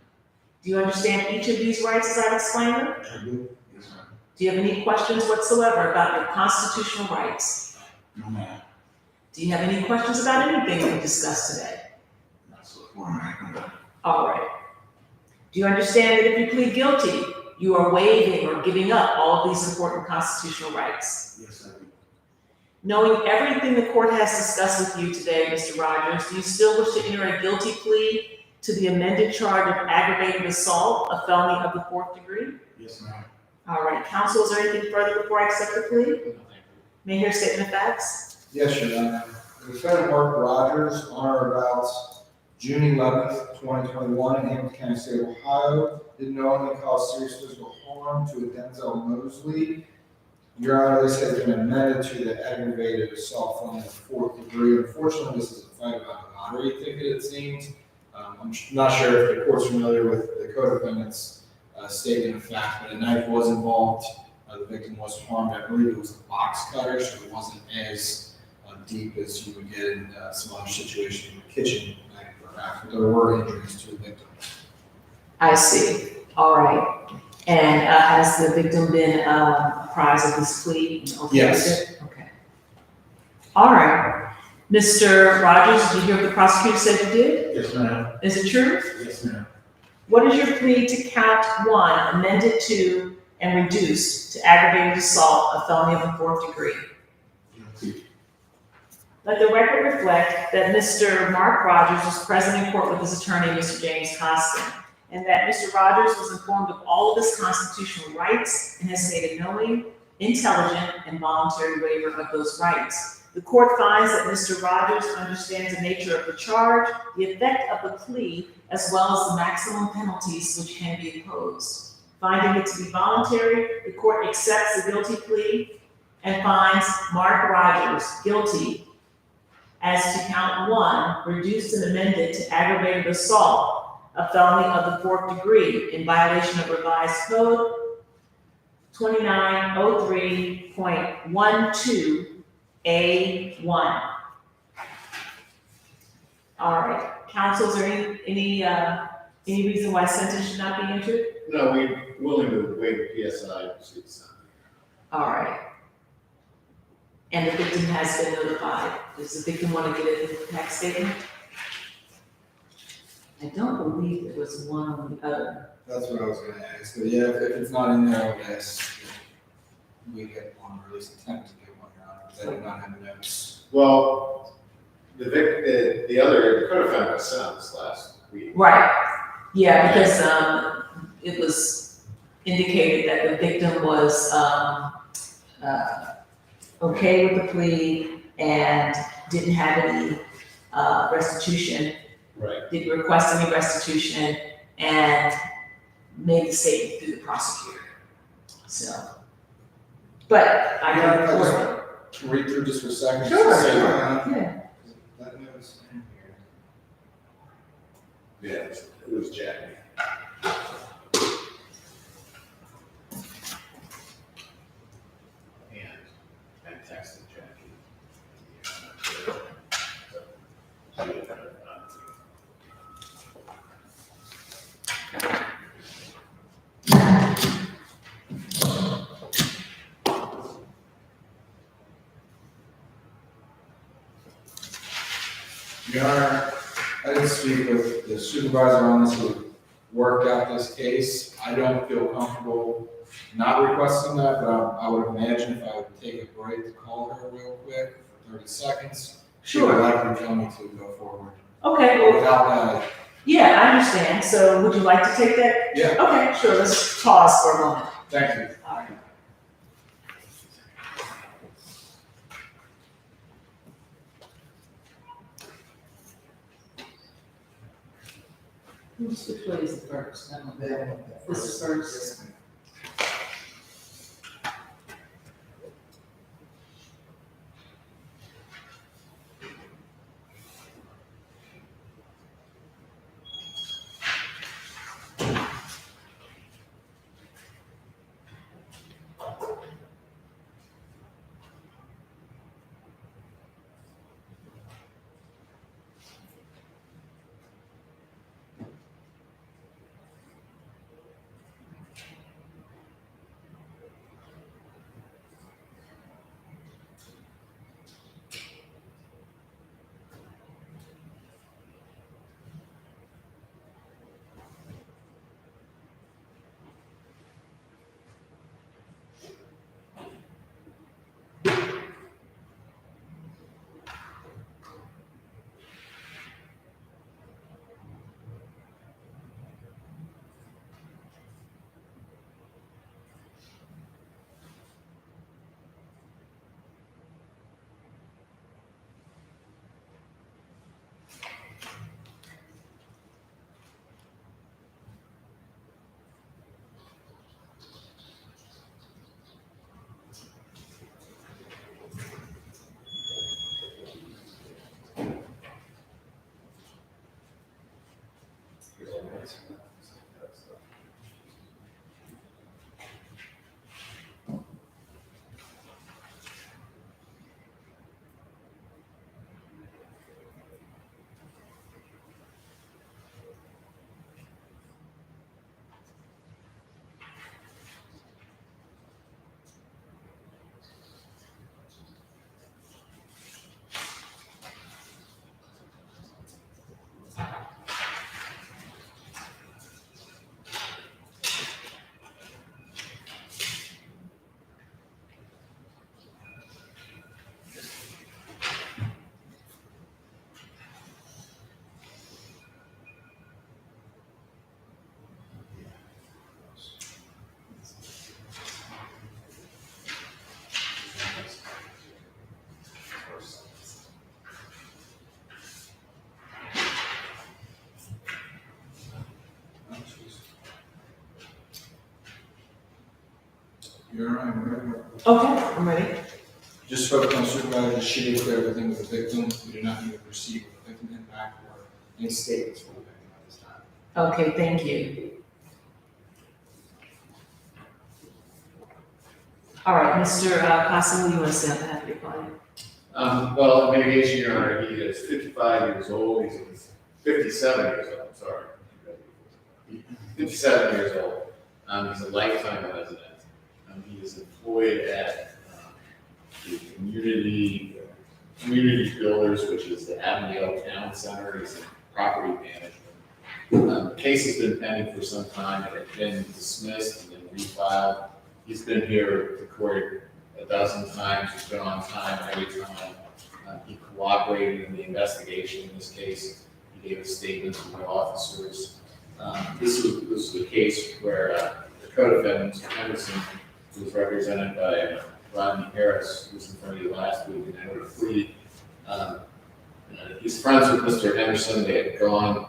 Do you understand each of these rights as I've explained them? I do. Yes, ma'am. Do you have any questions whatsoever about your constitutional rights? No, ma'am. Do you have any questions about anything we discussed today? Not so far, ma'am. All right. Do you understand that if you plead guilty, you are waiving or giving up all of these important constitutional rights? Yes, I do. Knowing everything the court has discussed with you today, Mr. Rogers, do you still wish to enter a guilty plea to the amended charge of aggravated assault, a felony of the 4th degree? Yes, ma'am. All right, counsel, is there anything further before I accept the plea? No, thank you. May I hear a statement of facts? Yes, Your Honor. The defendant, Mark Rogers, on or about June 11th, 2021, in Hamilton County, State of Ohio, did knowingly cause serious physical harm to a Denzel Mosley. Your Honor, this has been amended to the aggravated assault felony of the 4th degree. Unfortunately, this is a fight about a lottery ticket, it seems. I'm not sure if the court's familiar with the co-defendant's statement of fact, but a knife was involved. The victim was harmed. I believe it was a box cutter, so it wasn't as deep as you would get in some other situation in the kitchen knife, perhaps, but there were injuries to the victim. I see. All right. And has the victim been apprised of this plea? Yes. Okay. All right. Mr. Rogers, did you hear what the prosecutor said you did? Yes, ma'am. Is it true? Yes, ma'am. What is your plea to count 1, amended to and reduced to aggravated assault, a felony of the 4th degree? Guilty. Let the record reflect that Mr. Mark Rogers was present in court with his attorney, Mr. James Costin, and that Mr. Rogers was informed of all of his constitutional rights and has made a knowing, intelligent, and voluntary waiver of those rights. The court finds that Mr. Rogers understands the nature of the charge, the effect of the plea, as well as the maximum penalties which can be imposed. Finding it to be voluntary, the court accepts the guilty plea and finds Mark Rogers guilty as to count 1, reduced and amended to aggravated assault, a felony of the 4th degree in violation of revised code 2903.12A1. All right, counsel, is there any reason why sentence should not be entered? No, we're willing to waive the PSI and proceed to sentence. All right. And the victim has been notified. Does the victim want to get it in the tax statement? I don't believe there was one on the other. That's what I was gonna ask, but yeah, if it's not in there, I would ask if we get one, or at least attempt to get one, Your Honor, because I did not have a notice. Well, the co-defendant was sentenced last week. Right, yeah, because, it was indicated that the victim was, okay with the plea and didn't have any, restitution, Right. didn't request any restitution, and made the statement through the prosecutor. So, but I Yeah, can I report just read through just for a second. Sure, Just say, sure, uh, yeah. That notice in here. Yeah, it was Jackie. And texted Jackie. Your Honor, I did speak with the supervisor on this who worked out this case. I don't feel comfortable not requesting that, but I would imagine if I would take a break to call her real quick for 30 seconds, she would Sure. likely tell me to go forward. Okay, well, Without that, yeah, I understand. So would you like to take that? yeah, Okay, sure, let's pause for a moment. thank you. All right. Which way is the first? I don't know. This is first. You're right, whatever. Okay, I'm ready. Just spoke to my supervisor, she declared everything with the victim. We do not need to proceed with victim impact or any statements for the victim at this time. Okay, thank you. All right, Mr. Costello, you want to say on behalf of your client? Well, mitigation, Your Honor, he is 55 years old, he's 57 years old, I'm sorry. 57 years old. He's a lifetime resident. He is employed at the community builders, which is the Avondale Town Center. He's in property management. The case has been pending for some time. It had been dismissed and then refiled. He's been here to court a dozen times. He's been on time every time. He cooperated in the investigation in this case. He gave a statement to the officers. This was a case where the co-defendant, Mr. Henderson, who was represented by Rodney Harris, who was in front of you last week and entered a plea. He's friends with Mr. Henderson. They had gone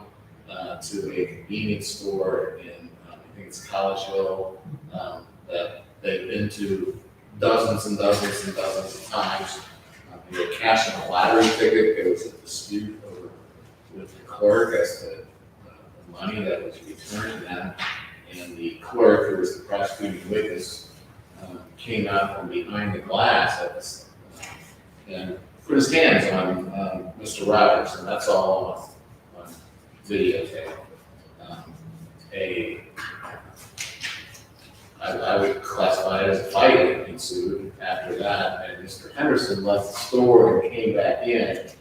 to a convenience store in, I think it's Collegeville, that they've been to dozens and dozens and dozens of times. They were cashing a lottery ticket. There was a dispute over with the clerk as to the money that was returned to them. And the clerk, who was the prosecuting witness, came out from behind the glass and put his hands on Mr. Rogers, and that's all on videotape. I would classify it as a fight that ensued after that, and Mr. Henderson left the store and came back in.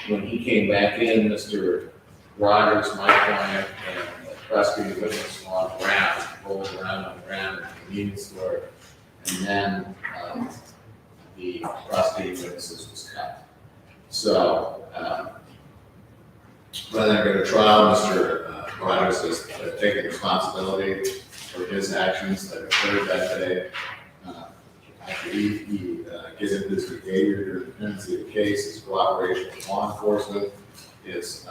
When he came back in, Mr. Rogers, my client, and the prosecuting witness were on the ground, rolled around on the ground in the convenience store, and then the prosecuting witnesses was cut. So, rather than go to trial, Mr. Rogers has taken responsibility for his actions that occurred that day. I believe he, given his behavior during the pendency of the case, his cooperation with law enforcement, his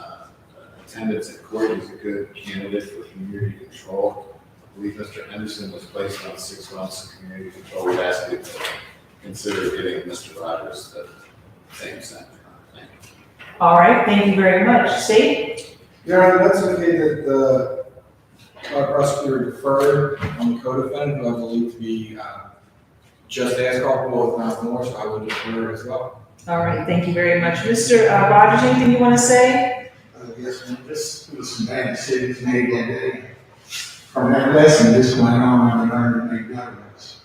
attendance at court, he's a good candidate for community control. I believe Mr. Henderson was placed on 6 months of community control. We'd ask you to consider giving Mr. Rogers the same sentence. Thank you. All right, thank you very much. State? Your Honor, that's okay that the prosecutor deferred on the co-defendant, who I believe to be just as culpable, if not more, so I would defer as well. All right, thank you very much. Mr. Rogers, anything you want to say? Yes, ma'am. This was some bad decisions made that day. From that lesson, this went on, I learned to make better ones.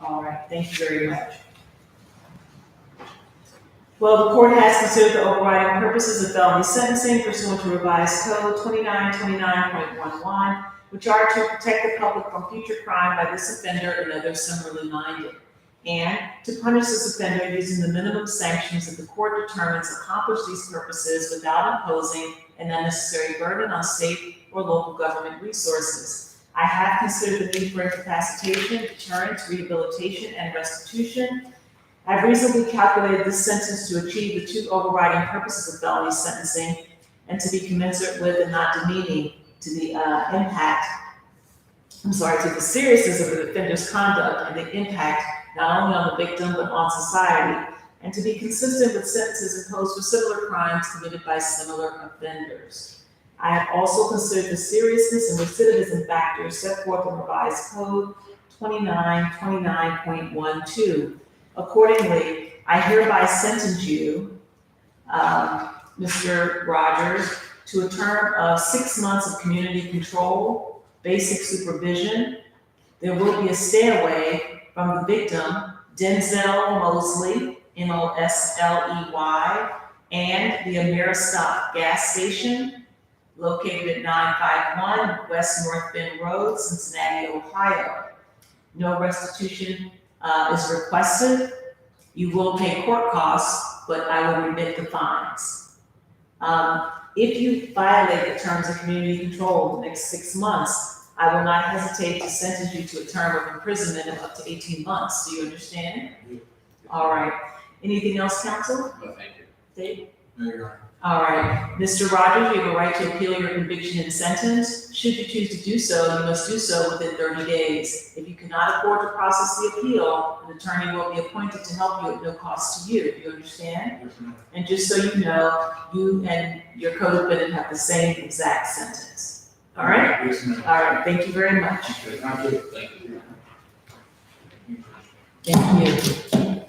All right, thank you very much. Well, the court has considered the overriding purposes of felony sentencing pursuant to revised code 2929.11, which are to protect the public from future crime by this offender and others similarly minded, and to punish this offender using the minimum sanctions that the court determines accomplish these purposes without imposing an unnecessary burden on state or local government resources. I have considered the need for incapacitation, deterrence, rehabilitation, and restitution. I've reasonably calculated this sentence to achieve the two overriding purposes of felony sentencing and to be commensurate with and not demeaning to the to the seriousness of the offender's conduct and the impact not only on the victim but on society, and to be consistent with sentences imposed for similar crimes committed by similar offenders. I have also considered the seriousness and recidivism factors set forth in revised code 2929.12. Accordingly, I hereby sentence you, Mr. Rogers, to a term of 6 months of community control, basic supervision. There will be a stay away from the victim, Denzel Mosley, Mosley, and the Ameristop gas station located at 951 West North Bend Road, Cincinnati, Ohio. No restitution is requested. You will pay court costs, but I will remit the fines. If you violate the terms of community control in the next 6 months, I will not hesitate to sentence you to a term of imprisonment of up to 18 months. Do you understand? All right. Anything else, counsel? No, thank you. Dave? No, Your Honor. All right. Mr. Rogers, you have a right to appeal your conviction and sentence. Should you choose to do so, you must do so within 30 days. If you cannot afford to process the appeal, an attorney will be appointed to help you at no cost to you. Do you understand? And just so you know, you and your co-defendant have the same exact sentence. All right? Yes, ma'am. All right, thank you very much. Okay, thank you. Thank you.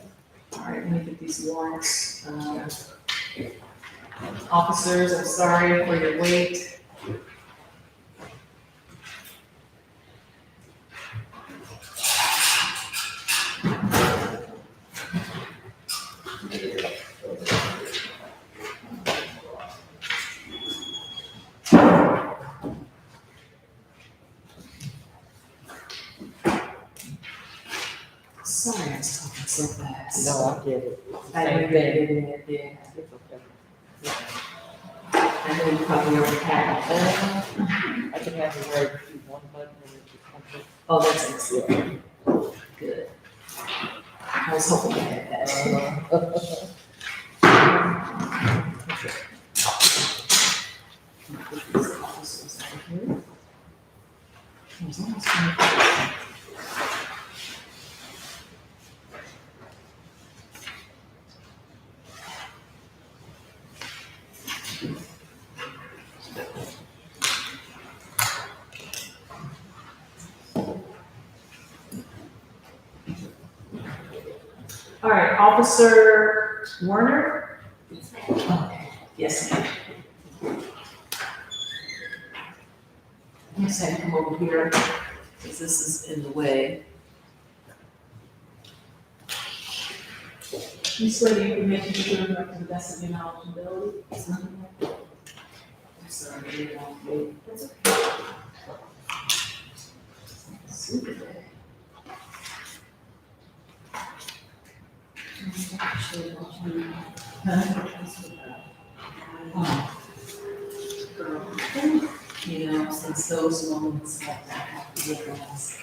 All right, let me get these warrants. Officers, I'm sorry for your wait. Sorry, I was talking so fast. No, I get it. I know you're getting it, yeah. I know you probably already had it. I can have the word one button and it just comes in. Oh, that's excellent. Good. I was hoping you had that. All right, Officer Werner? Okay, yes, ma'am. I'm just going to come over here, because this is in the way. You swear you can make it to the best of your knowledge and ability? I'm sorry, I didn't want to wait. That's okay. Super. You know, since those moments like that have to be realized.